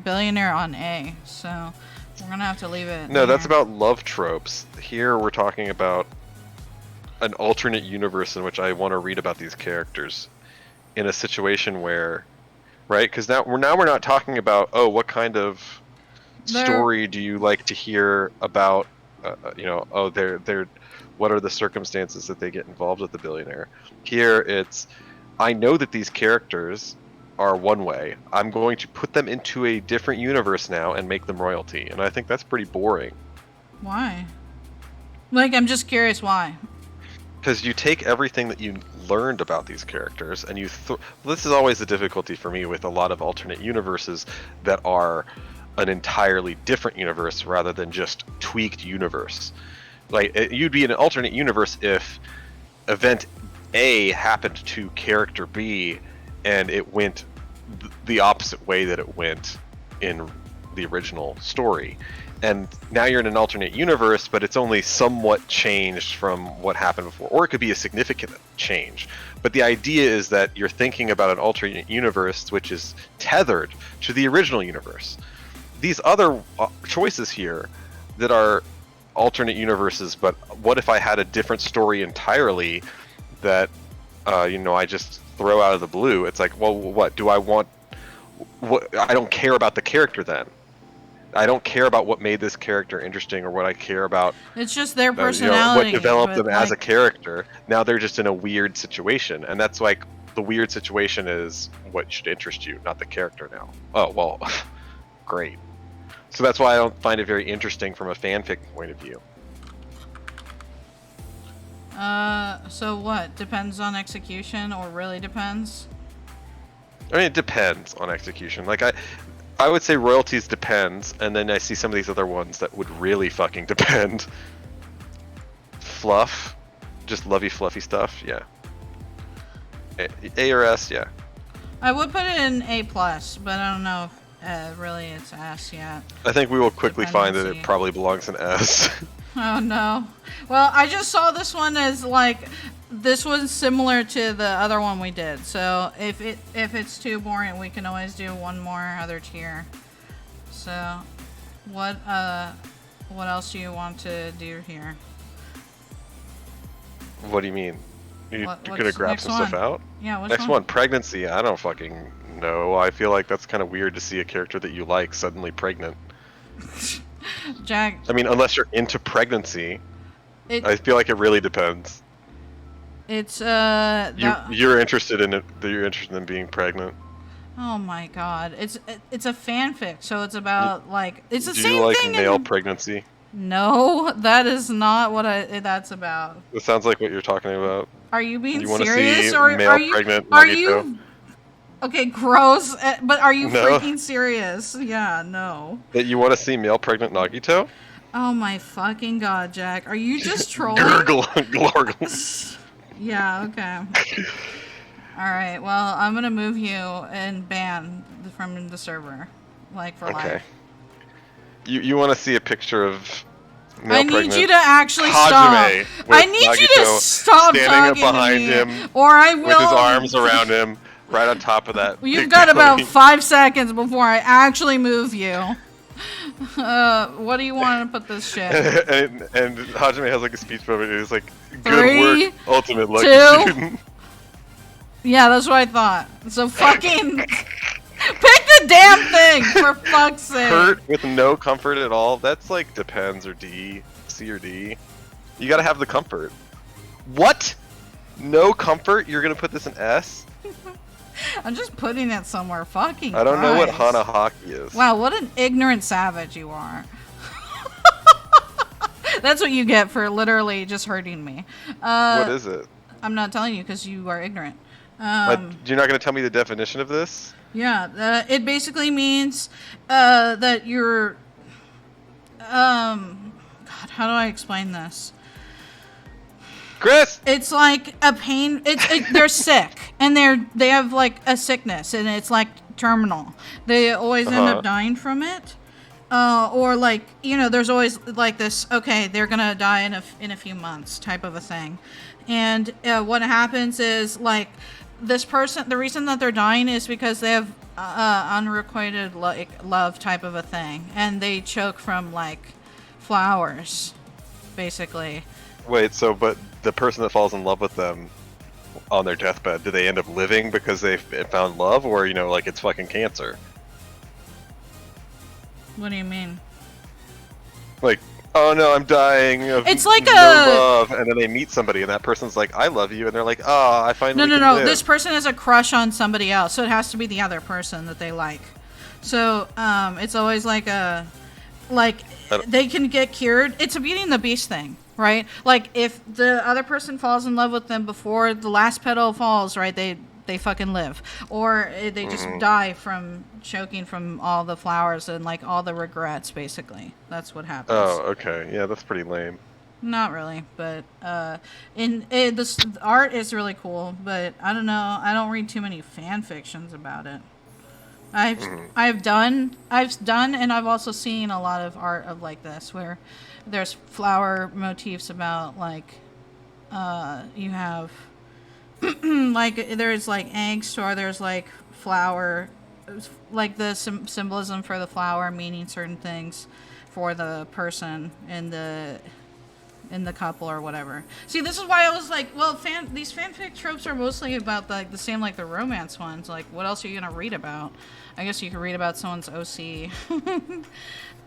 billionaire on A, so we're gonna have to leave it. No, that's about love tropes. Here we're talking about an alternate universe in which I want to read about these characters in a situation where, right? Because now we're not talking about what kind of story do you like to hear about? They're what are the circumstances that they get involved with the billionaire? Here it's, I know that these characters are one way. I'm going to put them into a different universe now and make them royalty. And I think that's pretty boring. Why? I'm just curious why. Because you take everything that you learned about these characters and this is always the difficulty for me with a lot of alternate universes that are an entirely different universe rather than just tweaked universe. You'd be in an alternate universe if event A happened to character B and it went the opposite way that it went in the original story. And now you're in an alternate universe, but it's only somewhat changed from what happened before. Or it could be a significant change. But the idea is that you're thinking about an alternate universe which is tethered to the original universe. These other choices here that are alternate universes, but what if I had a different story entirely that I just throw out of the blue? It's like, well, what do I want? What, I don't care about the character then. I don't care about what made this character interesting or what I care about. It's just their personality. What developed them as a character. Now they're just in a weird situation, and that's like the weird situation is what should interest you, not the character now. Oh, well, great. So that's why I don't find it very interesting from a fanfic point of view. So what? Depends on execution, or really depends? I mean, it depends on execution. Like, I would say royalties depends, and then I see some of these other ones that would really fucking depend. Fluff, just lovey fluffy stuff, yeah. A or S, yeah. I would put it in A+, but I don't know if really it's S yet. I think we will quickly find that it probably belongs in S. Oh no. Well, I just saw this one as like, this was similar to the other one we did. So if it's too boring, we can always do one more other tier. So what else do you want to do here? What do you mean? You're gonna grab some stuff out? Yeah, what's next one? Pregnancy. I don't fucking know. I feel like that's kind of weird to see a character that you like suddenly pregnant. Jack. I mean, unless you're into pregnancy, I feel like it really depends. It's you're interested in it. You're interested in being pregnant. Oh my god! It's a fanfic, so it's about like it's the same thing. Do you like male pregnancy? No, that is not what that's about. It sounds like what you're talking about. Are you being you serious, see or male are you? Pregnant Are Nagito? you? Okay, gross. But are you No. freaking serious? Yeah, no. That you want to see male pregnant Nagito? Oh my fucking god, Jack! Are you just trolling? Glorgle. Yeah. Okay. All right. Well, I'm gonna move you and ban from the server, like for life. You want to see a picture of male I need pregnant you to actually Hajime stop. with I need you to Nagito stop standing talking up behind to me, him or I will. with his arms around him, right on top of that. You've big got about belly. 5 seconds before I actually move you. What do you want to put this shit? and Hajime has like a speech bubble. He's like, "Good 3, work, ultimate lucky 2. student." Yeah, that's what I thought. So fucking pick the damn thing, for fuck's sake. Hurt with no comfort at all. That's like depends or D, C or D. You gotta have the comfort. What? No comfort? You're gonna put this in S? I'm just putting it somewhere. Fucking I don't know what Christ. Hanahaki is. Wow, what an ignorant savage you are. That's what you get for literally just hurting me. What is it? I'm not telling you because you are ignorant. You're not going to tell me the definition of this? Yeah, it basically means that you're... God, how do I explain this? Chris! It's like a pain. They're sick, and they have like a sickness, and it's like terminal. They always end up dying from it, or like there's always like this. Okay, they're gonna die in a few months, type of a thing, and what happens is like this person. The reason that they're dying is because they have unrequited love, type of a thing, and they choke from like flowers, basically. Wait, but the person that falls in love with them on their deathbed, do they end up living because they found love, or like it's fucking cancer? What do you mean? Like, oh no, I'm dying of It's like no love, and then they meet somebody, and that person's like, I love you, and they're like, oh, I finally can No. live. This person has a crush on somebody else, so it has to be the other person that they like. So it's always like they can get cured. It's a Beauty and the Beast thing. Right? Like, if the other person falls in love with them before the last petal falls, right, they fucking live. Or they just die from choking from all the flowers and, like, all the regrets, basically. That's what happens. Oh, okay. Yeah, that's pretty lame. Not really, but, the art is really cool, but I don't know. I don't read too many fan fictions about it. I've done, and I've also seen a lot of art of like this, where there's flower motifs about like, you have, like there's like angst, or there's like flower, like the symbolism for the flower meaning certain things for the person in the couple or whatever. See, this is why I was like, well, these fanfic tropes are mostly about like the same like the romance ones. Like, what else are you gonna read about? I guess you could read about someone's OC.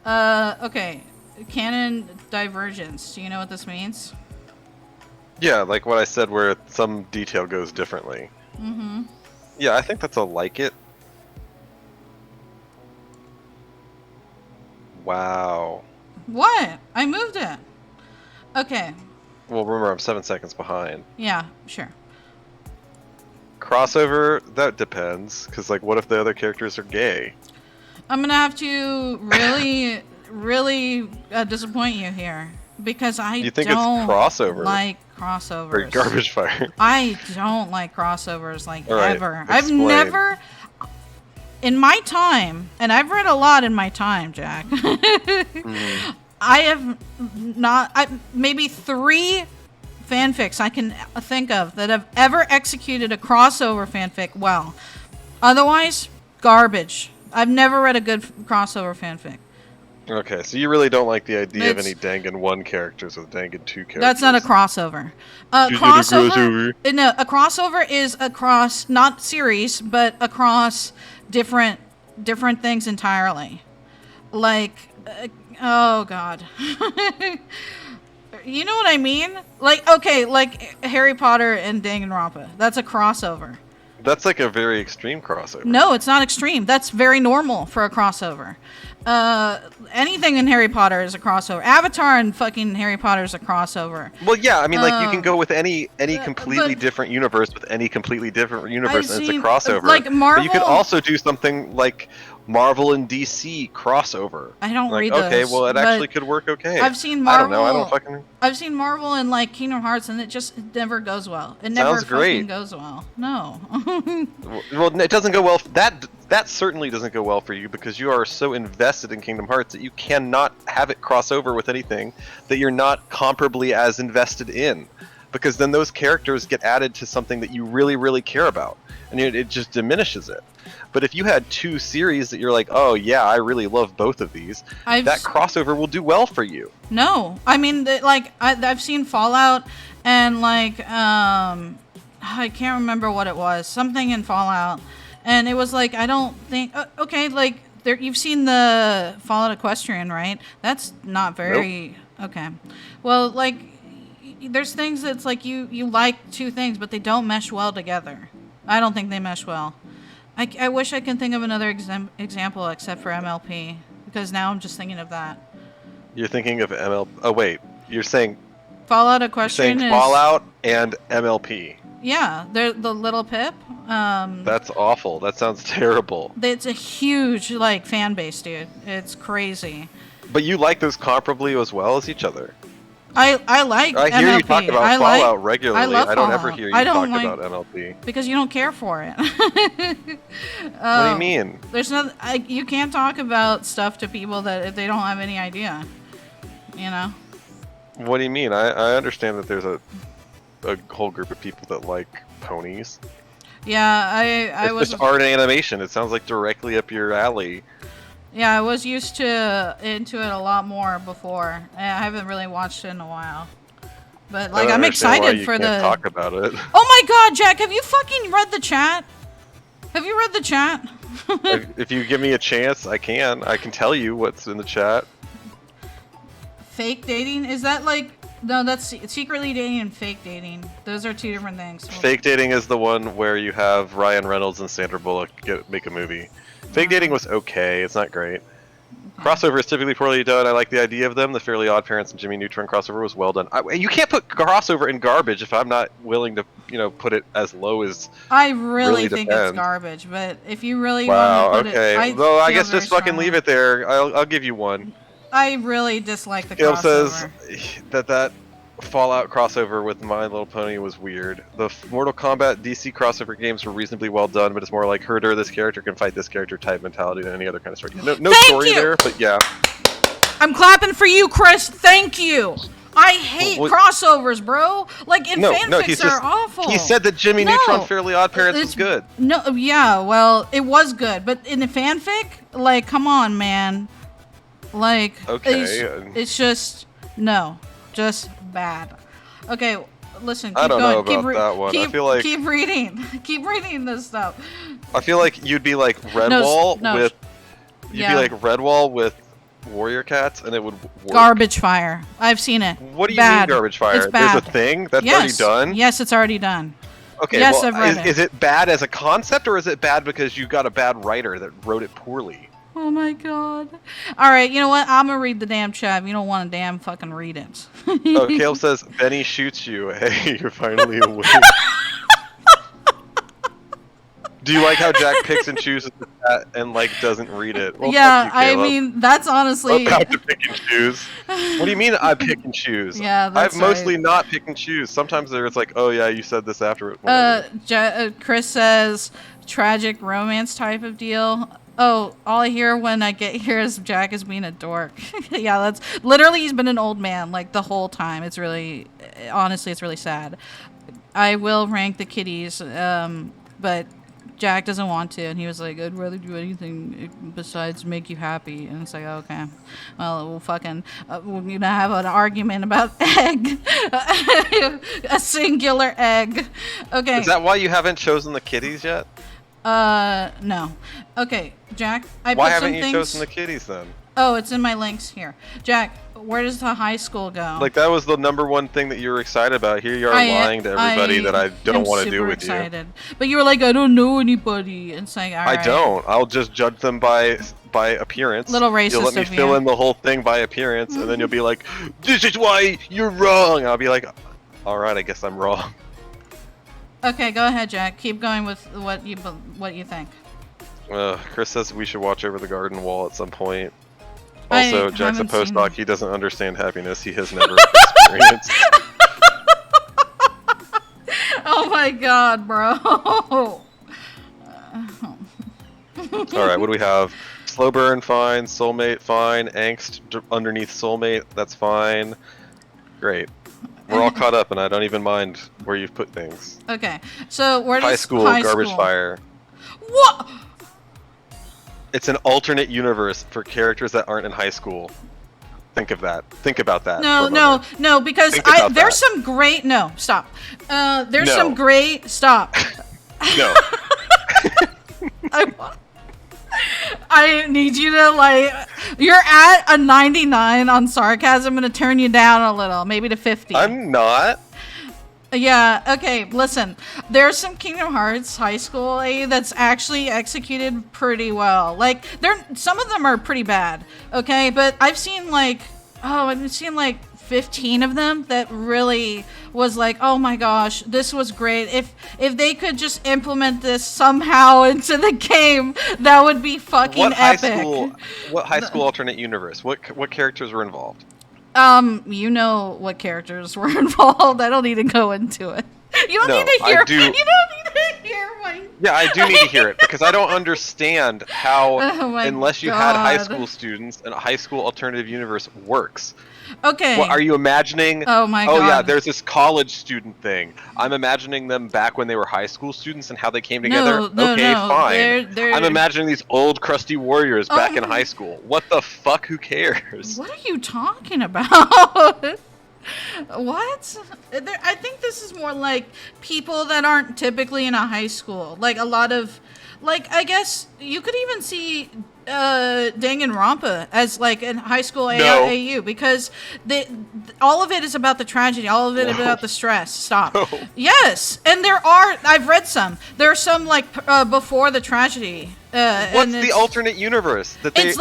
Okay, canon divergence. Do you know what this means? Yeah, like what I said, where some detail goes differently. Mm-hmm. Yeah, I think that's a like it. Wow. What? I moved it. Okay. Well, remember, I'm 7 seconds behind. Yeah, sure. Crossover, that depends. Because, like, what if the other characters are gay? I'm gonna have to really disappoint you here because I You think don't it's crossover? like Or crossovers. garbage fire? I don't like crossovers like All right, ever. I've explain. never, in my time, and I've read a lot in my time, Jack. I have not. Maybe 3 fanfics I can think of that have ever executed a crossover fanfic well. Otherwise, garbage. I've never read a good crossover fanfic. Okay, so you really don't like the idea of It's- any Dangan 1 characters with Dangan 2 characters. That's not a crossover. A Just not a crossover. No, a crossover is across not series, but across different things entirely. Like, oh god, you know what I mean? Like, okay, like Harry Potter and Danganronpa. That's a crossover. That's like a very extreme crossover. No, it's not extreme. That's very normal for a crossover. Anything in Harry Potter is a crossover. Avatar and fucking Harry Potter is a crossover. Well, yeah, I mean, like, you can go with any completely but- different universe with any completely different universe, I've and it's a seen- crossover. like, But you could Marvel- also do something like Marvel and DC crossover. I don't like, read okay, those, well, it but actually could work okay. I've seen I don't know. I Marvel- don't fucking. I've seen Marvel and like Kingdom Hearts, and it just never goes well. It never Sounds great. fucking goes well. No. Well, it doesn't go well. That certainly doesn't go well for you because you are so invested in Kingdom Hearts that you cannot have it cross over with anything that you're not comparably as invested in. Because then those characters get added to something that you really, really care about, and it just diminishes it. But if you had 2 series that you're like, oh yeah, I really love both of these, that crossover will do well for you. No, I mean, like I've seen Fallout, and like I can't remember what it was. Something in Fallout, and it was like I don't think okay, like there you've seen the Fallout Equestrian, right? That's not very okay. Well, like there's things that's like you like 2 things, but they don't mesh well together. I don't think they mesh well. I wish I could think of another example except for MLP, because now I'm just thinking of that. You're thinking of ML. Oh wait, you're saying Fallout Equestrian is Fallout and MLP. Yeah, they're the little Pip. That's awful. That sounds terrible. It's a huge like fan base, dude. It's crazy. But you like those comparably as well as each other. I like I hear MLP. you talk about I Fallout like, regularly. I love I don't ever Fallout. hear you I talk don't like- about MLP. because you don't care for it. What do you mean? There's no you can't talk about stuff to people that if they don't have any idea. You know. What do you mean? I understand that there's a whole group of people that like ponies. Yeah, I It's was just art and animation. It sounds like directly up your alley. yeah I was used to into it a lot more before. I haven't really watched it in a while. But like I don't I'm understand why excited you for can't the. talk about it. Oh my God, Jack! Have you fucking read the chat? Have you read the chat? If you give me a chance, I can. I can tell you what's in the chat. Fake dating? Is that like no? That's secretly dating and fake dating. Those are 2 different things. Fake dating is the one where you have Ryan Reynolds and Sandra Bullock make a movie. Fake dating was okay. It's not great. Crossover is typically poorly done. I like the idea of them. The Fairly Odd Parents and Jimmy Neutron crossover was well done. You can't put crossover in garbage if I'm not willing to, put it as low as. I really think it's depends. garbage, but if you really Wow. want to put Okay. it, Well, I feel guess very just fucking strongly. leave it there. I'll give you one. I really dislike the Caleb crossover. says that Fallout crossover with My Little Pony was weird. The Mortal Kombat DC crossover games were reasonably well done, but it's more like herder, this character can fight this character type mentality than any other kind of story. No Thank story you! there, but yeah. I'm clapping for you, Chris. Thank you. I hate Well, crossovers, bro. Like, and No, fanfics he's are just. awful. He said that Jimmy No, Neutron Fairly Odd Parents was it's- good. No, yeah, well, it was good, but in the fanfic, like, come on, man. Like, Okay, it's just no, just bad. Okay, listen. Keep I don't going. know keep about that one. I Keep, feel like- keep reading. Keep reading this stuff. I feel like you'd be like No, Redwall with. You'd yeah. be like Redwall with Warrior Cats, and it would work. Garbage fire. I've seen it. What do you Bad. mean garbage fire? It's bad. There's a thing that's Yes. already done. Yes, it's already done. Okay, Yes, well, I've read it. is it bad as a concept, or is it bad because you got a bad writer that wrote it poorly? Oh my god. Alright, you know what? I'm gonna read the damn chat. If you don't want to damn fucking read it. Oh, Caleb says, Benny shoots you. Hey, you're finally awake. Do you like how Jack picks and chooses the chat and, like, doesn't read it? Well, Yeah, fuck you, Caleb. I mean, that's honestly... About to pick and choose. What do you mean I pick and choose? Yeah, that's I've mostly right. not pick and choose. Sometimes it's like, oh yeah, you said this after it. Chris says, tragic romance type of deal. Oh, all I hear when I get here is Jack is being a dork. Yeah, that's... Literally, he's been an old man, like, the whole time. It's really... Honestly, it's really sad. I will rank the kitties, but... Jack doesn't want to, and he was like, I'd rather do anything besides make you happy. And it's like, okay, well, we'll fucking, we're gonna have an argument about egg. A singular egg. Okay. Is that why you haven't chosen the kitties yet? No. Okay, Jack, Why put haven't some you things... chosen the kitties then? Oh, it's in my links here. Jack, where does the high school go? Like, that was the #1 thing that you were excited about. Here you are lying to everybody that I don't want to do with excited. But you were like, I don't know anybody. And it's like, all right. I don't. I'll just judge them by appearance. Little racist You'll let me of fill you. in the whole thing by appearance, and then you'll be like, this is why you're wrong. And I'll be like, all right, I guess I'm wrong. Okay, go ahead, Jack. Keep going with what you think. Chris says we should watch over the garden wall at some point. Also, Jack's a postdoc. He doesn't understand happiness. He has never experienced. Oh my god, bro. Alright, what do we have? Slow burn, fine. Soulmate, fine. Angst underneath soulmate, that's fine. Great. We're all caught up, and I don't even mind where you've put things. Okay, so where does high school, garbage fire. What? It's an alternate universe for characters that aren't in high school. Think of that. Think about that. No, because there's some great... No, stop. There's some great... Stop. No. I need you to, like... You're at a 99 on sarcasm. I'm going to turn you down a little, maybe to 50. I'm not. Yeah, okay, listen. There's some Kingdom Hearts high school that's actually executed pretty well. Like, some of them are pretty bad, okay? But I've seen, like, 15 of them that really was like, oh my gosh, this was great. If they could just implement this somehow into the game, that would be fucking epic. What high school alternate universe? What characters were involved? You know what characters were involved. I don't need to go into it. You don't need to hear. You don't need to hear my. Yeah, I do need to hear it because I don't understand how, unless you had high school students, and a high school alternative universe works. Okay. What are you imagining? Oh my god. Oh yeah, there's this college student thing. I'm imagining them back when they were high school students and how they came together. Okay, fine. I'm imagining these old crusty warriors back in high school. What the fuck? Who cares? What are you talking about? What? I think this is more like people that aren't typically in a high school. Like a lot of, like, I guess you could even see Danganronpa as like in high school AU because all of it is about the tragedy, all of it is about the stress. Stop. No. Yes, and I've read some. There are some like before the tragedy. What's the alternate universe? That the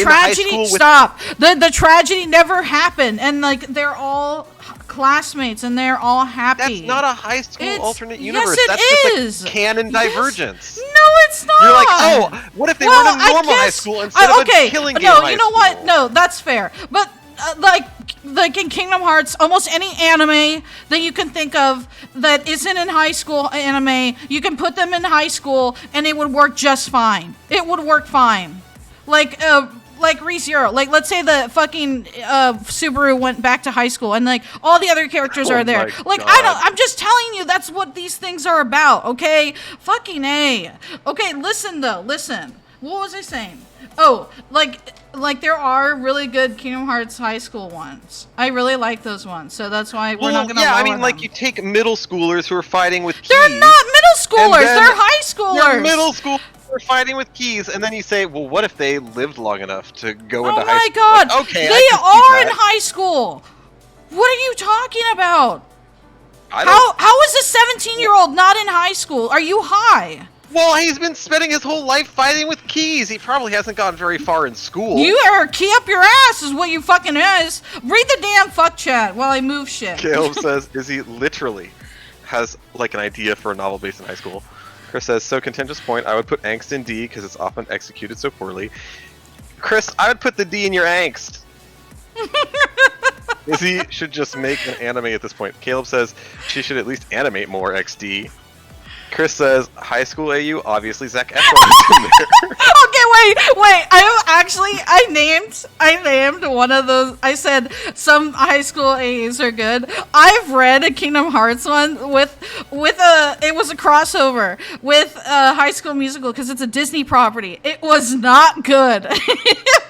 tragedy stop. The tragedy never happened, and like they're all classmates and they're all happy. That's not a high school alternate universe. Yes, That's is. Just a canon divergence. No, it's not. You're like, oh, what if they were in a normal high school instead of a killing game high school? You know what? No, that's fair. But like in Kingdom Hearts, almost any anime that you can think of that isn't in high school anime, you can put them in high school and it would work just fine. It would work fine. Like ReZero. Like, let's say the fucking Subaru went back to high school and like all the other characters are there. Like, I'm just telling you that's what these things are about, okay? Fucking A. Okay, listen though, listen. What was I saying? Oh, like there are really good Kingdom Hearts high school ones. I really like those ones, so that's why we're not gonna. Yeah, I mean, like you take middle schoolers who are fighting with keys. They're not middle schoolers. They're high schoolers. They're middle school. We're fighting with keys, and then you say, well, what if they lived long enough to go into high school? Oh my god! Okay, they are in high school. What are you talking about? How is a 17-year-old not in high school? Are you high? Well, he's been spending his whole life fighting with keys. He probably hasn't gotten very far in school. You are key up your ass is what you fucking is. Read the damn fuck chat while I move shit. Caleb says, Izzy literally has like an idea for a novel based in high school. Chris says, so contentious point, I would put angst in D because it's often executed so poorly. Chris, I would put the D in your angst. Izzy should just make an anime at this point. Caleb says she should at least animate more XD. Chris says, high school AU, obviously Zac Efron is in there. Okay, wait. I named one of those. I said some high school AUs are good. I've read a Kingdom Hearts one it was a crossover with High School Musical because it's a Disney property. It was not good,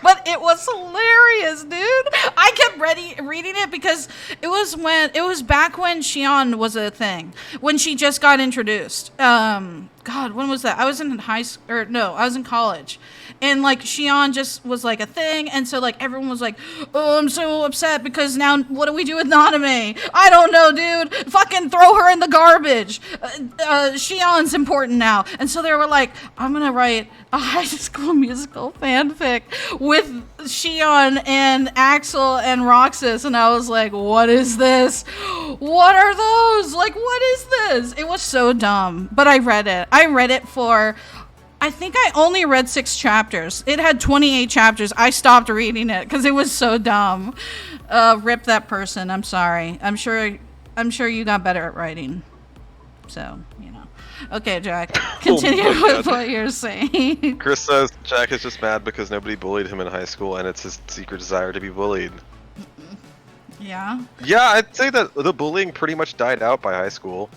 but it was hilarious, dude. I kept reading it because it was back when Shion was a thing, when she just got introduced. God, when was that? I was in I was in college. And like Shion just was like a thing, and so like everyone was like, "Oh, I'm so upset because now what do we do with Naname? I don't know, dude. Fucking throw her in the garbage. Shion's important now." And so they were like, "I'm gonna write a High School Musical fanfic with Shion and Axel and Roxas," and I was like, "What is this? What are those? Like, what is this?" It was so dumb, but I read it. I read it for. I think I only read 6 chapters. It had 28 chapters. I stopped reading it because it was so dumb. Rip that person. I'm sorry. I'm sure you got better at writing. So, you know. Okay, Jack. Continue with what you're saying. Chris says Jack is just mad because nobody bullied him in high school, and it's his secret desire to be bullied. Yeah? Yeah, I'd say that the bullying pretty much died out by high school.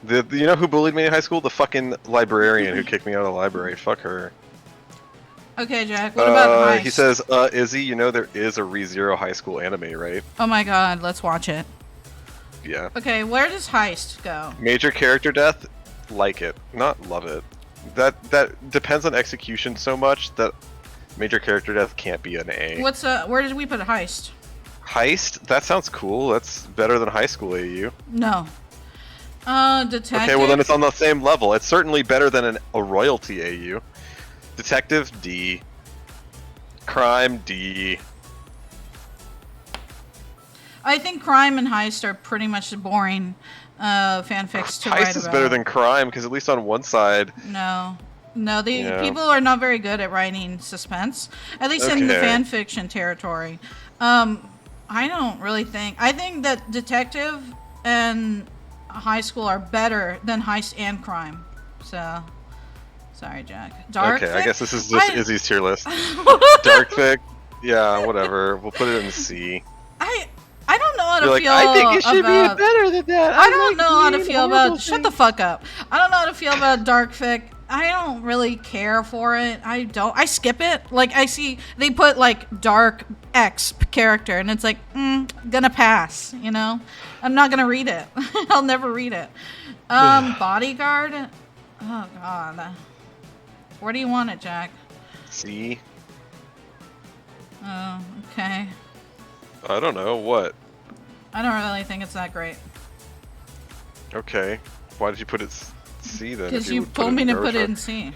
You know who bullied me in high school? The fucking librarian who kicked me out of the library. Fuck her. Okay, Jack. What about Heist? He says, Izzy, you know there is a ReZero high school anime, right? Oh my god, let's watch it. Yeah. Okay, where does Heist go? Major character death, like it, not love it. That depends on execution so much that major character death can't be an A. Where did we put Heist? Heist? That sounds cool. That's better than high school AU. No. Detective. Okay, well then it's on the same level. It's certainly better than a royalty AU. Detective D. Crime D. I think crime and heist are pretty much boring fanfics to write about. Heist is better than crime because at least on one side. No, people are not very good at writing suspense. At least in the fanfiction territory. I don't really think. I think that detective and high school are better than heist and crime. So, sorry, Jack. Dark. Okay, I guess this is just Izzy's tier list. Dark fic. Yeah, whatever. We'll put it in C. I don't know how to feel. I think it should be better than that. I don't know how to feel about. Shut the fuck up. I don't know how to feel about dark fic. I don't really care for it. I skip it. Like, I see they put like dark X character, and it's like, gonna pass. You know, I'm not gonna read it. I'll never read it. Bodyguard. Oh god. Where do you want it, Jack? C. Oh, okay. I don't know what. I don't really think it's that great. Okay. Why did you put it C then? Because you told me to put it in C.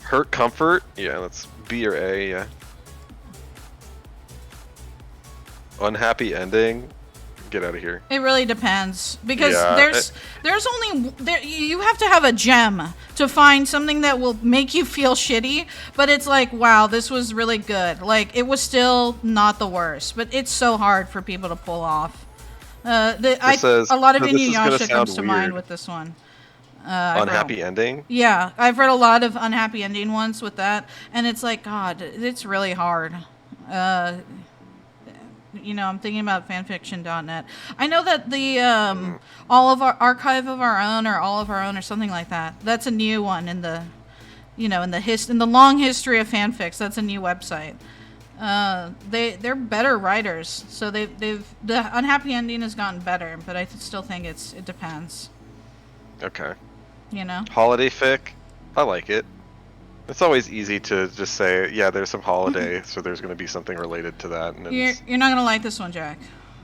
Hurt Comfort? Yeah, that's B or A, yeah. Unhappy Ending? Get out of here. It really depends. Because there's only... you have to have a gem to find something that will make you feel shitty, but it's like, wow, this was really good. Like, it was still not the worst, but it's so hard for people to pull off. A lot of Inuyasha comes to mind with this one. Unhappy Ending? Yeah, I've read a lot of unhappy ending ones with that, and it's like, God, it's really hard. You know, I'm thinking about fanfiction.net. I know that the all of our archive of our own or all of our own or something like that. That's a new one in the, you know, in the long history of fanfics. That's a new website. They're better writers, so the unhappy ending has gotten better, but I still think it depends. Okay. You know. Holiday fic, I like it. It's always easy to just say, yeah, there's some holiday, so there's going to be something related to that. And you're not going to like this one, Jack.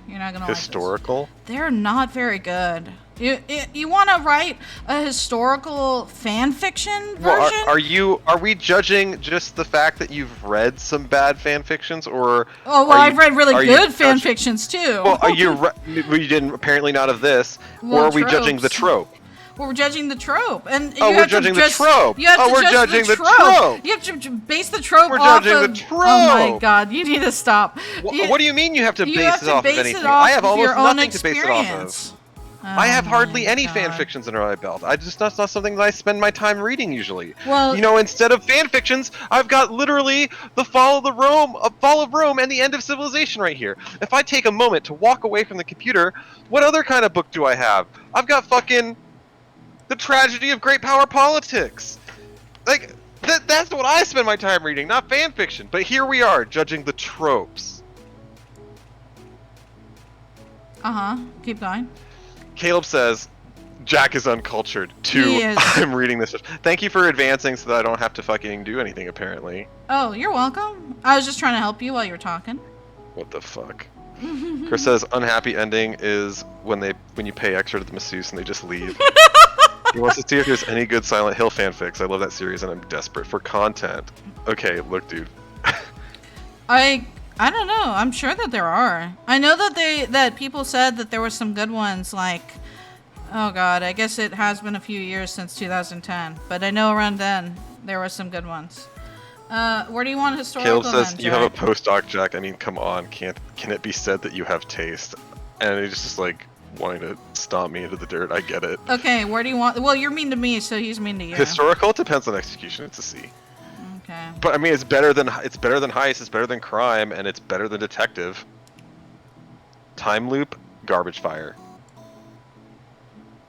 You're not going to like this. Historical? They're not very good. You want to write a historical fan fiction version? Well, are we judging just the fact that you've read some bad fan fictions, or? Oh, well, I've read really good fan fictions too. Well, you didn't apparently not of this, well, or are we judging the trope? Well, we're judging the trope, and we're judging the trope. You have to we're judging the trope. You have to base the trope we're off judging of. the trope. Oh my God, you need to stop. What do you mean you have to base it off of anything? I have almost nothing to base it off of. I have hardly any fan fictions under my belt. That's not something that I spend my time reading usually. Well, instead of fan fictions, I've got literally the Fall of Rome, and the End of Civilization right here. If I take a moment to walk away from the computer, what other kind of book do I have? I've got fucking The Tragedy of Great Power Politics. Like that's what I spend my time reading, not fan fiction. But here we are judging the tropes. Keep going. Caleb says, Jack is uncultured. I'm reading this. Thank you for advancing so that I don't have to fucking do anything, apparently. Oh, you're welcome. I was just trying to help you while you were talking. What the fuck? Chris says, unhappy ending is when you pay extra to the masseuse and they just leave. He wants to see if there's any good Silent Hill fanfics. I love that series and I'm desperate for content. Okay, look, dude. I don't know. I'm sure that there are. I know that people said that there were some good ones. Like, oh God, I guess it has been a few years since 2010, but I know around then there were some good ones. Where do you want historical? Caleb says you have a postdoc, Jack. I mean, come on, can it be said that you have taste? And he's just like wanting to stomp me into the dirt. I get it. Okay, where do you want? Well, you're mean to me, so he's mean to you. Historical, it depends on execution. It's a C. Okay. But I mean, it's better than heist, it's better than crime, and it's better than detective. Time loop, garbage fire.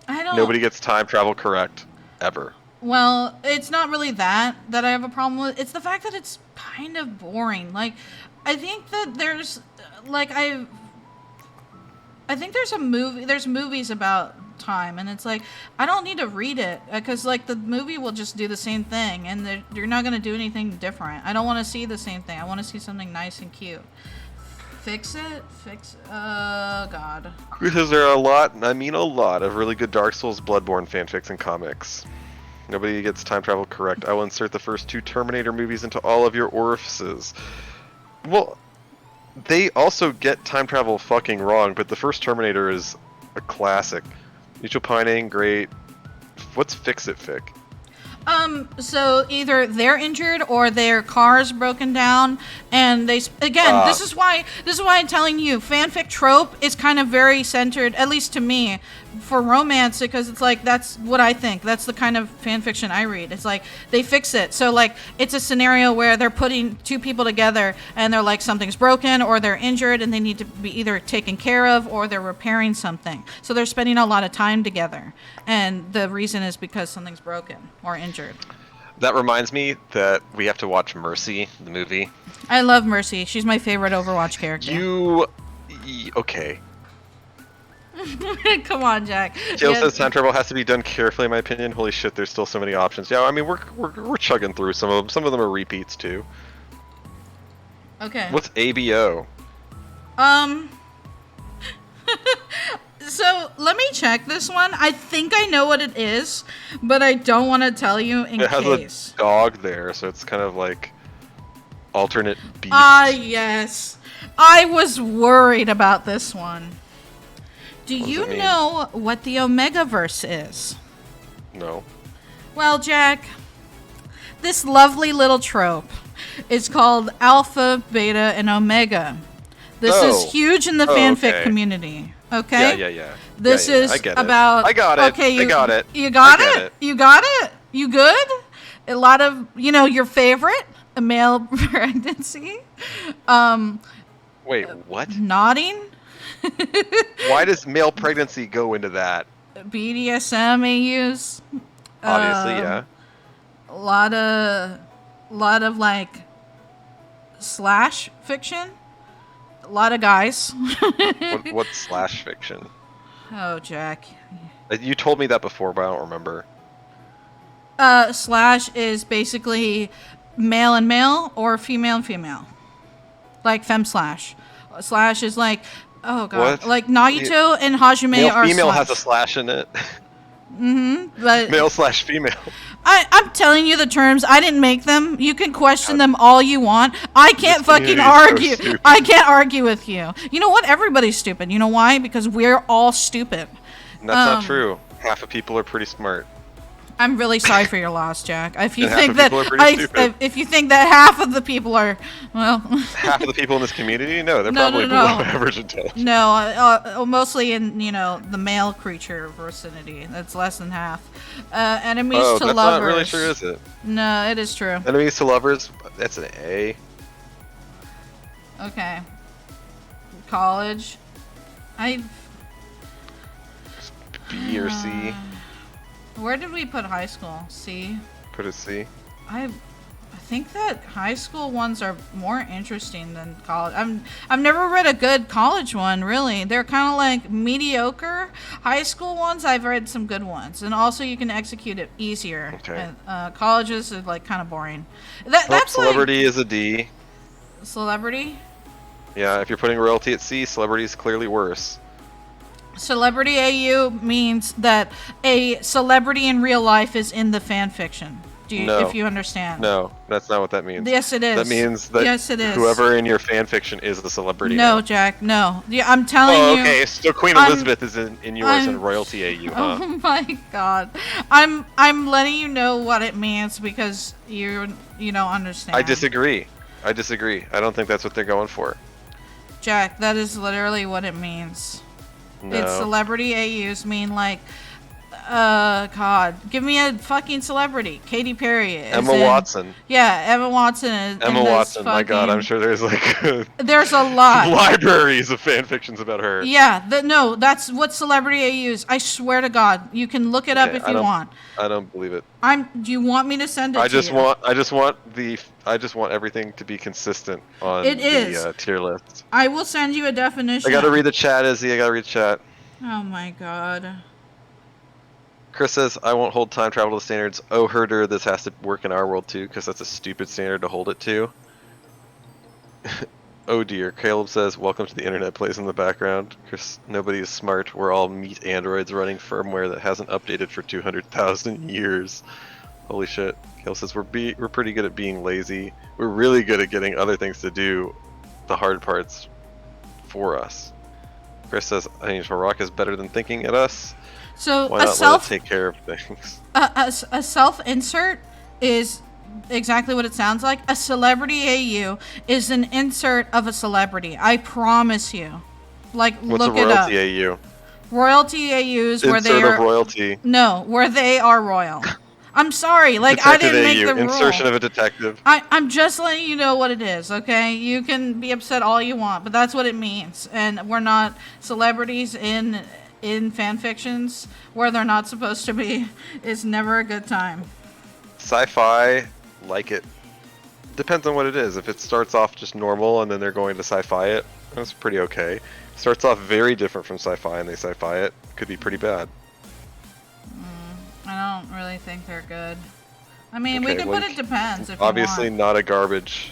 Nobody gets time travel correct ever. Well, it's not really that I have a problem with. It's the fact that it's kind of boring. Like, I think that there's there's movies about time, and it's like I don't need to read it because like the movie will just do the same thing and you're not going to do anything different. I don't want to see the same thing. I want to see something nice and cute. Fix it. Oh God. Because there are a lot of really good Dark Souls, Bloodborne fanfics and comics. Nobody gets time travel correct. I will insert the first 2 Terminator movies into all of your orifices. Well, they also get time travel fucking wrong, but the first Terminator is a classic. Mutual pining, great. What's fix it fic? So either they're injured or their car's broken down, and this is why I'm telling you, fanfic trope is kind of very centered, at least to me, for romance, because it's like that's what I think. That's the kind of fanfiction I read. It's like they fix it. So like it's a scenario where they're putting 2 people together and they're like something's broken or they're injured and they need to be either taken care of or they're repairing something. So they're spending a lot of time together, and the reason is because something's broken or injured. That reminds me that we have to watch Mercy, the movie. I love Mercy. She's my favorite Overwatch character. Okay. Come on, Jack. Jill says time travel has to be done carefully, in my opinion. Holy shit, there's still so many options. Yeah, I mean, we're chugging through some of them. Some of them are repeats, too. Okay. What's ABO? So, let me check this one. I think I know what it is, but I don't want to tell you in case. It has a dog there, so it's kind of like alternate beast. Yes. I was worried about this one. Do you know what the Omegaverse is? No. Well, Jack, this lovely little trope is called Alpha, Beta, and Omega. This is huge in the fanfic community. Okay? Yeah. This is about... I got it. Okay, I got it. You got it? You got it? You good? A lot of, your favorite, a male pregnancy. Wait, what? Nodding? Why does male pregnancy go into that? BDSM AUs. Obviously, yeah. A lot of like slash fiction. A lot of guys. What's slash fiction? Oh, Jack. You told me that before, but I don't remember. Slash is basically male and male or female and female. Like femme slash. Slash is like Oh god, What? like Naruto and Hajime Male are female has a sluts. slash in it. But Male slash female. I'm telling you the terms. I didn't make them. You can question them all you want. I can't This fucking community is so argue. stupid. I can't argue with you. You know what? Everybody's stupid. You know why? Because we're all stupid. And that's not true. Half of people are pretty smart. I'm really sorry for your loss, Jack. If you And half think of that people are pretty stupid. if you think that half of the people are, well, Half of the people in this community? No, they're No, probably no, no. below average intelligence. no, mostly in the male creature vicinity. That's less than half. Enemies Oh, to that's lovers. not really true, is it? No, it is true. Enemies to lovers? That's an A. Okay. College. B or C. Where did we put high school? C. Put a C. I think that high school ones are more interesting than college. I've never read a good college one, really. They're kind of like mediocre. High school ones, I've read some good ones, and also you can execute it easier. Okay. Colleges are like kind of boring. Well, That's celebrity is a D. like celebrity. Yeah, if you're putting royalty at C, celebrity is clearly worse. Celebrity AU means that a celebrity in real life is in the fan fiction. No. If you understand? No, that's not what that means. Yes, it is. That means that yes, it is. whoever in your fan fiction is the celebrity. No, now. Jack. No. Yeah, I'm telling Oh, you. okay. So Queen Elizabeth is in yours and royalty AU, huh? Oh my god. I'm letting you know what it means because you don't understand. I disagree. I don't think that's what they're going for. Jack, that is literally what it means. No. It's celebrity AUs mean like God, give me a fucking celebrity. Katy Perry is Emma Watson. Yeah, Emma Watson is Emma Watson. My God, I'm sure there's like there's a lot. libraries of fan fictions about her. Yeah, no, that's what celebrity AUs. I swear to God, you can look it up if you want. I don't believe it. Do you want me to send it to you? I just want everything to be consistent on the tier list. I will send you a definition. I gotta read the chat, Izzy. I gotta read the chat. Oh my God. Chris says, I won't hold time travel to the standards. Oh, herder, this has to work in our world too, because that's a stupid standard to hold it to. Oh dear. Caleb says, welcome to the internet, plays in the background. Chris, nobody is smart. We're all meat androids running firmware that hasn't updated for 200,000 years. Holy shit. Caleb says, we're pretty good at being lazy. We're really good at getting other things to do the hard parts for us. Chris says, I mean, Rock is better than thinking at us. So why not let it take care of things? A self-insert is exactly what it sounds like. A celebrity AU is an insert of a celebrity. I promise you. Like, What's look a it up. royalty AU? Royalty AUs where they Insert are of royalty. No, where they are royal. I'm sorry, like Detective I didn't make AU. the rule. Insertion of a detective. I'm just letting you know what it is, okay? You can be upset all you want, but that's what it means. And we're not celebrities in fan fictions where they're not supposed to be. Is never a good time. Sci-fi, like it. Depends on what it is. If it starts off just normal and then they're going to sci-fi it, that's pretty okay. Starts off very different from sci-fi and they sci-fi it, could be pretty bad. I don't really think they're good. I mean, Okay, we can well, put it depends if obviously you want. not a garbage.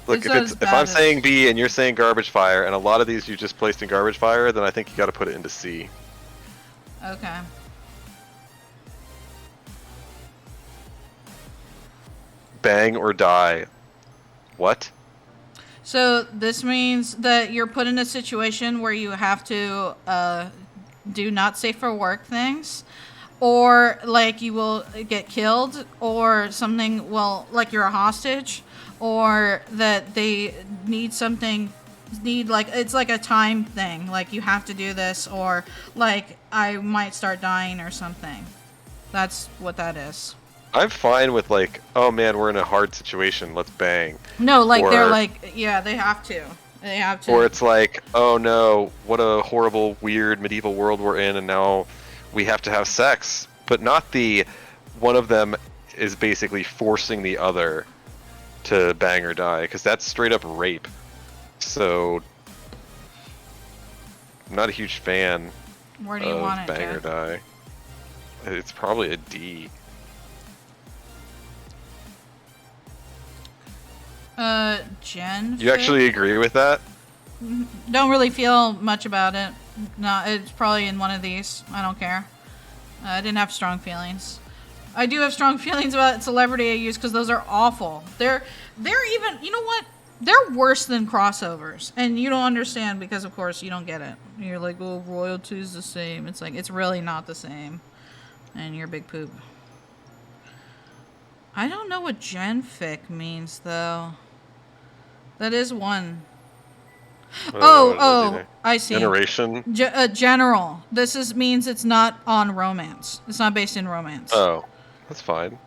Look, It's if as if bad I'm as- saying B and you're saying garbage fire, and a lot of these you just placed in garbage fire, then I think you got to put it into C. Okay. Bang or die. What? So this means that you're put in a situation where you have to do not safe for work things, or like you will get killed, or something will, like you're a hostage, or that they need something, like it's like a time thing, like you have to do this, or like I might start dying or something. That's what that is. I'm fine with like, oh man, we're in a hard situation, let's bang. No, like they're Or- like, yeah, they have to. They have to. Or it's like, oh no, what a horrible, weird medieval world we're in, and now we have to have sex. But not the one of them is basically forcing the other to bang or die, because that's straight up rape. So, I'm not a huge fan Where do you of want it, bang or Jack? die. It's probably a D. Jen. You actually agree with that? Don't really feel much about it. No, it's probably in one of these. I don't care. I didn't have strong feelings. I do have strong feelings about celebrity AUs because those are awful. They're even, you know what? They're worse than crossovers. And you don't understand because, of course, you don't get it. You're like, oh, royalty's the same. It's like, it's really not the same. And you're a big poop. I don't know what genfic means, though. That is one. I see. Generation? General. This means it's not on romance. It's not based in romance. Oh, that's fine.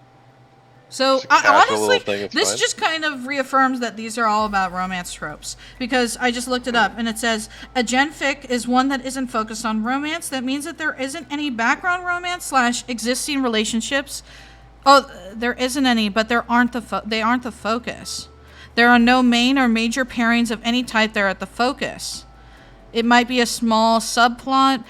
So, honestly, this fine. just kind of reaffirms that these are all about romance tropes. Because I just looked it up, and it says, a genfic is one that isn't focused on romance. That means that there isn't any background romance / existing relationships. Oh, there isn't any, but they aren't the focus. There are no main or major pairings of any type that are at the focus. It might be a small subplot,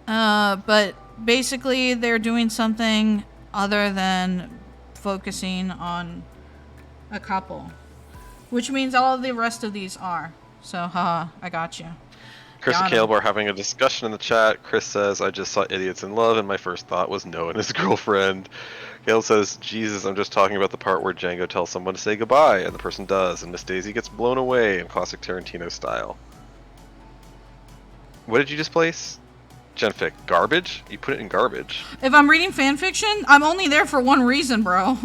but basically they're doing something other than focusing on a couple, which means all of the rest of these are. So, haha, I got you. Chris and Caleb are having a discussion in the chat. Chris says, I just saw Idiots in Love, and my first thought was Noah and his girlfriend. Caleb says, Jesus, I'm just talking about the part where Django tells someone to say goodbye, and the person does, and Miss Daisy gets blown away in classic Tarantino style. What did you just place? Genfic. Garbage? You put it in garbage. If I'm reading fan fiction, I'm only there for one reason, bro.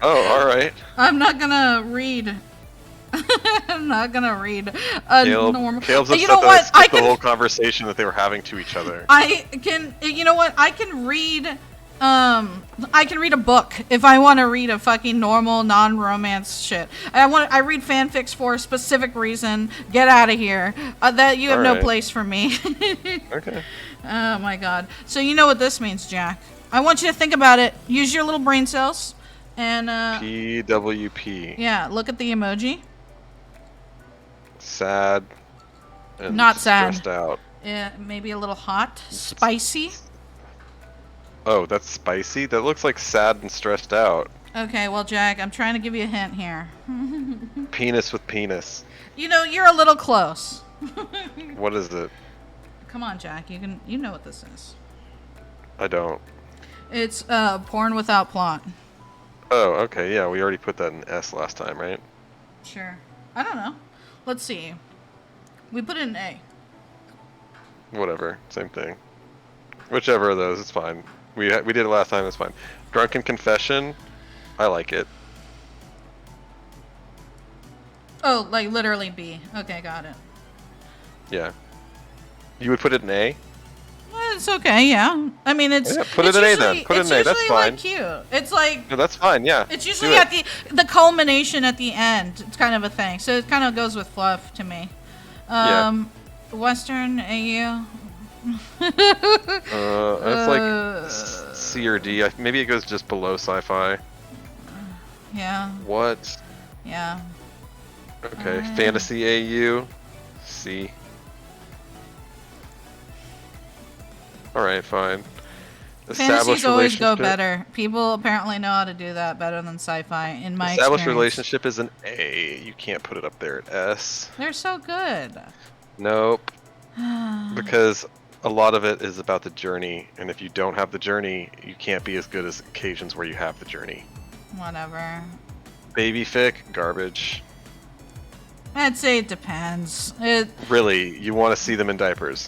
Oh, alright. I'm not gonna read. I'm not gonna read a normal. Caleb's upset you know that what? I skipped the whole conversation that they were having to each other. I can. You know what? I can read. I can read a book if I want to read a fucking normal non-romance shit. I read fanfics for a specific reason. Get out of here. That you have no place for me. Okay. Oh my god. So you know what this means, Jack? I want you to think about it. Use your little brain cells. And PWP. Yeah. Look at the emoji. Sad. And not sad. Stressed out. Yeah. Maybe a little hot. Spicy. Oh, that's spicy? That looks like sad and stressed out. Okay, well, Jack, I'm trying to give you a hint here. Penis with penis. You know, you're a little close. What is it? Come on, Jack. You know what this is. I don't. It's porn without plot. Oh, okay. Yeah, we already put that in S last time, right? Sure. I don't know. Let's see. We put it in A. Whatever. Same thing. Whichever of those, it's fine. We did it last time, it's fine. Drunken Confession, I like it. Oh, like literally B. Okay, got it. Yeah. You would put it in A? Well, it's okay, yeah. I mean, it's... Yeah, put it in A then. Put it in A, that's fine. It's usually like cute. It's like... No, that's fine, yeah. It's usually at the culmination at the end. It's kind of a thing. So it kind of goes with fluff to me. Yeah. Western AU... That's like C or D. Maybe it goes just below sci-fi. Yeah. What? Yeah. Okay. Fantasy AU. C. Alright, fine. Fantasies always go better. People apparently know how to do that better than sci-fi, in my experience. Established relationship is an A. You can't put it up there at S. They're so good. Nope. Because a lot of it is about the journey, and if you don't have the journey, you can't be as good as occasions where you have the journey. Whatever. Baby fic, garbage. I'd say it depends. Really, you want to see them in diapers?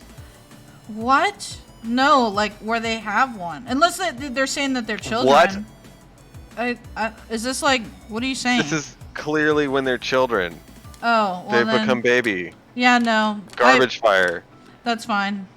What? No, like where they have one. Unless they're saying that they're children. What? Is this like, what are you saying? This is clearly when they're children. Oh, well They've become baby. Yeah, no. Garbage fire. That's fine.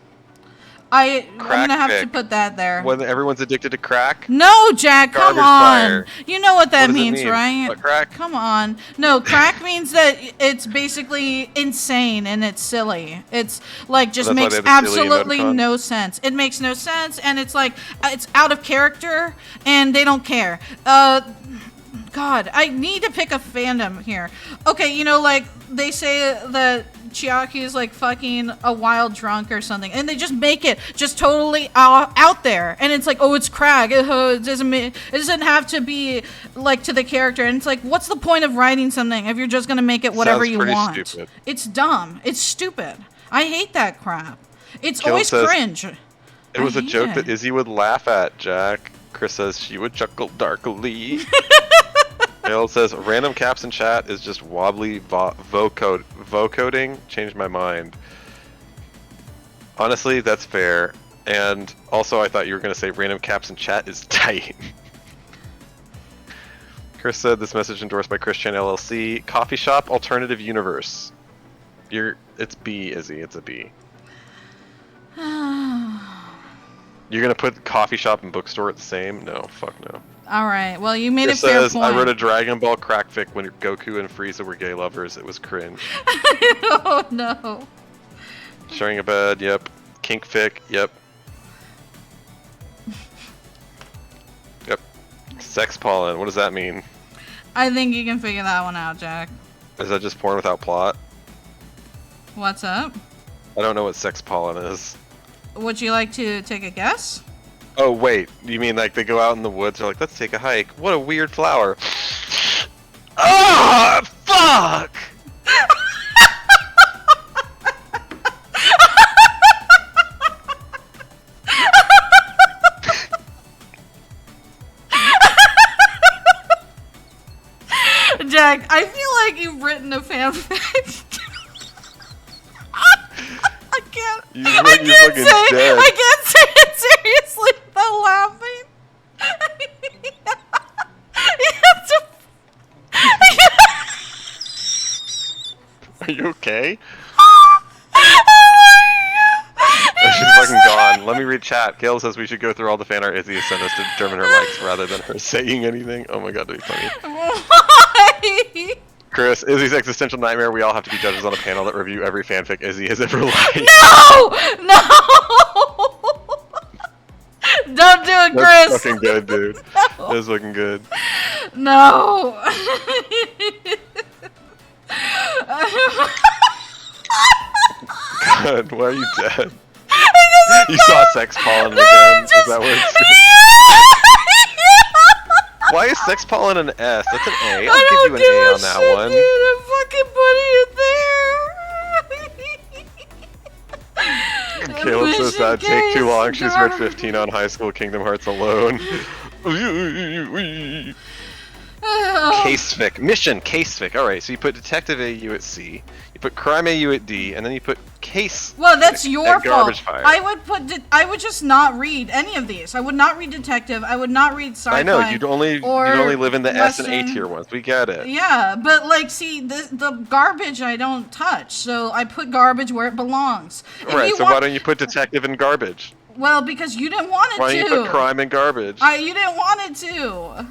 I'm gonna have to put that there. When everyone's addicted to crack? No, Jack, come on. Fire. You know what that means, mean? right? What, crack? Come on. No, crack means that it's basically insane and it's silly. It's like just makes absolutely no sense. It makes no sense, and it's like it's out of character and they don't care. God, I need to pick a fandom here. Okay, you know, like they say that Chiaki is like fucking a wild drunk or something, and they just make it just totally out there, and it's like, oh, it's Crag. It doesn't have to be like to the character, and it's like, what's the point of writing something if you're just gonna make it whatever you want? Stupid. It's dumb. It's stupid. I hate that crap. It's always cringe. It was a joke that Izzy would laugh at, Jack. Chris says she would chuckle darkly. Hale says random caps in chat is just wobbly vocoding. Changed my mind. Honestly, that's fair. And also, I thought you were going to say random caps in chat is tight. Chris said this message endorsed by Christian LLC. Coffee shop alternative universe. It's B, Izzy. It's a B. You're gonna put coffee shop and bookstore at the same? No, fuck no. All right. Well, you made a fair point. I wrote a Dragon Ball crackfic when Goku and Frieza were gay lovers. It was cringe. Oh no. Sharing a bed. Yep. Kinkfic. Yep. Yep. Sex pollen. What does that mean? I think you can figure that one out, Jack. Is that just porn without plot? What's up? I don't know what sex pollen is. Would you like to take a guess? Oh, wait. You mean like they go out in the woods, they're like, let's take a hike. What a weird flower. Ah, fuck! Jack, I feel like you've written a fanfic. I can't say it seriously without laughing. Are you okay? She's fucking gone. Let me read chat. Gail says we should go through all the fan art Izzy has sent us to determine her likes rather than her saying anything. Oh my god, that'd be funny. Why? Chris, Izzy's existential nightmare. We all have to be judges on a panel that review every fanfic Izzy has ever liked. No! No! Don't do it, Chris! That's fucking good, dude. No. That's fucking good. No! God, why are you dead? You saw sex pollen again. Is that what it's Why is sex pollen an S? That's an A. I'll give you an A on that one. Dude, I'm fucking putting it there. Caleb says that take too long. She's read 15 on High School Kingdom Hearts alone. Casefic. Mission, casefic. Alright, so you put Detective AU at C, you put Crime AU at D, and then you put Case. Well, that's your fault. Fire. I would just not read any of these. I would not read Detective. I would not read Sci-Fi. I know, you'd only live in the S and A tier ones. We get it. Yeah, but like, see, the garbage I don't touch, so I put garbage where it belongs. Right, so why don't you put Detective in garbage? Well, because you didn't want it to. Why don't you put Crime in garbage? You didn't want it to.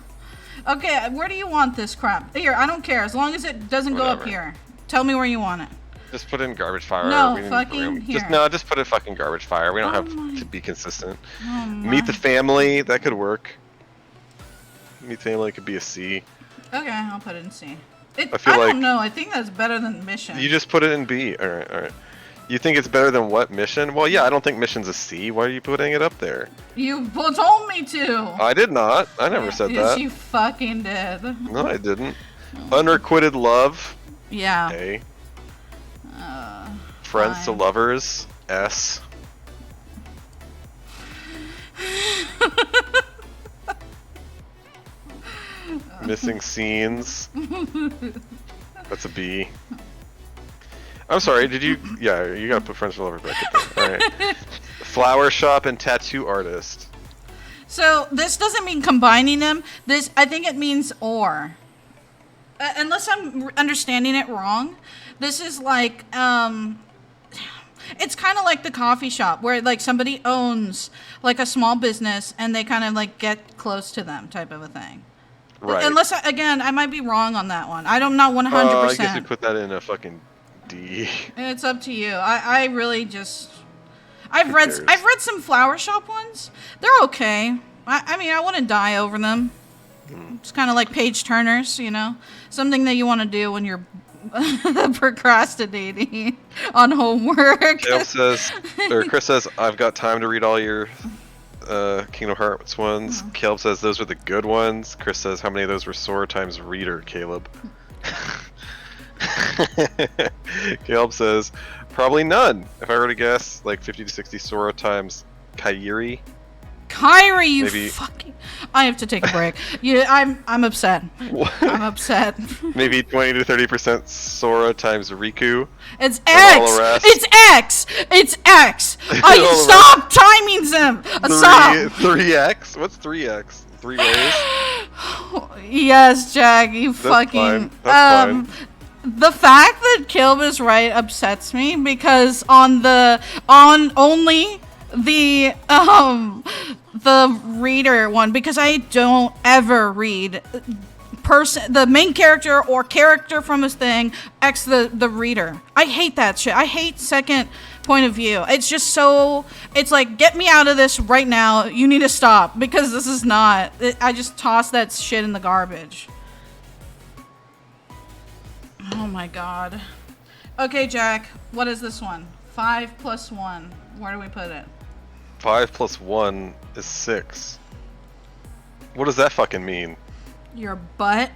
Okay, where do you want this crap? Here, I don't care. As long as it doesn't go up here. Tell me where you want it. Just put it in garbage fire. No, fucking here. Just put it fucking garbage fire. We don't have to be consistent. Oh Meet the Family, that could work. Meet the Family could be a C. Okay, I'll put it in C. I don't know. I think that's better than Mission. You just put it in B. Alright. You think it's better than what, Mission? Well, yeah, I don't think Mission's a C. Why are you putting it up there? You told me to. I did not. I never said that. Yes, you fucking did. No, I didn't. Unrequited Love. Yeah. A. Friends to Lovers. S. Missing Scenes. That's a B. I'm sorry, did you... Yeah, you gotta put Friends to Lovers back up there. Alright. Flower Shop and Tattoo Artist. So, this doesn't mean combining them. I think it means or. Unless I'm understanding it wrong. This is like, it's kind of like the coffee shop where like somebody owns like a small business and they kind of like get close to them type of a thing. Right. Unless, again, I might be wrong on that one. I'm not 100%. I guess you put that in a fucking D. It's up to you. I really just... I've read some flower shop ones. They're okay. I mean, I wouldn't die over them. It's kind of like page turners, you know? Something that you want to do when you're procrastinating on homework. Caleb says, or Chris says, I've got time to read all your Kingdom Hearts ones. Caleb says those were the good ones. Chris says, how many of those were Sora times Reader, Caleb? Caleb says, probably none. If I were to guess, like 50 to 60 Sora times Kairi. Kairi, you Maybe. fucking... I have to take a break. I'm upset. I'm upset. Maybe 20 to 30% Sora times Riku. It's And all X! the rest. It's X! It's X! All the Stop timing them! Stop! 3x? What's 3x? 3 ways? Yes, Jack, you That's fucking... fine. That's fine. The fact that Kilb is right upsets me because on only the reader one, because I don't ever read the main character or character from his thing X the reader. I hate that shit. I hate second point of view. It's just so, it's like, get me out of this right now. You need to stop, because this is not, I just toss that shit in the garbage. Oh my god. Okay, Jack, what is this one? 5 plus 1. Where do we put it? 5 plus 1 is 6. What does that fucking mean? Your butt?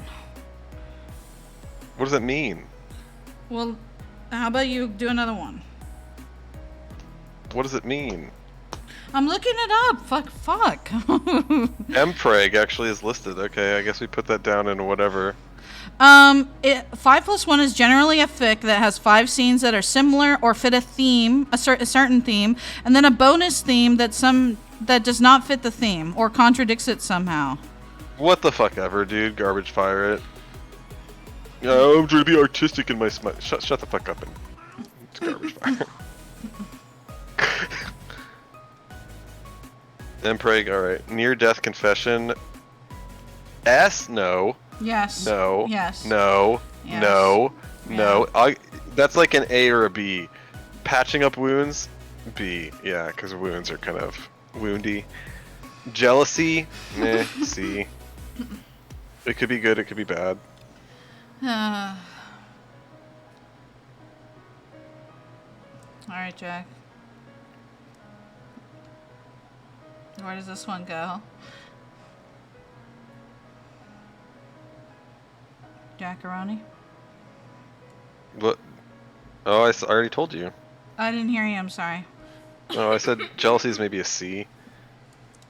What does it mean? Well, how about you do another one? What does it mean? I'm looking it up. Fuck. Mpreg actually is listed. Okay, I guess we put that down in whatever. 5 plus 1 is generally a fic that has 5 scenes that are similar or fit a theme, a certain theme, and then a bonus theme that does not fit the theme or contradicts it somehow. What the fuck ever, dude. Garbage fire it. Oh, I'm trying to be artistic in my smut. Shut the fuck up and it's garbage fire. Mpreg, alright. Near death confession. S? No. Yes. No. Yes. No. Yes. No. Yeah. No. That's like an A or a B. Patching up wounds? B. Yeah, because wounds are kind of woundy. Jealousy? Meh. C. It could be good, it could be bad. Alright, Jack. Where does this one go? Jackaroni? What? Oh, I already told you. I didn't hear you, I'm sorry. Oh, I said jealousy is maybe a C.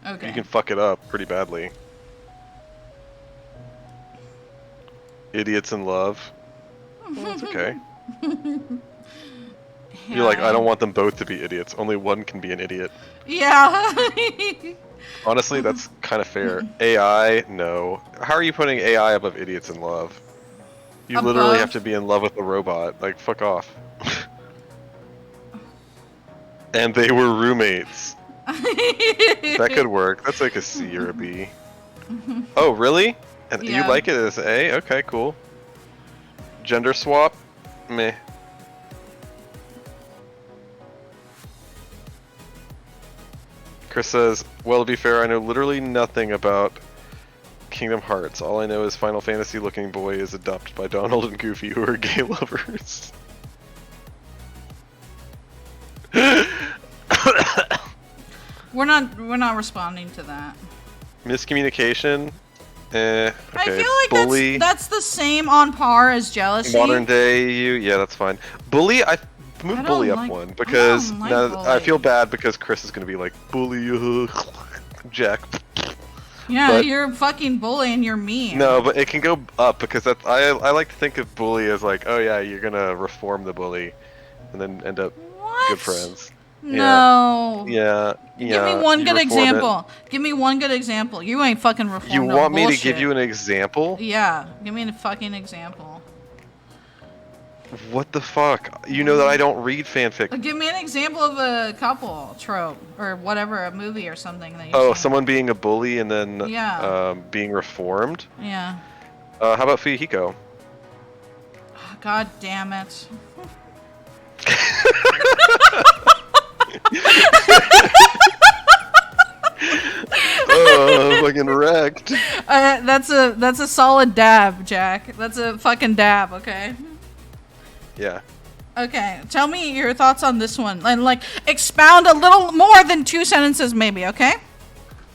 Okay. You can fuck it up pretty badly. Idiots in love. Well, that's okay. You're like, I don't want them both to be idiots. Only one can be an idiot. Yeah. Honestly, that's kind of fair. AI, no. How are you putting AI above idiots in love? You literally Above? have to be in love with a robot. Like, fuck off. And they were roommates. That could work. That's like a C or a B. Oh, really? And Yeah. you like it as A? Okay, cool. Gender swap? Meh. Chris says, well, to be fair, I know literally nothing about Kingdom Hearts. All I know is Final Fantasy looking boy is adopted by Donald and Goofy, who are gay lovers. We're not responding to that. Miscommunication? Okay. I feel like Bully. that's the same on par as jealousy. Modern day you, yeah, that's fine. Bully, I move I don't Bully up like- one I because don't like now I Bully. feel bad because Chris is gonna be like Bully, Jack. Yeah, but- you're fucking bully and you're mean. No, but it can go up because that's I like to think of Bully as like, oh yeah, you're gonna reform the bully, and then end up What? good friends. No. Yeah. Give me one you good reform it. example. Give me one good example. You ain't fucking reformed. You no want me to bullshit. give you an example? Yeah, give me a fucking example. What the fuck? You know that I don't read fanfic. Give me an example of a couple trope or whatever, a movie or something that you. Oh, someone being a bully and then Yeah. being reformed. Yeah. How about Fuyuhiko? God damn it. Oh, fucking wrecked. That's a solid dab, Jack. That's a fucking dab, okay? Yeah. Okay, tell me your thoughts on this one, and like expound a little more than 2 sentences, maybe. Okay.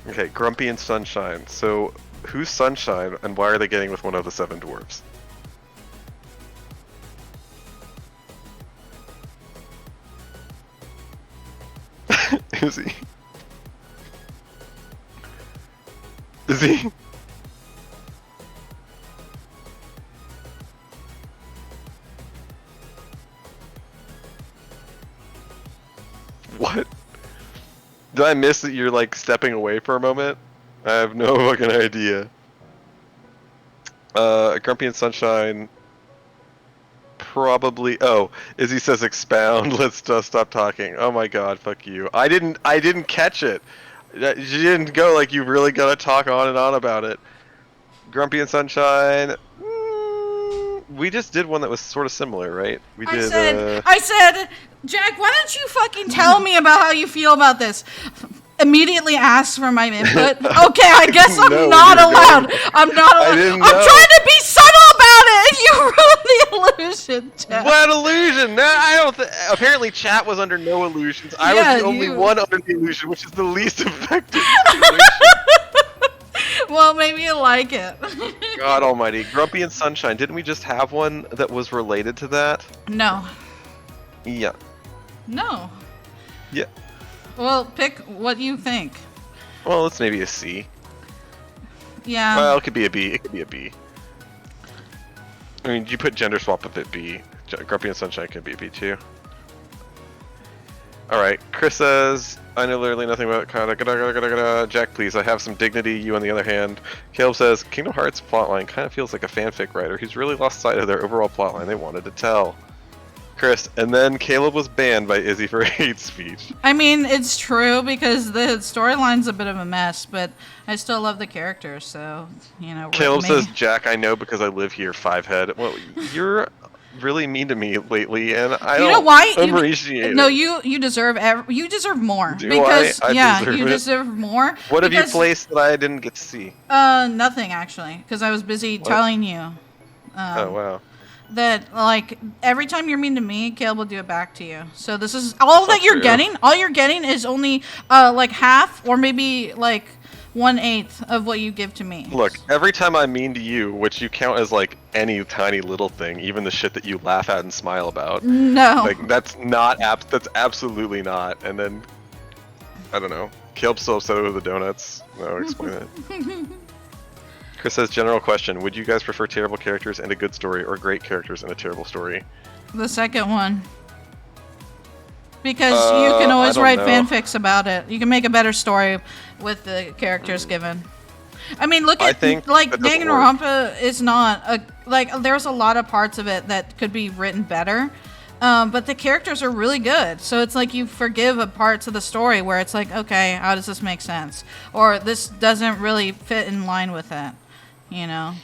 Okay, Grumpy and Sunshine. So, who's Sunshine, and why are they getting with one of the 7 dwarves? Izzy. Izzy. What? Did I miss that you're like stepping away for a moment? I have no fucking idea. Grumpy and Sunshine. Probably. Oh, Izzy says expound. Let's just stop talking. Oh my god, fuck you. I didn't catch it. You didn't go like you really gotta talk on and on about it. Grumpy and Sunshine. We just did one that was sort of similar, right? We did. I said, Jack, why don't you fucking tell me about how you feel about this? Immediately ask for my input. Okay, I guess I'm not allowed. I'm not allowed. I'm trying to be subtle about it, and you ruined the illusion, Jack. What illusion? No, I don't. Apparently, chat was under no illusions. I was the only one under the illusion, which is the least effective situation. Well, maybe you like it. God almighty. Grumpy and Sunshine. Didn't we just have one that was related to that? No. Yeah. No. Yeah. Well, pick what you think. Well, it's maybe a C. Yeah. Well, it could be a B. It could be a B. I mean, you put gender swap of it B. Grumpy and Sunshine can be a B too. Alright, Chris says, I know literally nothing about Jack, please, I have some dignity, you on the other hand. Caleb says, Kingdom Hearts plotline kind of feels like a fanfic writer who's really lost sight of their overall plotline they wanted to tell. Chris, and then Caleb was banned by Izzy for hate speech. I mean, it's true because the storyline's a bit of a mess, but I still love the characters, so, you know. Caleb says, Jack, I know because I live here, 5-head. Well, you're really mean to me lately, and I don't appreciate it. No, you deserve you deserve more. Do because I you deserve more. What have you placed that I didn't get to see? Nothing actually, because I was busy telling you. Oh wow. That like every time you're mean to me, Caleb will do it back to you. So this is all that you're getting. All you're getting is only like half or maybe like 1/8 of what you give to me. Look, every time I'm mean to you, which you count as like any tiny little thing, even the shit that you laugh at and smile about. No. Like that's absolutely not. And then I don't know. Caleb's so upset with the donuts. No, explain it. Chris says, general question, would you guys prefer terrible characters and a good story, or great characters and a terrible story? The second one. Because you can always write fanfics about it. You can make a better story with the characters given. I mean, look at, like, Danganronpa is not, there's a lot of parts of it that could be written better. But the characters are really good. So it's like you forgive a parts of the story where it's like, okay, how does this make sense? Or this doesn't really fit in line with it. You know?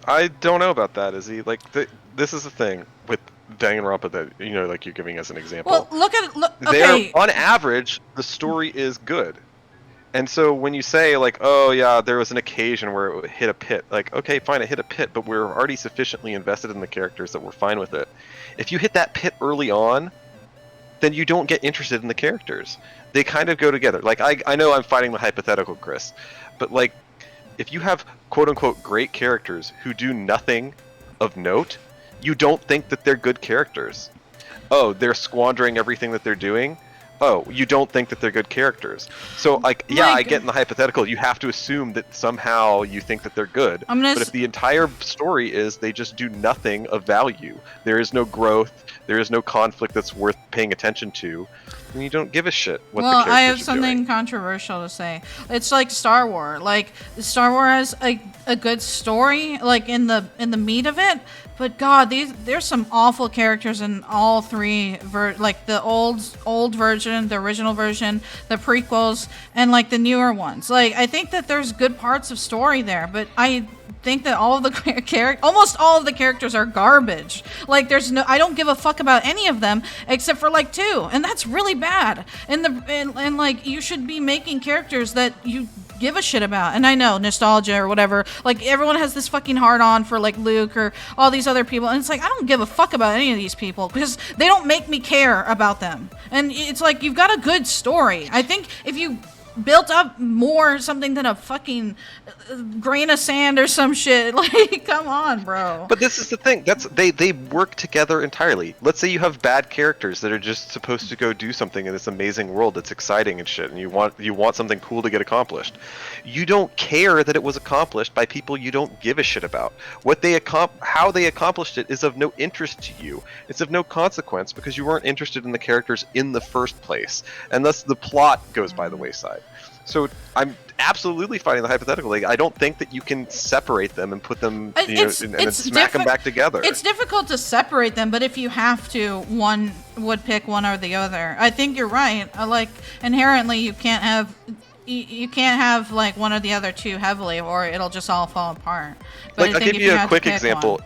I don't know about that, Izzy. Like, this is the thing with Danganronpa that, you know, like you're giving as an example. Well, okay. On average, the story is good. And so when you say, like, oh, yeah, there was an occasion where it hit a pit, like, okay, fine, it hit a pit, but we're already sufficiently invested in the characters that we're fine with it. If you hit that pit early on, then you don't get interested in the characters. They kind of go together. Like, I know I'm fighting the hypothetical, Chris, but, like, if you have quote-unquote great characters who do nothing of note, you don't think that they're good characters. Oh, they're squandering everything that they're doing? Oh, you don't think that they're good characters. So, like, yeah, I get in the hypothetical, you have to assume that somehow you think that they're good. But if the entire story is they just do nothing of value, there is no growth, there is no conflict that's worth paying attention to, then you don't give a shit what the characters are doing. Well, I have something controversial to say. It's like Star Wars. Like, Star Wars has a good story, like, in the meat of it, but God, there's some awful characters in all three, like the old version, the original version, the prequels, and like the newer ones. Like, I think that there's good parts of story there, but I think that all of the almost all of the characters are garbage. Like, I don't give a fuck about any of them except for like 2, and that's really bad. And like, you should be making characters that you give a shit about. And I know, nostalgia or whatever, like everyone has this fucking hard on for like Luke or all these other people, and it's like I don't give a fuck about any of these people because they don't make me care about them. And it's like, you've got a good story. I think if you built up more something than a fucking grain of sand or some shit, like, come on, bro. But this is the thing. They work together entirely. Let's say you have bad characters that are just supposed to go do something in this amazing world that's exciting and shit, and you want something cool to get accomplished. You don't care that it was accomplished by people you don't give a shit about. How they accomplished it is of no interest to you. It's of no consequence because you weren't interested in the characters in the first place, and thus the plot goes by the wayside. So I'm absolutely fighting the hypothetical. Like, I don't think that you can separate them and put them, and smack them back together. It's difficult to separate them, but if you have to, one would pick one or the other. I think you're right. Like, inherently, you can't have like one or the other too heavily, or it'll just all fall apart. But like, I'll give you a quick example.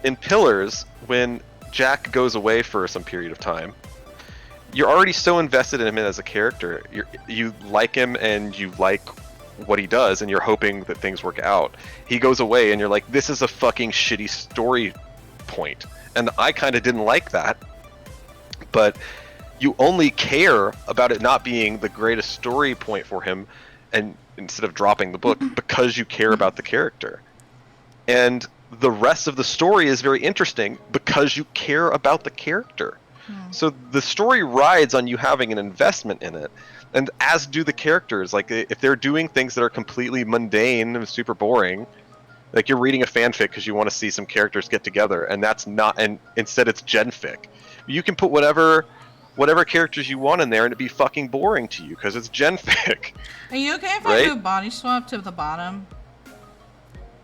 In Pillars, when Jack goes away for some period of time, you're already so invested in him as a character. You like him and you like what he does, and you're hoping that things work out. He goes away and you're like, this is a fucking shitty story point. And I kind of didn't like that. But you only care about it not being the greatest story point for him, and instead of dropping the book, because you care about the character. And the rest of the story is very interesting because you care about the character. So the story rides on you having an investment in it, and as do the characters. Like, if they're doing things that are completely mundane and super boring, like you're reading a fanfic because you want to see some characters get together, and that's not, and instead it's genfic. You can put whatever characters you want in there, and it'd be fucking boring to you because it's genfic. Are you okay if I move body swap to the bottom?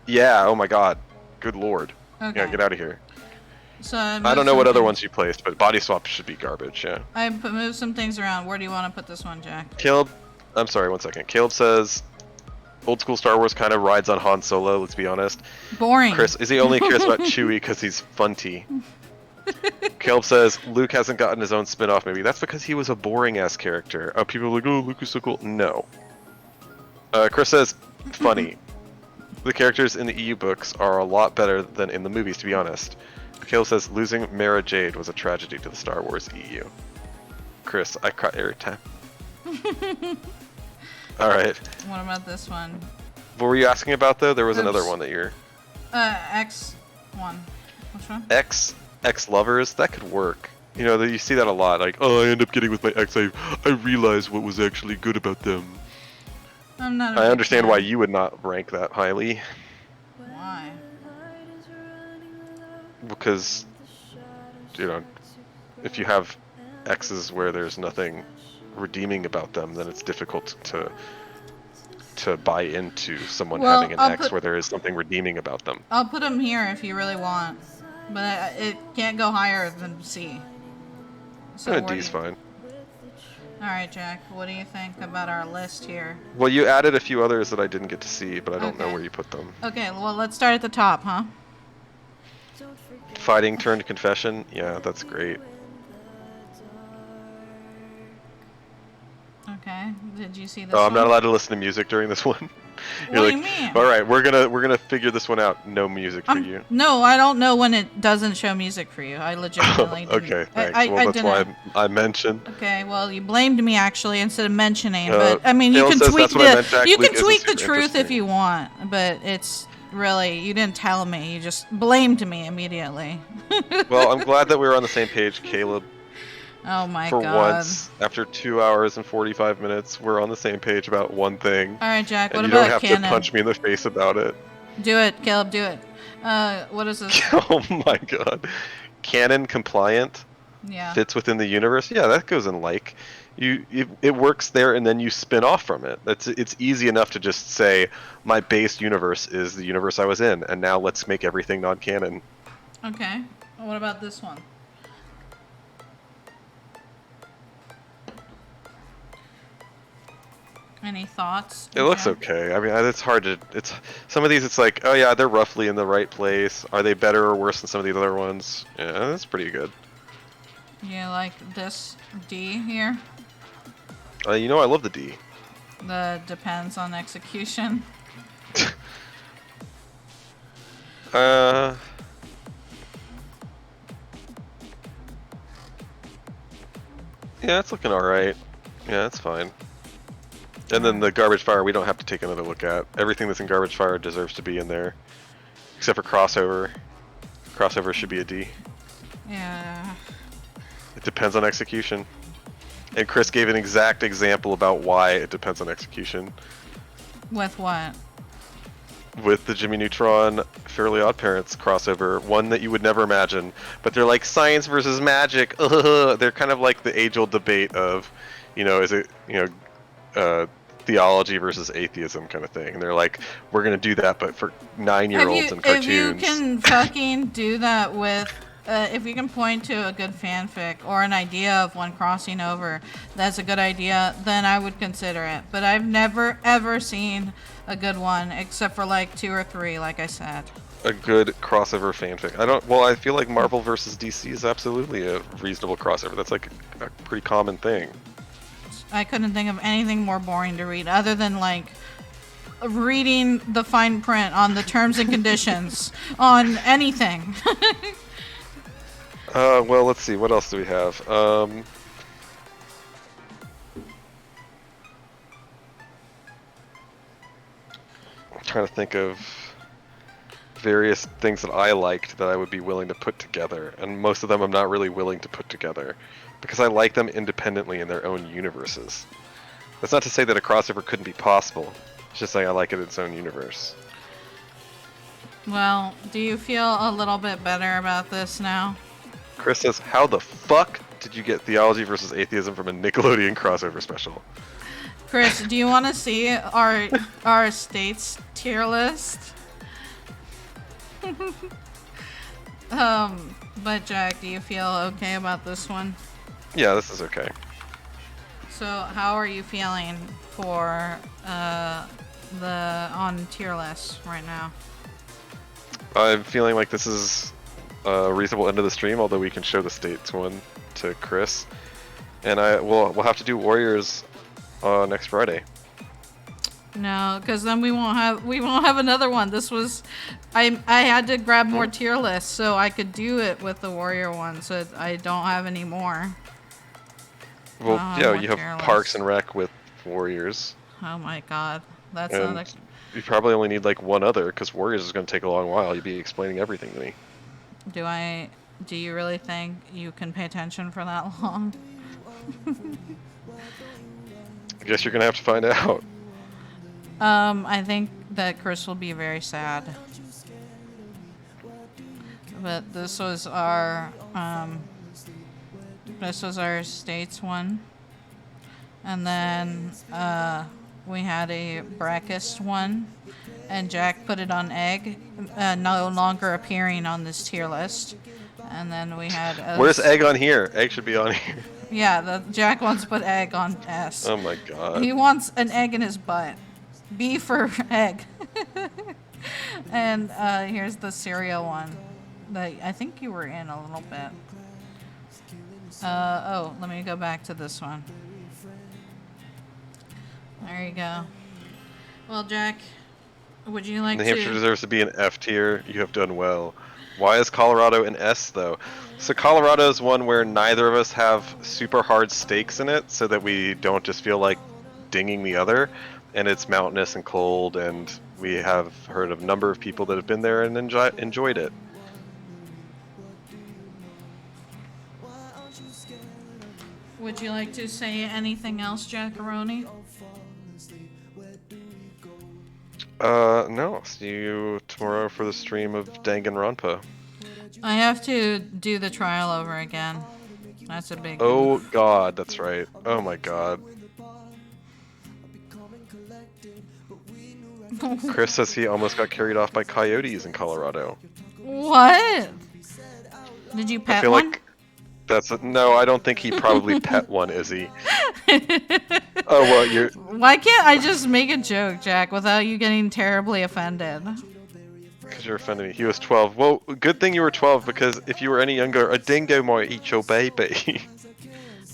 Yeah. Oh my god. Good lord. Okay. Yeah. Get out of here. So I don't know what other ones you placed, but body swap should be garbage, yeah. I moved some things around. Where do you want to put this one, Jack? Caleb, I'm sorry, 1 second. Caleb says, old school Star Wars kind of rides on Han Solo, let's be honest. Boring. Chris, is he only cares about Chewie because he's funty? Caleb says, Luke hasn't gotten his own spin-off movie. That's because he was a boring-ass character. People are like, oh, Luke is so cool. No. Chris says, funny. The characters in the EU books are a lot better than in the movies, to be honest. Caleb says, losing Mara Jade was a tragedy to the Star Wars EU. Chris, I cry every time. Alright. What about this one? What were you asking about, though? There was another one that you're... X1. Which one? Ex-lovers? That could work. You know, you see that a lot. Like, oh, I end up getting with my ex. I realize what was actually good about them. I understand why you would not rank that highly. Why? Because, you know, if you have exes where there's nothing redeeming about them, then it's difficult to buy into someone having an ex where there is something redeeming about them. I'll put them here if you really want, but it can't go higher than C. So D's fine. Alright, Jack, what do you think about our list here? Well, you added a few others that I didn't get to see, but I don't know where you put them. Okay, well, let's start at the top, huh? Fighting turned confession? Yeah, that's great. Okay, did you see this I'm not allowed to listen to music during this one. What do you mean? All right, we're gonna figure this one out. No music for you. No, I don't know when it doesn't show music for you. I legitimately didn't. Okay, thanks. Well, that's why I mentioned. Okay, well, you blamed me actually instead of mentioning. But I mean, you can tweak the truth if you want, but it's really, you didn't tell me. You just blamed me immediately. Well, I'm glad that we were on the same page, Caleb. Oh my God. God. For once, after 2 hours and 45 minutes, we're on the same page about one thing. Alright, Jack, what about canon? You don't have to punch me in the face about it. Do it, Caleb, do it. What is this? Oh my God. Canon compliant? Yeah. Fits within the universe? Yeah, that goes in like. It works there, and then you spin off from it. It's easy enough to just say, my base universe is the universe I was in, and now let's make everything non-canon. Okay. What about this one? Any thoughts? It looks okay. I mean, it's hard to. Some of these. It's like, oh yeah, they're roughly in the right place. Are they better or worse than some of the other ones? Yeah, that's pretty good. You like this D here? You know, I love the D. The depends on execution. Yeah, it's looking alright. Yeah, it's fine. And then the garbage fire we don't have to take another look at. Everything that's in garbage fire deserves to be in there. Except for crossover. Crossover should be a D. Yeah. It depends on execution. And Chris gave an exact example about why it depends on execution. With what? With the Jimmy Neutron Fairly Odd Parents crossover, one that you would never imagine. But they're like science versus magic. They're kind of like the age-old debate of, is it, theology versus atheism kind of thing. And they're like, we're gonna do that, but for 9-year-olds and cartoons. If you can fucking do that with, if you can point to a good fanfic or an idea of one crossing over that's a good idea, then I would consider it. But I've never ever seen a good one except for like 2 or 3, like I said. A good crossover fanfic. I feel like Marvel versus DC is absolutely a reasonable crossover. That's like a pretty common thing. I couldn't think of anything more boring to read other than like reading the fine print on the terms and conditions on anything. Well, let's see. What else do we have? I'm trying to think of various things that I liked that I would be willing to put together, and most of them I'm not really willing to put together because I like them independently in their own universes. That's not to say that a crossover couldn't be possible. It's just saying I like it in its own universe. Well, do you feel a little bit better about this now? Chris says, how the fuck did you get theology versus atheism from a Nickelodeon crossover special? Chris, do you want to see our state's tier list? But Jack, do you feel okay about this one? Yeah, this is okay. So, how are you feeling for the on tier list right now? I'm feeling like this is a reasonable end of the stream, although we can show the states one to Chris, and we'll have to do Warriors next Friday. No, because then we won't have another one. This was, I had to grab more tier lists so I could do it with the Warrior one, so I don't have any more. Well, yeah, you have Parks and Rec with Warriors. Oh my god, that's and not. You probably only need like one other, because Warriors is going to take a long while. You'd be explaining everything to me. Do you really think you can pay attention for that long? I guess you're going to have to find out. I think that Chris will be very sad. But this was our states one. And then we had a Brackist one. And Jack put it on Egg, no longer appearing on this tier list. And then we had... Where's Egg on here? Egg should be on here. Yeah, Jack wants to put Egg on S. Oh my god. He wants an egg in his butt. B for egg. And here's the cereal one that I think you were in a little bit. Let me go back to this one. There you go. Well, Jack, would you like New Hampshire deserves to be an F tier. You have done well. Why is Colorado an S though? So Colorado is one where neither of us have super hard stakes in it, so that we don't just feel like dinging the other. And it's mountainous and cold, and we have heard of a number of people that have been there and enjoyed it. Would you like to say anything else, Jackaroni? No. See you tomorrow for the stream of Danganronpa. I have to do the trial over again. That's a big... Oh god, that's right. Oh my god. Chris says he almost got carried off by coyotes in Colorado. What? Did you pet one? No, I don't think he probably pet one, Izzy. Oh, well, you're... Why can't I just make a joke, Jack, without you getting terribly offended? Because you're offending me. He was 12. Well, good thing you were 12, because if you were any younger, a dingo might eat your baby.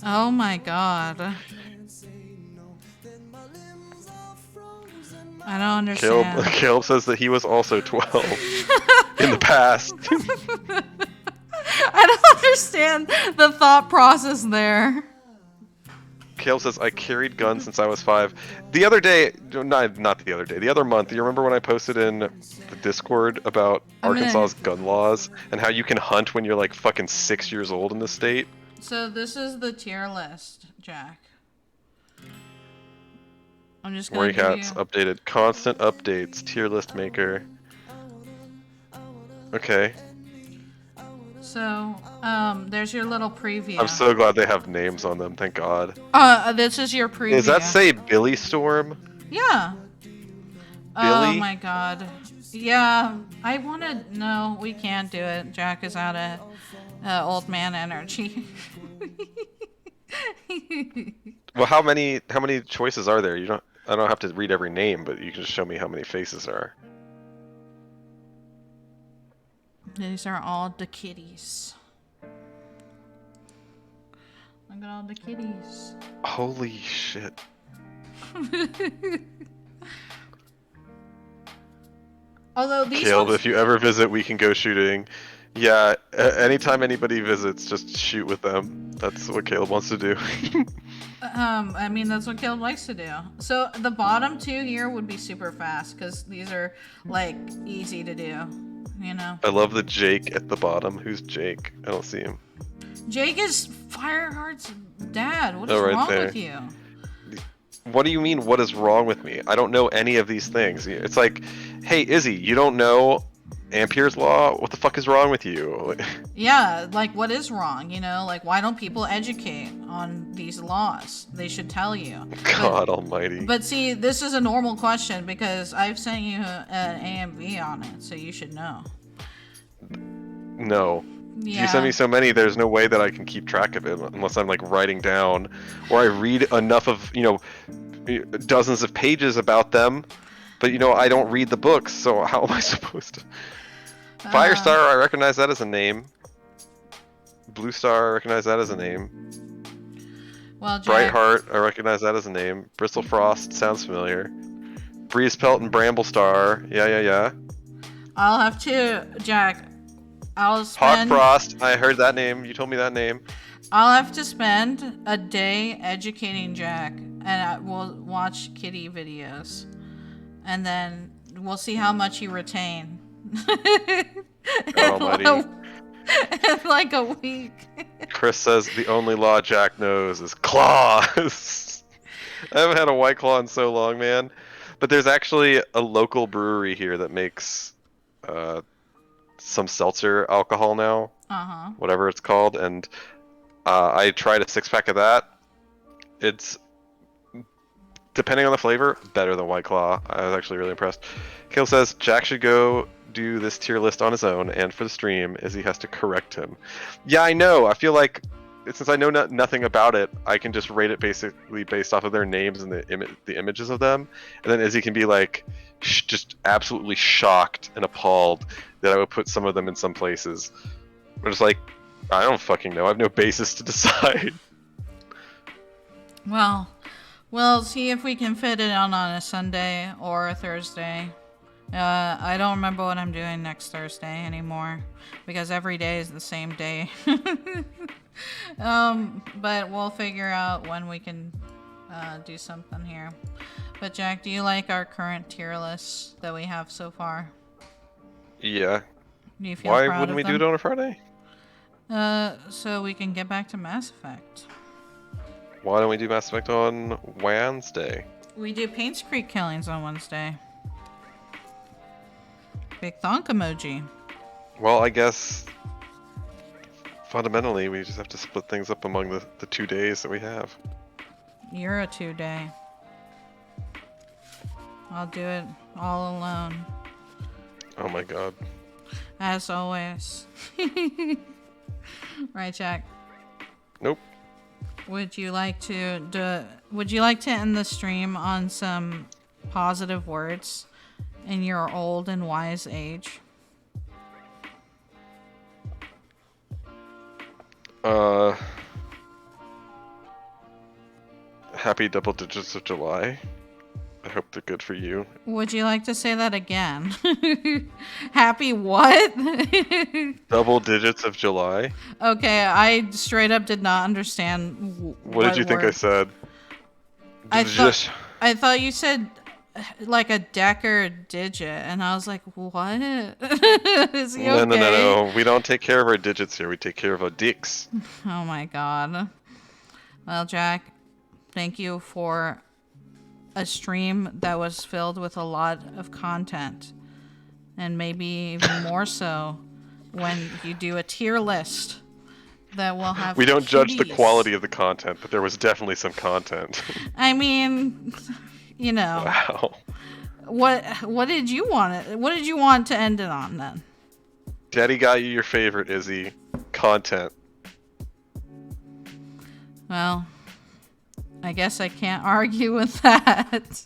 Oh my god. I don't understand. Caleb says that he was also 12 in the past. I don't understand the thought process there. Caleb says, I carried guns since I was 5. The other day, not the other day, the other month, you remember when I posted in the Discord about Arkansas's gun laws and how you can hunt when you're like fucking 6 years old in the state? So this is the tier list, Jack. I'm just gonna give you... updated. Constant updates. Tier list maker. Okay. So, there's your little preview. I'm so glad they have names on them, thank God. This is your preview. Does that say Billy Storm? Yeah. Billy? Oh my God. Yeah, I wanna... No, we can't do it. Jack is out of old man energy. Well, how many choices are there? I don't have to read every name, but you can just show me how many faces are. These are all the kitties. Look at all the kitties. Holy shit. Although these Caleb, ones... if you ever visit, we can go shooting. Yeah, anytime anybody visits, just shoot with them. That's what Caleb wants to do. I mean, that's what Caleb likes to do. So the bottom two here would be super fast because these are like easy to do, you know. I love the Jake at the bottom. Who's Jake? I don't see him. Jake is Fireheart's dad. What is Oh, right wrong there. with you? What do you mean, what is wrong with me? I don't know any of these things. It's like, hey, Izzy, you don't know Ampere's Law? What the fuck is wrong with you? Yeah, like what is wrong, you know? Like why don't people educate on these laws? They should tell you. God almighty. But see, this is a normal question because I've sent you an AMV on it, so you should know. No. Yeah. You send me so many, there's no way that I can keep track of it unless I'm like writing down or I read enough of, dozens of pages about them. But I don't read the books, so how am I supposed to? Firestar, I recognize that as a name. Blue Star, I recognize that as a name. Well, Jack... Brightheart, I recognize that as a name. Bristlefrost sounds familiar. Breezepelt and Bramblestar, yeah. I'll have to, Jack. I'll spend... Hawkfrost, I heard that name. You told me that name. I'll have to spend a day educating Jack, and we'll watch kitty videos, and then we'll see how much you retain. In like a week. Chris says the only law Jack knows is claws. I haven't had a White Claw in so long, man. But there's actually a local brewery here that makes some seltzer alcohol now. Whatever it's called. And I tried a 6-pack of that. It's, depending on the flavor, better than White Claw. I was actually really impressed. Kale says Jack should go do this tier list on his own and for the stream as he has to correct him. Yeah, I know. I feel like since I know nothing about it, I can just rate it basically based off of their names and the images of them, and then Izzy can be like just absolutely shocked and appalled that I would put some of them in some places. I'm just like, I don't fucking know. I have no basis to decide. Well, we'll see if we can fit it on a Sunday or a Thursday. I don't remember what I'm doing next Thursday anymore because every day is the same day. But we'll figure out when we can do something here. But Jack, do you like our current tier list that we have so far? Yeah. Do you feel Why proud wouldn't of we them? do it on a Friday? So we can get back to Mass Effect. Why don't we do Mass Effect on Wednesday? We do Paints Creek killings on Wednesday. Big thonk emoji. Well, I guess fundamentally we just have to split things up among the 2 days that we have. You're a 2-day. I'll do it all alone. Oh my god. As always. Right, Jack? Nope. Would you like to end the stream on some positive words in your old and wise age? Happy double digits of July. I hope they're good for you. Would you like to say that again? Happy what? Double digits of July? Okay, I straight up did not understand What did you think I said? I Just thought you said like a decker digit, and I was like, what? Is he okay? No. We don't take care of our digits here. We take care of our dicks. Oh my god. Well, Jack, thank you for a stream that was filled with a lot of content, and maybe even more so when you do a tier list that will have We don't judge the kitties. quality of the content, but there was definitely some content. I mean, you know. Wow. What did you want? What did you want to end it on then? Daddy got you your favorite, Izzy. Content. Well, I guess I can't argue with that.